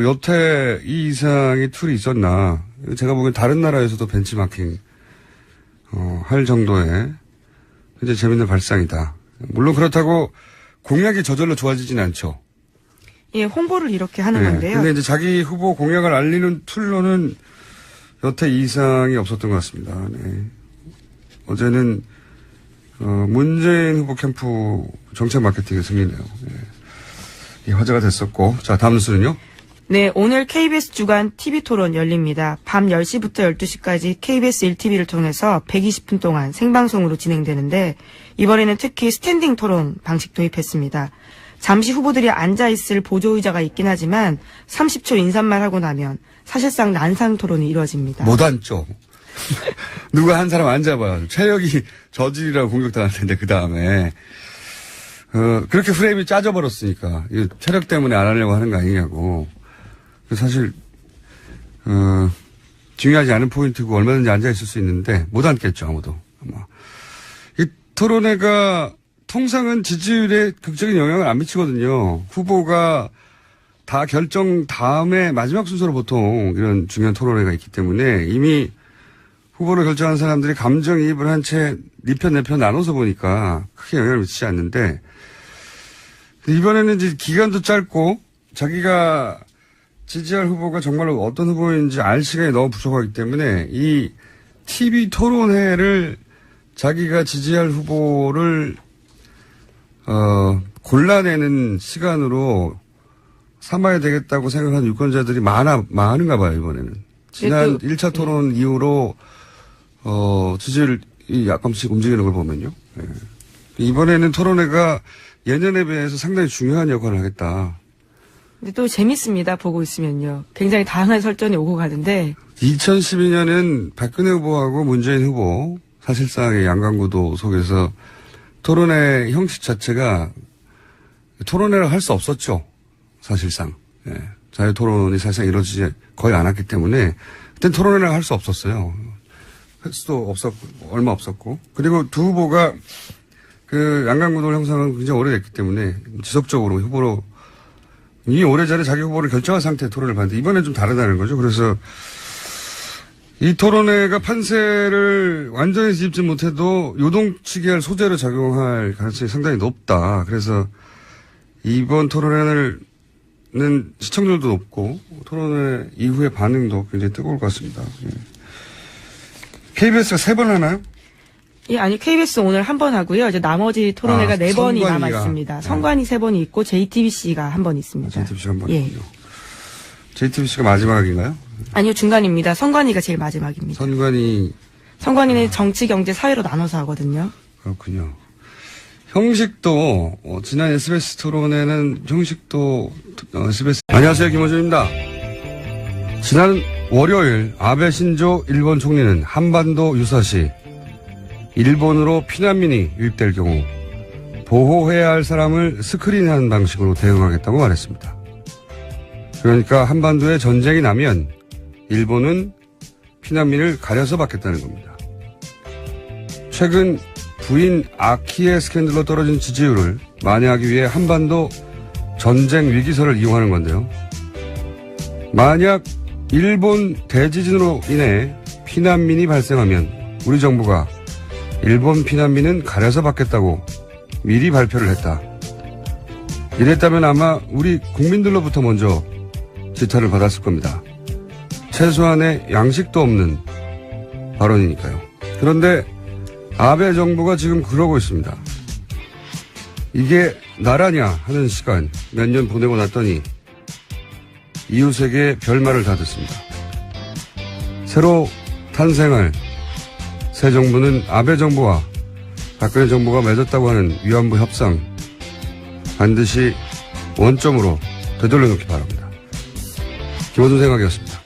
여태 이 이상의 툴이 있었나. 제가 보기엔 다른 나라에서도 벤치마킹 할 정도의 굉장히 재밌는 발상이다. 물론 그렇다고 공약이 저절로 좋아지진 않죠. 예, 홍보를 이렇게 하는 건데요. 근데 이제 자기 후보 공약을 알리는 툴로는 여태 이상이 없었던 것 같습니다. 네. 어제는 문재인 후보 캠프 정책 마케팅의 승리네요. 네. 이 화제가 됐었고, 자 다음 뉴스는요. 네, 오늘 KBS 주간 TV토론 열립니다. 밤 10시부터 12시까지 KBS 1TV를 통해서 120분 동안 생방송으로 진행되는데 이번에는 특히 스탠딩 토론 방식 도입했습니다. 잠시 후보들이 앉아있을 보조의자가 있긴 하지만 30초 인사말 하고 나면 사실상 난상 토론이 이루어집니다. 못 앉죠. 누가 한 사람 앉아봐요. 체력이 저질이라고 공격당할 텐데 그 다음에 그렇게 프레임이 짜져버렸으니까 체력 때문에 안 하려고 하는 거 아니냐고. 사실 중요하지 않은 포인트고 얼마든지 앉아있을 수 있는데 못 앉겠죠 아무도. 아마. 이 토론회가 통상은 지지율에 극적인 영향을 안 미치거든요. 후보가 다 결정 다음에 마지막 순서로 보통 이런 중요한 토론회가 있기 때문에 이미 후보를 결정한 사람들이 감정이입을 한 채 네 편, 내 편 나눠서 보니까 크게 영향을 미치지 않는데 이번에는 이제 기간도 짧고 자기가 지지할 후보가 정말로 어떤 후보인지 알 시간이 너무 부족하기 때문에 이 TV 토론회를 자기가 지지할 후보를 골라내는 시간으로 삼아야 되겠다고 생각하는 유권자들이 많은가 봐요, 이번에는. 지난 1차 토론 이후로, 지지율이 약간씩 움직이는 걸 보면요. 예. 이번에는 토론회가 예년에 비해서 상당히 중요한 역할을 하겠다. 근데 또 재밌습니다, 보고 있으면요. 굉장히 다양한 설전이 오고 가는데. 2012년은 박근혜 후보하고 문재인 후보, 사실상의 양강구도 속에서 토론회 형식 자체가 토론회를 할 수 없었죠. 사실상. 예. 자유 토론이 사실상 이루어지지 거의 않았기 때문에 그땐 토론회를 할 수 없었어요. 횟수도 없었고, 얼마 없었고. 그리고 두 후보가 그 양강구도 형성은 굉장히 오래됐기 때문에 지속적으로 후보로 이미 오래전에 자기 후보를 결정한 상태의 토론을 봤는데 이번엔 좀 다르다는 거죠. 그래서 이 토론회가 판세를 완전히 뒤집지 못해도 요동치게 할 소재로 작용할 가능성이 상당히 높다. 그래서 이번 토론회는 시청률도 높고 토론회 이후의 반응도 굉장히 뜨거울 것 같습니다. KBS가 3번 하나요? 예, 아니, KBS 오늘 한 번 하고요. 이제 나머지 토론회가 4번이 선관위가. 남아있습니다. 선관위 3번이 있고, JTBC가 한 번 있습니다. JTBC가 한 번 예. 있군요. JTBC가 마지막인가요? 아니요, 중간입니다. 선관위가 제일 마지막입니다. 선관위는 정치, 경제, 사회로 나눠서 하거든요. 그렇군요. 형식도, 지난 SBS 토론회는 형식도, SBS. 안녕하세요, 김호준입니다. 지난 월요일 아베 신조 일본 총리는 한반도 유사시 일본으로 피난민이 유입될 경우 보호해야 할 사람을 스크린하는 방식으로 대응하겠다고 말했습니다. 그러니까 한반도에 전쟁이 나면 일본은 피난민을 가려서 받겠다는 겁니다. 최근 부인 아키의 스캔들로 떨어진 지지율을 만회하기 위해 한반도 전쟁 위기설을 이용하는 건데요. 만약 일본 대지진으로 인해 피난민이 발생하면 우리 정부가 일본 피난민은 가려서 받겠다고 미리 발표를 했다. 이랬다면 아마 우리 국민들로부터 먼저 지탄을 받았을 겁니다. 최소한의 양식도 없는 발언이니까요. 그런데 아베 정부가 지금 그러고 있습니다. 이게 나라냐 하는 시간 몇 년 보내고 났더니 이웃에게 별말을 다 듣습니다. 새로 탄생할 새 정부는 아베 정부와 박근혜 정부가 맺었다고 하는 위안부 협상 반드시 원점으로 되돌려놓기 바랍니다. 김호준 생각이었습니다.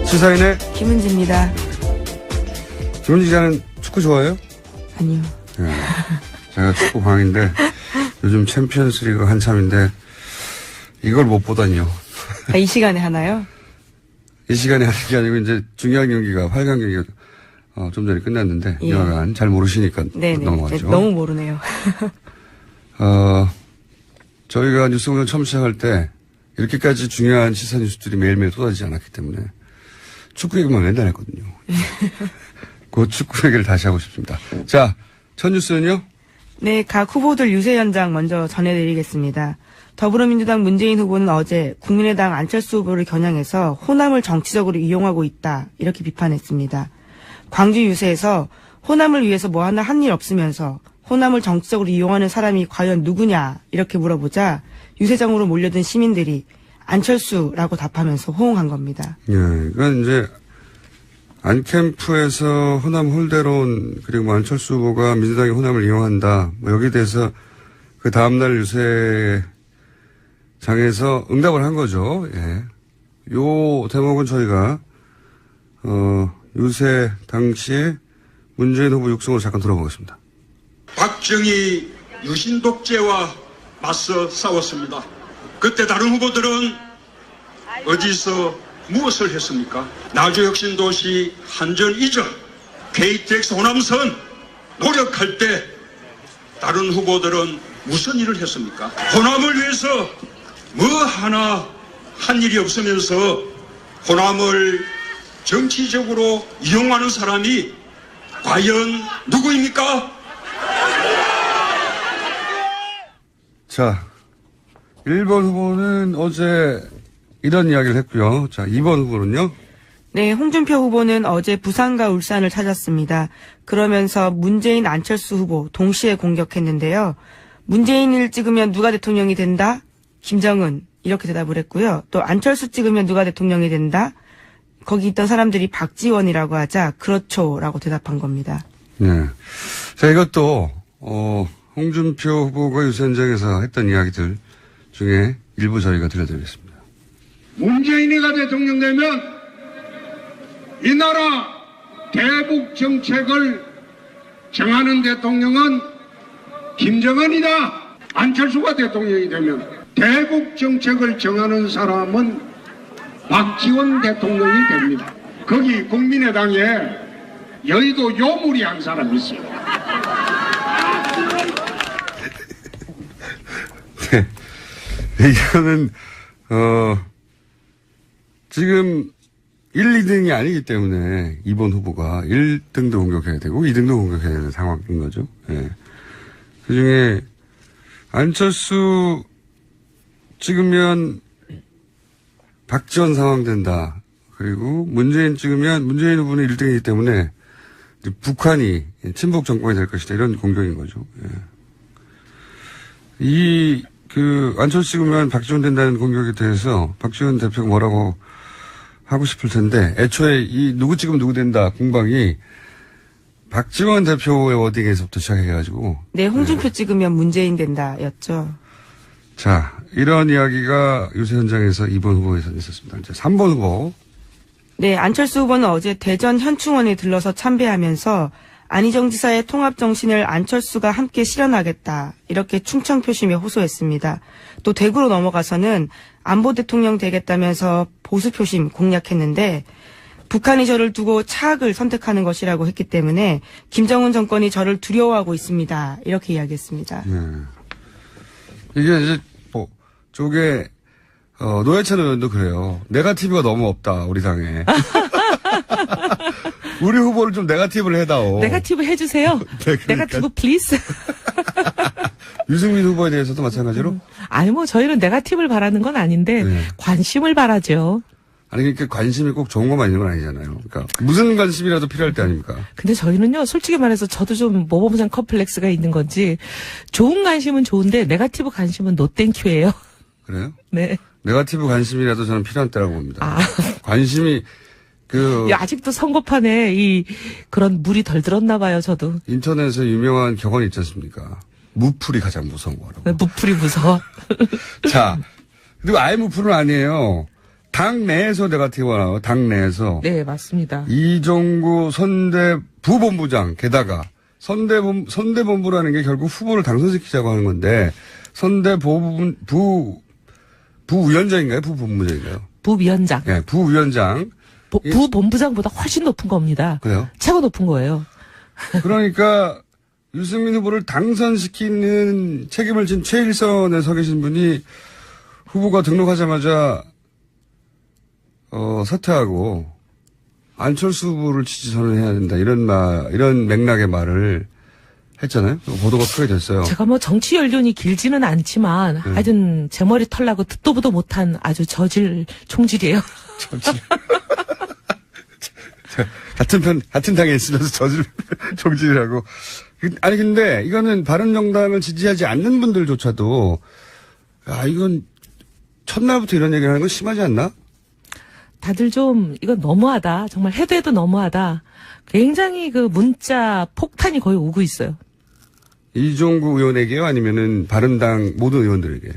시사인의 김은지입니다. 김은지 기자는 축구 좋아해요? 아니요. 네. 제가 축구 광인데 요즘 챔피언스 리그 한참인데 이걸 못 보다니요. 이 시간에 하나요? 이 시간에 하는 게 아니고 이제 중요한 경기가 8강 경기가 좀 전에 끝났는데 예. 여하간 잘 모르시니까 네네. 넘어갔죠. 너무 모르네요. 저희가 뉴스공장 처음 시작할 때 이렇게까지 중요한 시사 뉴스들이 매일매일 쏟아지지 않았기 때문에 축구 얘기만 맨날 했거든요. 그 축구 얘기를 다시 하고 싶습니다. 자, 첫 뉴스는요? 네, 각 후보들 유세 현장 먼저 전해드리겠습니다. 더불어민주당 문재인 후보는 어제 국민의당 안철수 후보를 겨냥해서 호남을 정치적으로 이용하고 있다, 이렇게 비판했습니다. 광주 유세에서 호남을 위해서 뭐 하나 한 일 없으면서 호남을 정치적으로 이용하는 사람이 과연 누구냐, 이렇게 물어보자 유세장으로 몰려든 시민들이 안철수라고 답하면서 호응한 겁니다. 예, 그러니까 이제 안캠프에서 호남 홀대론 그리고 뭐 안철수 후보가 민주당이 호남을 이용한다. 뭐 여기에 대해서 그 다음날 유세장에서 응답을 한 거죠. 예. 요 대목은 저희가 유세 당시에 문재인 후보 육성으로 잠깐 들어보겠습니다. 박정희 유신 독재와 맞서 싸웠습니다. 그때 다른 후보들은 어디서 무엇을 했습니까? 나주혁신도시 한전 이전, KTX 호남선 노력할 때 다른 후보들은 무슨 일을 했습니까? 호남을 위해서 뭐 하나 한 일이 없으면서 호남을 정치적으로 이용하는 사람이 과연 누구입니까? 자, 1번 후보는 어제 이런 이야기를 했고요. 자, 2번 후보는요? 네, 홍준표 후보는 어제 부산과 울산을 찾았습니다. 그러면서 문재인, 안철수 후보 동시에 공격했는데요. 문재인을 찍으면 누가 대통령이 된다? 김정은 이렇게 대답을 했고요. 또 안철수 찍으면 누가 대통령이 된다? 거기 있던 사람들이 박지원이라고 하자 그렇죠라고 대답한 겁니다. 네. 자, 이것도 홍준표 후보가 유세 현장에서 했던 이야기들 중에 일부 저희가 들려드리겠습니다. 문재인이가 대통령 되면 이 나라 대북 정책을 정하는 대통령은 김정은이다. 안철수가 대통령이 되면 대북 정책을 정하는 사람은 박지원 대통령이 됩니다. 거기 국민의당에 여의도 요물이 한 사람 있어요. 네. 이거는 지금 1, 2등이 아니기 때문에 2번 후보가 1등도 공격해야 되고 2등도 공격해야 되는 상황인 거죠. 네. 그중에 안철수 찍으면 박지원 상황 된다. 그리고 문재인 찍으면 문재인 후보는 1등이기 때문에 북한이 친북 정권이 될 것이다. 이런 공격인 거죠. 예. 안철수 찍으면 박지원 된다는 공격에 대해서 박지원 대표가 뭐라고 하고 싶을 텐데, 애초에 누구 찍으면 누구 된다 공방이 박지원 대표의 워딩에서부터 시작해가지고. 네, 홍준표 찍으면 문재인 된다였죠. 자, 이런 이야기가 유세 현장에서 2번 후보에서 있었습니다. 이제 3번 후보. 네, 안철수 후보는 어제 대전 현충원에 들러서 참배하면서 안희정 지사의 통합 정신을 안철수가 함께 실현하겠다. 이렇게 충청 표심에 호소했습니다. 또 대구로 넘어가서는 안보 대통령 되겠다면서 보수 표심 공략했는데 북한이 저를 두고 차악을 선택하는 것이라고 했기 때문에 김정은 정권이 저를 두려워하고 있습니다. 이렇게 이야기했습니다. 네. 이게 이제 저게 노회찬 의원도 그래요. 네거티브가 너무 없다 우리 당에. 우리 후보를 좀 네거티브를 해다오. 네거티브 해주세요. 네, 그러니까. 네거티브 플리즈. 유승민 후보에 대해서도 마찬가지로? 아니 저희는 네거티브를 바라는 건 아닌데 네. 관심을 바라죠. 아니 그러니까 관심이 꼭 좋은 것만 있는 건 아니잖아요. 그러니까 무슨 관심이라도 필요할 때 아닙니까? 근데 저희는요 솔직히 말해서 저도 좀 모범생 컴플렉스가 있는 건지 좋은 관심은 좋은데 네거티브 관심은 노 땡큐예요. 그래요? 네. 네거티브 관심이라도 저는 필요한 때라고 봅니다. 관심이 아직도 선거판에 그런 물이 덜 들었나 봐요, 저도. 인터넷에 유명한 격언이 있지 않습니까? 무풀이 가장 무서운 거라고. 네, 무풀이 무서워. 자, 그리고 아예 무풀은 아니에요. 당 내에서 네거티브가 나와요. 당 내에서. 네, 맞습니다. 이종구 선대 부본부장, 게다가 선대본부라는 게 결국 후보를 당선시키자고 하는 건데, 부위원장인가요? 부본부장인가요? 부위원장. 네, 부위원장. 부본부장보다 훨씬 높은 겁니다. 그래요? 최고 높은 거예요. 그러니까 유승민 후보를 당선시키는 책임을 진 최일선에 서 계신 분이 후보가 등록하자마자 사퇴하고 안철수 후보를 지지 선언해야 된다 이런 맥락의 말을 했잖아요. 보도가 크게 됐어요. 제가 정치 연륜이 길지는 않지만 하여튼 제 머리 털나고 듣도 보도 못한 아주 저질 총질이에요. 저질. 같은 당에 있으면서 저질 총질이라고. 아니 근데 이거는 바른정당을 지지하지 않는 분들조차도 이건 첫날부터 이런 얘기를 하는 건 심하지 않나? 다들 좀 이건 너무하다. 정말 해도 너무하다. 굉장히 문자 폭탄이 거의 오고 있어요. 이종구 의원에게요? 아니면은 바른당 모든 의원들에게?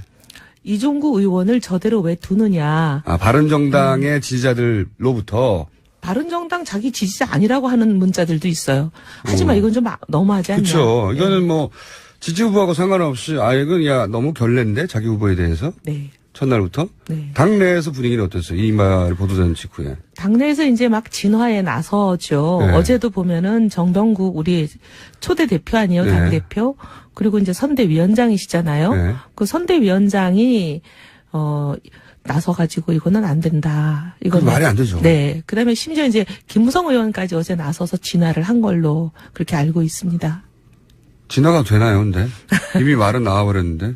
이종구 의원을 저대로 왜 두느냐. 바른정당의 지지자들로부터? 바른정당 자기 지지자 아니라고 하는 문자들도 있어요. 하지만 이건 좀 너무하지 않냐. 그렇죠. 이거는 지지 후보하고 상관없이 이건 너무 결례인데 자기 후보에 대해서? 네. 첫날부터? 네. 당내에서 분위기는 어땠어요? 이 말 보도된 직후에. 당내에서 이제 막 진화에 나서죠. 네. 어제도 보면은 정병국 우리 초대 대표 아니에요, 네. 당대표. 그리고 이제 선대위원장이시잖아요. 네. 그 선대위원장이 나서가지고 이거는 안 된다. 이건 말이 안 되죠. 네. 그다음에 심지어 이제 김무성 의원까지 어제 나서서 진화를 한 걸로 그렇게 알고 있습니다. 진화가 되나요, 근데? 이미 말은 나와버렸는데.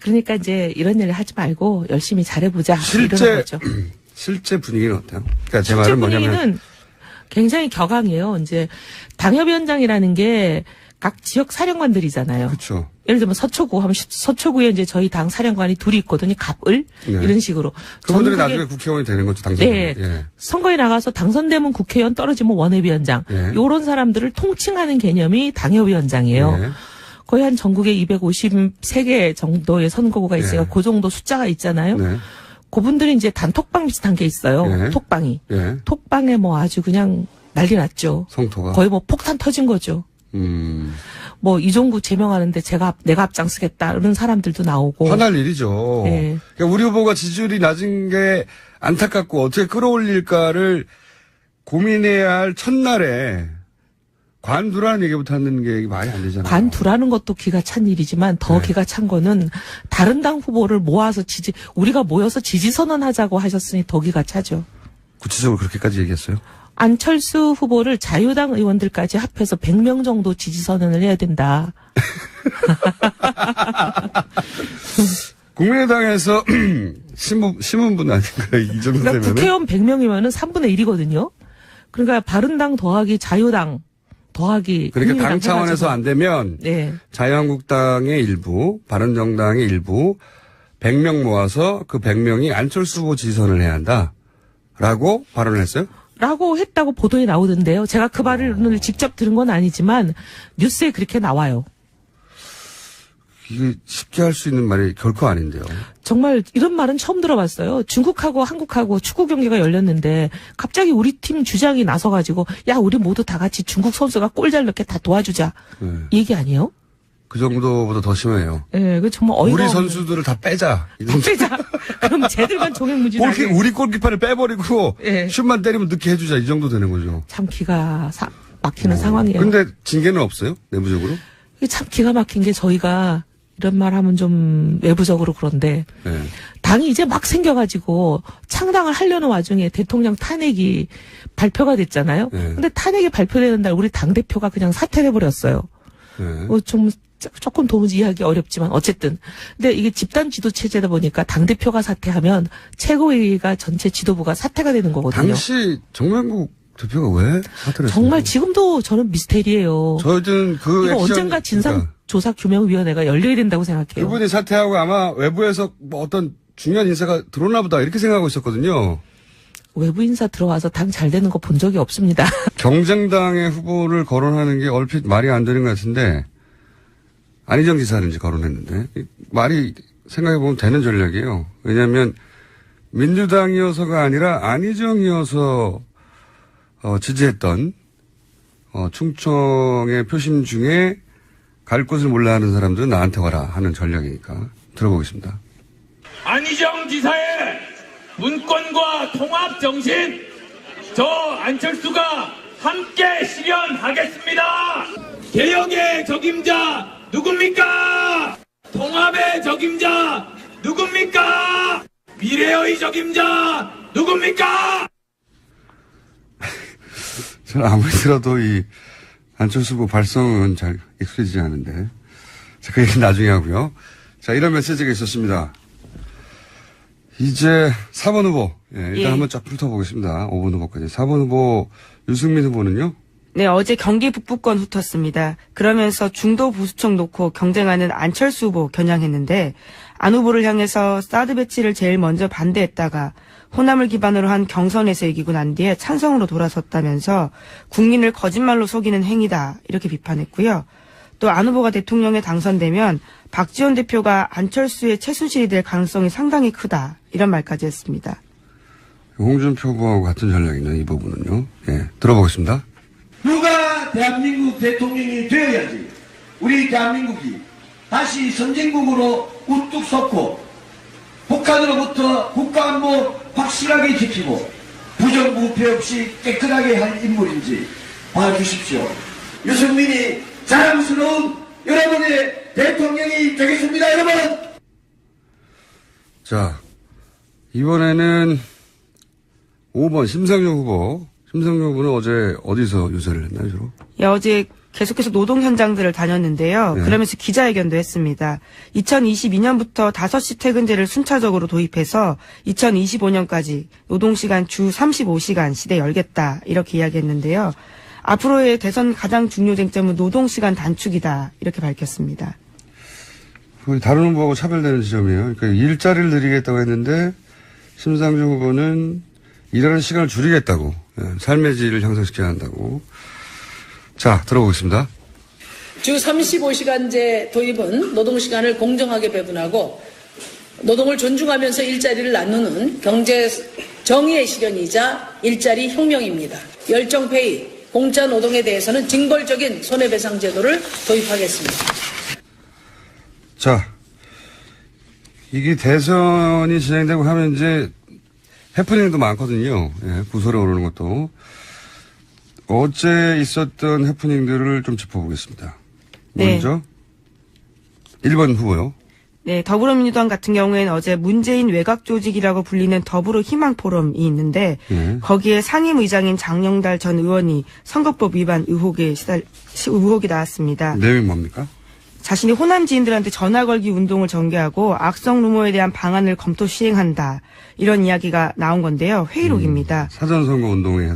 그러니까 이제 이런 일을 하지 말고 열심히 잘해보자. 이런 거죠. 실제 분위기는 어때요? 그러니까 제 말은 뭐냐면. 분위기는 굉장히 격앙이에요. 이제 당협위원장이라는 게 각 지역 사령관들이잖아요. 그렇죠. 예를 들면 서초구 하면 서초구에 이제 저희 당 사령관이 둘이 있거든요. 갑을 네. 이런 식으로. 그분들이 전국에- 나중에 국회의원이 되는 거죠, 당선되면. 네. 예. 선거에 나가서 당선되면 국회의원 떨어지면 원외위원장. 예. 요런 사람들을 통칭하는 개념이 당협위원장이에요. 예. 거의 한 전국에 253개 정도의 선거구가 있으니까 예. 그 정도 숫자가 있잖아요. 네. 그분들이 이제 단톡방 비슷한 게 있어요. 예. 톡방이. 예. 톡방에 뭐 아주 그냥 난리 났죠. 성토가. 거의 뭐 폭탄 터진 거죠. 뭐 이종구 제명하는데 내가 앞장서겠다 이런 사람들도 나오고. 화날 일이죠. 네. 그러니까 우리 후보가 지지율이 낮은 게 안타깝고 어떻게 끌어올릴까를 고민해야 할 첫날에 관두라는 얘기부터 하는 게 말이 안 되잖아요. 관두라는 것도 기가 찬 일이지만 더 네. 기가 찬 거는 다른 당 후보를 모아서 우리가 모여서 지지 선언하자고 하셨으니 더 기가 차죠. 구체적으로 그렇게까지 얘기했어요? 안철수 후보를 자유당 의원들까지 합해서 100명 정도 지지 선언을 해야 된다. 국민의당에서 신문분 아닌가 이 정도 그러니까 되면은 국회의원 100명이면은 3분의 1이거든요. 그러니까 바른당 더하기 자유당 더하기 그러니까 당 국민의당 차원에서 해가지고. 안 되면 네. 자유한국당의 일부, 바른정당의 일부 100명 모아서 그 100명이 안철수 후보 지지선을 해야 한다라고 발언을 했어요? 라고 했다고 보도에 나오던데요. 제가 그 말을 직접 들은 건 아니지만 뉴스에 그렇게 나와요. 이게 쉽게 할 수 있는 말이 결코 아닌데요. 정말 이런 말은 처음 들어봤어요. 중국하고 한국하고 축구 경기가 열렸는데 갑자기 우리 팀 주장이 나서가지고 야 우리 모두 다 같이 중국 선수가 골 잘 넣게 다 도와주자. 네. 이 얘기 아니에요? 그 정도보다 더 심해요. 예, 그 정말 어이가 우리 없는- 선수들을 다 빼자. 이런 빼자. 그럼 쟤들만 종횡무진하게. 우리 골키퍼를 빼버리고 예. 슛만 때리면 넣게 해주자. 이 정도 되는 거죠. 참 기가 막히는 상황이에요. 근데 징계는 없어요? 내부적으로? 이게 참 기가 막힌 게 저희가 이런 말 하면 좀 외부적으로 그런데 네. 당이 이제 막 생겨가지고 창당을 하려는 와중에 대통령 탄핵이 발표가 됐잖아요. 네. 근데 탄핵이 발표되는 날 우리 당대표가 그냥 사퇴를 해버렸어요. 네. 좀 조금 도무지 이해하기 어렵지만 어쨌든 근데 이게 집단 지도 체제다 보니까 당대표가 사퇴하면 최고위가 전체 지도부가 사퇴가 되는 거거든요. 당시 정명국 대표가 왜 사퇴를 했어요? 정말 지금도 저는 미스테리예요. 저희는 그 이거 액션- 언젠가 진상조사규명위원회가 열려야 된다고 생각해요. 그분이 사퇴하고 아마 외부에서 뭐 어떤 중요한 인사가 들어오나 보다 이렇게 생각하고 있었거든요. 외부 인사 들어와서 당 잘 되는 거 본 적이 없습니다. 경쟁당의 후보를 거론하는 게 얼핏 말이 안 되는 것 같은데 안희정 지사는 이제 거론했는데 말이 생각해보면 되는 전략이에요. 왜냐하면 민주당이어서가 아니라 안희정이어서 지지했던 충청의 표심 중에 갈 곳을 몰라 하는 사람들은 나한테 와라 하는 전략이니까 들어보겠습니다. 안희정 지사의 문권과 통합 정신, 저 안철수가 함께 실현하겠습니다. 개혁의 적임자 누굽니까? 통합의 적임자 누굽니까? 미래의 적임자 누굽니까? 저는 아무리 들어도 이 안철수 후보 발성은 잘 익숙해지지 않은데. 자, 그 얘기는 나중에 하고요. 자, 이런 메시지가 있었습니다. 이제 4번 후보. 예, 일단 예. 한번 쫙 훑어보겠습니다. 5번 후보까지. 4번 후보 유승민 후보는요? 네, 어제 경기 북부권 훑었습니다. 그러면서 중도 보수층 놓고 경쟁하는 안철수 후보 겨냥했는데 안 후보를 향해서 사드 배치를 제일 먼저 반대했다가 호남을 기반으로 한 경선에서 이기고 난 뒤에 찬성으로 돌아섰다면서 국민을 거짓말로 속이는 행위다 이렇게 비판했고요. 또 안 후보가 대통령에 당선되면 박지원 대표가 안철수의 최순실이 될 가능성이 상당히 크다 이런 말까지 했습니다. 홍준표 후보하고 같은 전략이네요. 이 부분은요. 예, 들어보겠습니다. 누가 대한민국 대통령이 되어야지 우리 대한민국이 다시 선진국으로 우뚝 섰고 북한으로부터 국가안보 확실하게 지키고 부정부패 없이 깨끗하게 할 인물인지 봐주십시오. 유승민이 자랑스러운 여러분의 대통령이 되겠습니다, 여러분! 자, 이번에는 5번 심상정 후보. 심상정 후보는 어제 어디서 유세를 했나요, 주로? 예, 어제 계속해서 노동 현장들을 다녔는데요. 네. 그러면서 기자회견도 했습니다. 2022년부터 5시 퇴근제를 순차적으로 도입해서 2025년까지 노동시간 주 35시간 시대 열겠다 이렇게 이야기했는데요. 앞으로의 대선 가장 중요 쟁점은 노동시간 단축이다 이렇게 밝혔습니다. 다른 후보하고 차별되는 지점이에요. 그러니까 일자리를 늘리겠다고 했는데 심상정 후보는 일하는 시간을 줄이겠다고, 삶의 질을 향상시켜야 한다고. 자, 들어보겠습니다. 주 35시간제 도입은 노동시간을 공정하게 배분하고 노동을 존중하면서 일자리를 나누는 경제 정의의 실현이자 일자리 혁명입니다. 열정페이, 공짜 노동에 대해서는 징벌적인 손해배상 제도를 도입하겠습니다. 자, 이게 대선이 진행되고 하면 이제 해프닝도 많거든요. 예, 구설에 오르는 것도. 어제 있었던 해프닝들을 좀 짚어보겠습니다. 네. 먼저 1번 후보요. 네, 더불어민주당 같은 경우에는 어제 문재인 외곽 조직이라고 불리는 더불어희망 포럼이 있는데 거기에 상임의장인 장영달 전 의원이 선거법 위반 의혹이 나왔습니다. 내용이 뭡니까? 자신이 호남 지인들한테 전화 걸기 운동을 전개하고 악성 루머에 대한 방안을 검토 시행한다. 이런 이야기가 나온 건데요. 회의록입니다. 사전선거 운동에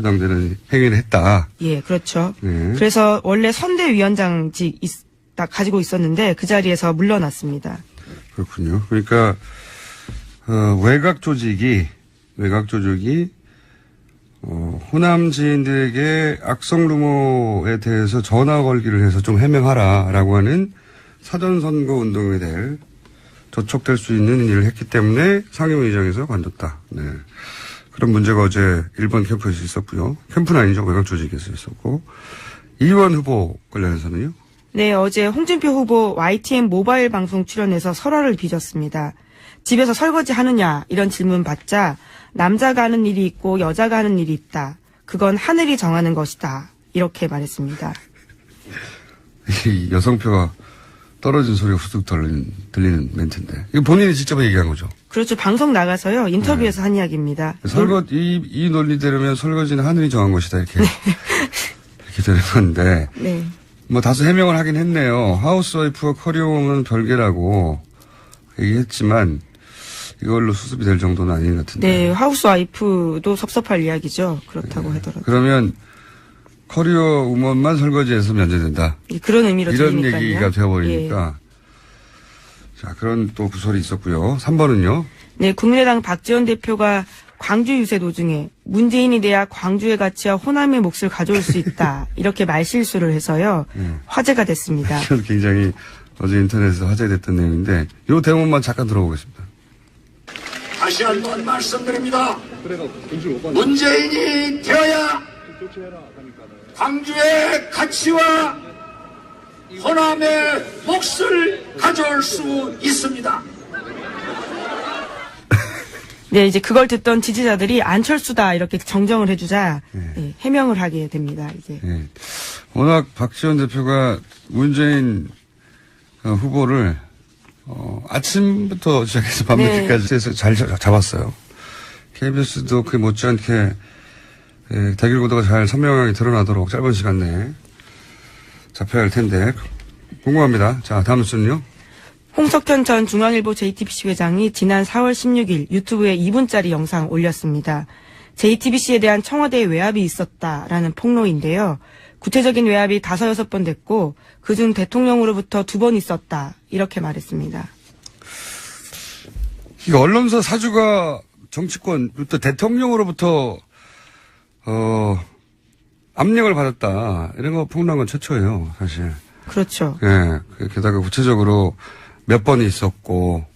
해당되는 행위를 했다. 예, 그렇죠. 네. 그래서 원래 선대위원장직 가지고 있었는데 그 자리에서 물러났습니다. 그렇군요. 그러니까 외곽 조직이 호남 지인들에게 악성 루머에 대해서 전화 걸기를 해서 좀 해명하라라고 하는 사전선거 운동에 대해 저촉될 수 있는 일을 했기 때문에 상임의장에서 관뒀다. 네. 그런 문제가 어제 1번 캠프에서 있었고요. 캠프는 아니죠. 외곽 조직에서 있었고. 2번 후보 관련해서는요? 네, 어제 홍준표 후보 YTN 모바일 방송 출연해서 설화를 빚었습니다. 집에서 설거지 하느냐 이런 질문 받자 남자가 하는 일이 있고 여자가 하는 일이 있다. 그건 하늘이 정하는 것이다. 이렇게 말했습니다. 이 여성표가 떨어진 소리가 후둑 들리는 멘트인데. 이거 본인이 직접 얘기한 거죠? 그렇죠. 방송 나가서요. 인터뷰에서 한 이야기입니다. 이 논리대로면 설거지는 하늘이 정한 것이다. 이렇게 되는 건데. 네. 뭐 다소 해명을 하긴 했네요. 하우스와이프와 커리어는 별개라고 얘기했지만 이걸로 수습이 될 정도는 아닌 것 같은데. 네. 하우스와이프도 섭섭할 이야기죠. 그렇다고 하더라도. 그러면 커리어 우먼만 설거지해서 면제된다. 그런 의미로 이런 들리니까요. 얘기가 되어버리니까. 예. 자, 그런 또 구설이 있었고요. 3번은요. 네. 국민의당 박지원 대표가 광주 유세 도중에 문재인이 돼야 광주의 가치와 호남의 몫을 가져올 수 있다. 이렇게 말실수를 해서요. 화제가 됐습니다. 이건 굉장히 어제 인터넷에서 화제됐던 내용인데 이 대목만 잠깐 들어보겠습니다. 다시 한번 말씀드립니다. 문재인이 되어야 광주의 가치와 호남의 몫을 가져올 수 있습니다. 네, 이제 그걸 듣던 지지자들이 안철수다 이렇게 정정을 해주자 네, 해명을 하게 됩니다. 이제. 네. 워낙 박지원 대표가 문재인 후보를 아침부터 시작해서 밤늦게까지 해서 잘 잡았어요. KBS도 그 못지않게 대결 구도가 잘 선명하게 드러나도록 짧은 시간 내에 잡혀야 할 텐데 궁금합니다. 자, 다음 순요. 홍석현 전 중앙일보 JTBC 회장이 지난 4월 16일 유튜브에 2분짜리 영상 올렸습니다. JTBC에 대한 청와대의 외압이 있었다라는 폭로인데요. 구체적인 외압이 5, 6번 됐고 그중 대통령으로부터 2번 있었다 이렇게 말했습니다. 이 언론사 사주가 정치권부터 대통령으로부터 압력을 받았다 이런 거 폭로한 건 최초예요, 사실. 그렇죠. 예. 게다가 구체적으로 몇 번이 있었고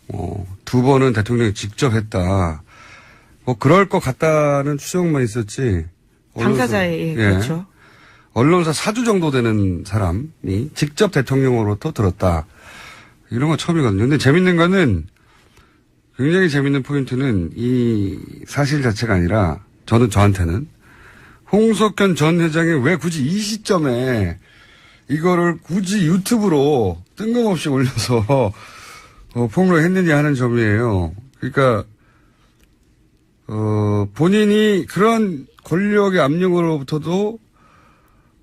2번은 대통령이 직접 했다. 뭐 그럴 것 같다는 추정만 있었지. 당사자의 그렇죠. 언론사 사주 정도 되는 사람이 직접 대통령으로부터 들었다. 이런 건 처음이거든요. 근데 재밌는 거는 굉장히 재밌는 포인트는 이 사실 자체가 아니라 저한테는 홍석현 전 회장이 왜 굳이 이 시점에 이거를 굳이 유튜브로 뜬금없이 올려서 폭로했느냐 하는 점이에요. 그러니까 본인이 그런 권력의 압력으로부터도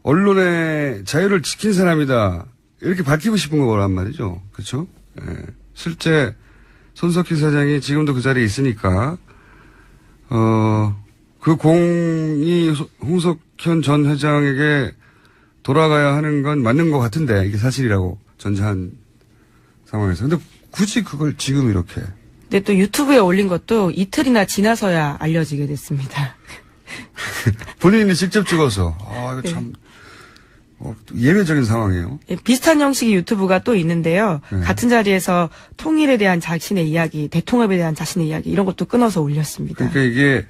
언론의 자유를 지킨 사람이다. 이렇게 밝히고 싶은 거란 말이죠. 그렇죠? 예. 실제 손석희 사장이 지금도 그 자리에 있으니까 그 공이 홍석현 전 회장에게 돌아가야 하는 건 맞는 것 같은데 이게 사실이라고 전제한 상황에서. 근데 굳이 그걸 지금 이렇게. 근데 또 유튜브에 올린 것도 이틀이나 지나서야 알려지게 됐습니다. 본인이 직접 찍어서. 이거 네. 참 예외적인 상황이에요. 예, 비슷한 형식의 유튜브가 또 있는데요. 네. 같은 자리에서 통일에 대한 자신의 이야기, 대통합에 대한 자신의 이야기 이런 것도 끊어서 올렸습니다. 그러니까 이게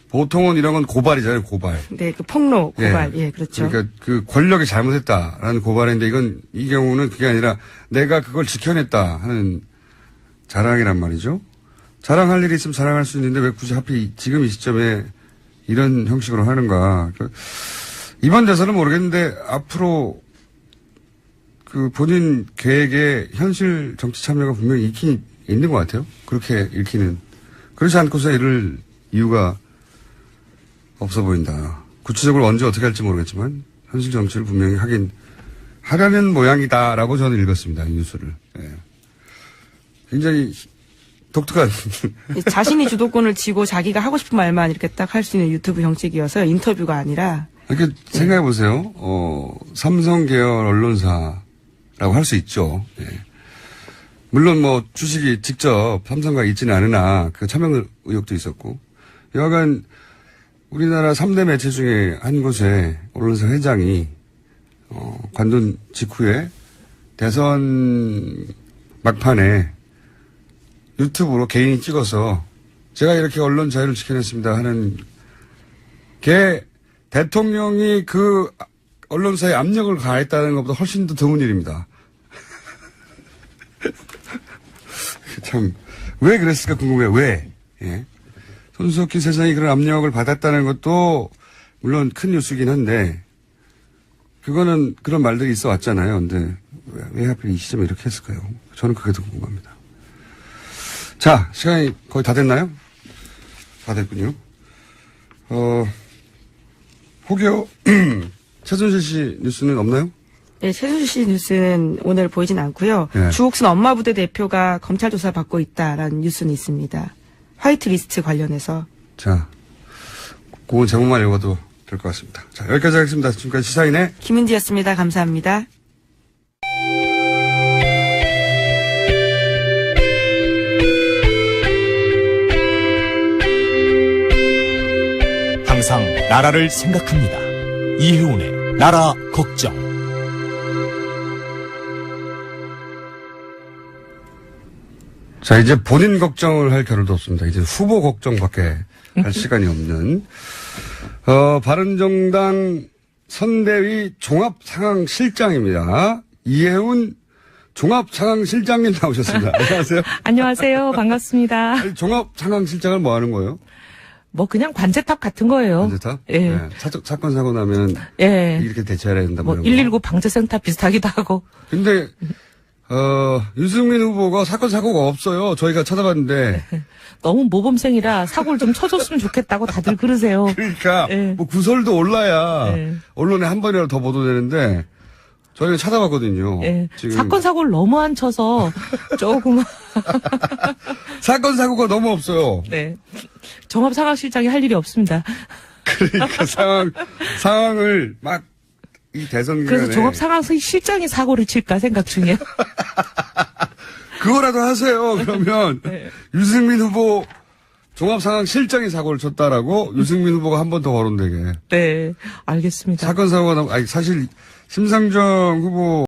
보통은 이런 건 고발이잖아요. 고발. 네, 그 폭로 고발. 예, 그렇죠. 그러니까 그 권력이 잘못했다라는 고발인데 이 경우는 그게 아니라 내가 그걸 지켜냈다 하는 자랑이란 말이죠. 자랑할 일이 있으면 자랑할 수 있는데 왜 굳이 하필 지금 이 시점에 이런 형식으로 하는가. 이번 대선은 모르겠는데 앞으로 그 본인 계획에 현실 정치 참여가 분명히 있긴 있는 것 같아요. 그렇게 읽히는. 그렇지 않고서 이럴 이유가 없어 보인다. 구체적으로 언제 어떻게 할지 모르겠지만 현실 정치를 분명히 하려는 모양이다라고 저는 읽었습니다. 이 뉴스를. 예. 굉장히 독특한. 자신이 주도권을 쥐고 자기가 하고 싶은 말만 이렇게 딱 할 수 있는 유튜브 형식이어서 인터뷰가 아니라. 이렇게 생각해 보세요. 삼성 계열 언론사라고 할 수 있죠. 예. 물론 뭐 주식이 직접 삼성과 있지는 않으나 그 차명 의혹도 있었고. 여하간 우리나라 3대 매체 중에 한 곳에 언론사 회장이 관둔 직후에 대선 막판에 유튜브로 개인이 찍어서 제가 이렇게 언론 자유를 지켜냈습니다 하는 게 대통령이 그 언론사에 압력을 가했다는 것보다 훨씬 더 드문 일입니다. 참, 왜 그랬을까 궁금해요. 왜? 예. 손석희 세상이 그런 압력을 받았다는 것도 물론 큰 뉴스긴 한데 그거는 그런 말들이 있어 왔잖아요. 근데 왜 하필 이 시점에 이렇게 했을까요? 저는 그게 더 궁금합니다. 자, 시간이 거의 다 됐나요? 다 됐군요. 혹여 최순실 씨 뉴스는 없나요? 네, 최순실 씨 뉴스는 오늘 보이진 않고요. 네. 주옥순 엄마부대 대표가 검찰 조사 받고 있다라는 뉴스는 있습니다. 화이트리스트 관련해서. 자, 그건 제목만 읽어도 될 것 같습니다. 자, 여기까지 하겠습니다. 지금까지 시사인의 김은지였습니다. 감사합니다. 항상 나라를 생각합니다. 이혜훈의 나라 걱정. 자, 이제 본인 걱정을 할 겨를도 없습니다. 이제 후보 걱정밖에 할 시간이 없는, 바른정당 선대위 종합상황실장입니다. 이혜훈 종합상황실장님 나오셨습니다. 안녕하세요. 안녕하세요. 반갑습니다. 아니, 종합상황실장을 뭐 하는 거예요? 뭐 그냥 관제탑 같은 거예요. 관제탑? 예. 네. 사건 사고 나면 예. 이렇게 대처해야 된다. 뭐 119 방재센터 비슷하기도 하고. 근데 유승민 후보가 사건 사고가 없어요. 저희가 찾아봤는데. 너무 모범생이라 사고를 좀 쳐줬으면 좋겠다고 다들 그러세요. 그러니까 예. 뭐 구설도 올라야 예. 언론에 한 번이라도 더 보도되는데 저희가 찾아봤거든요. 예. 지금 사건 사고를 너무 안 쳐서 조금 사건 사고가 너무 없어요. 네. 종합상황실장이 할 일이 없습니다. 그러니까 상황을 막 이 대선 기간에 그래서 종합상황실장이 사고를 칠까 생각 중이에요. 그거라도 하세요. 그러면 네. 유승민 후보 종합상황실장이 사고를 쳤다라고 유승민 후보가 한 번 더 거론되게. 네, 알겠습니다. 사건 사고가 사실 심상정 후보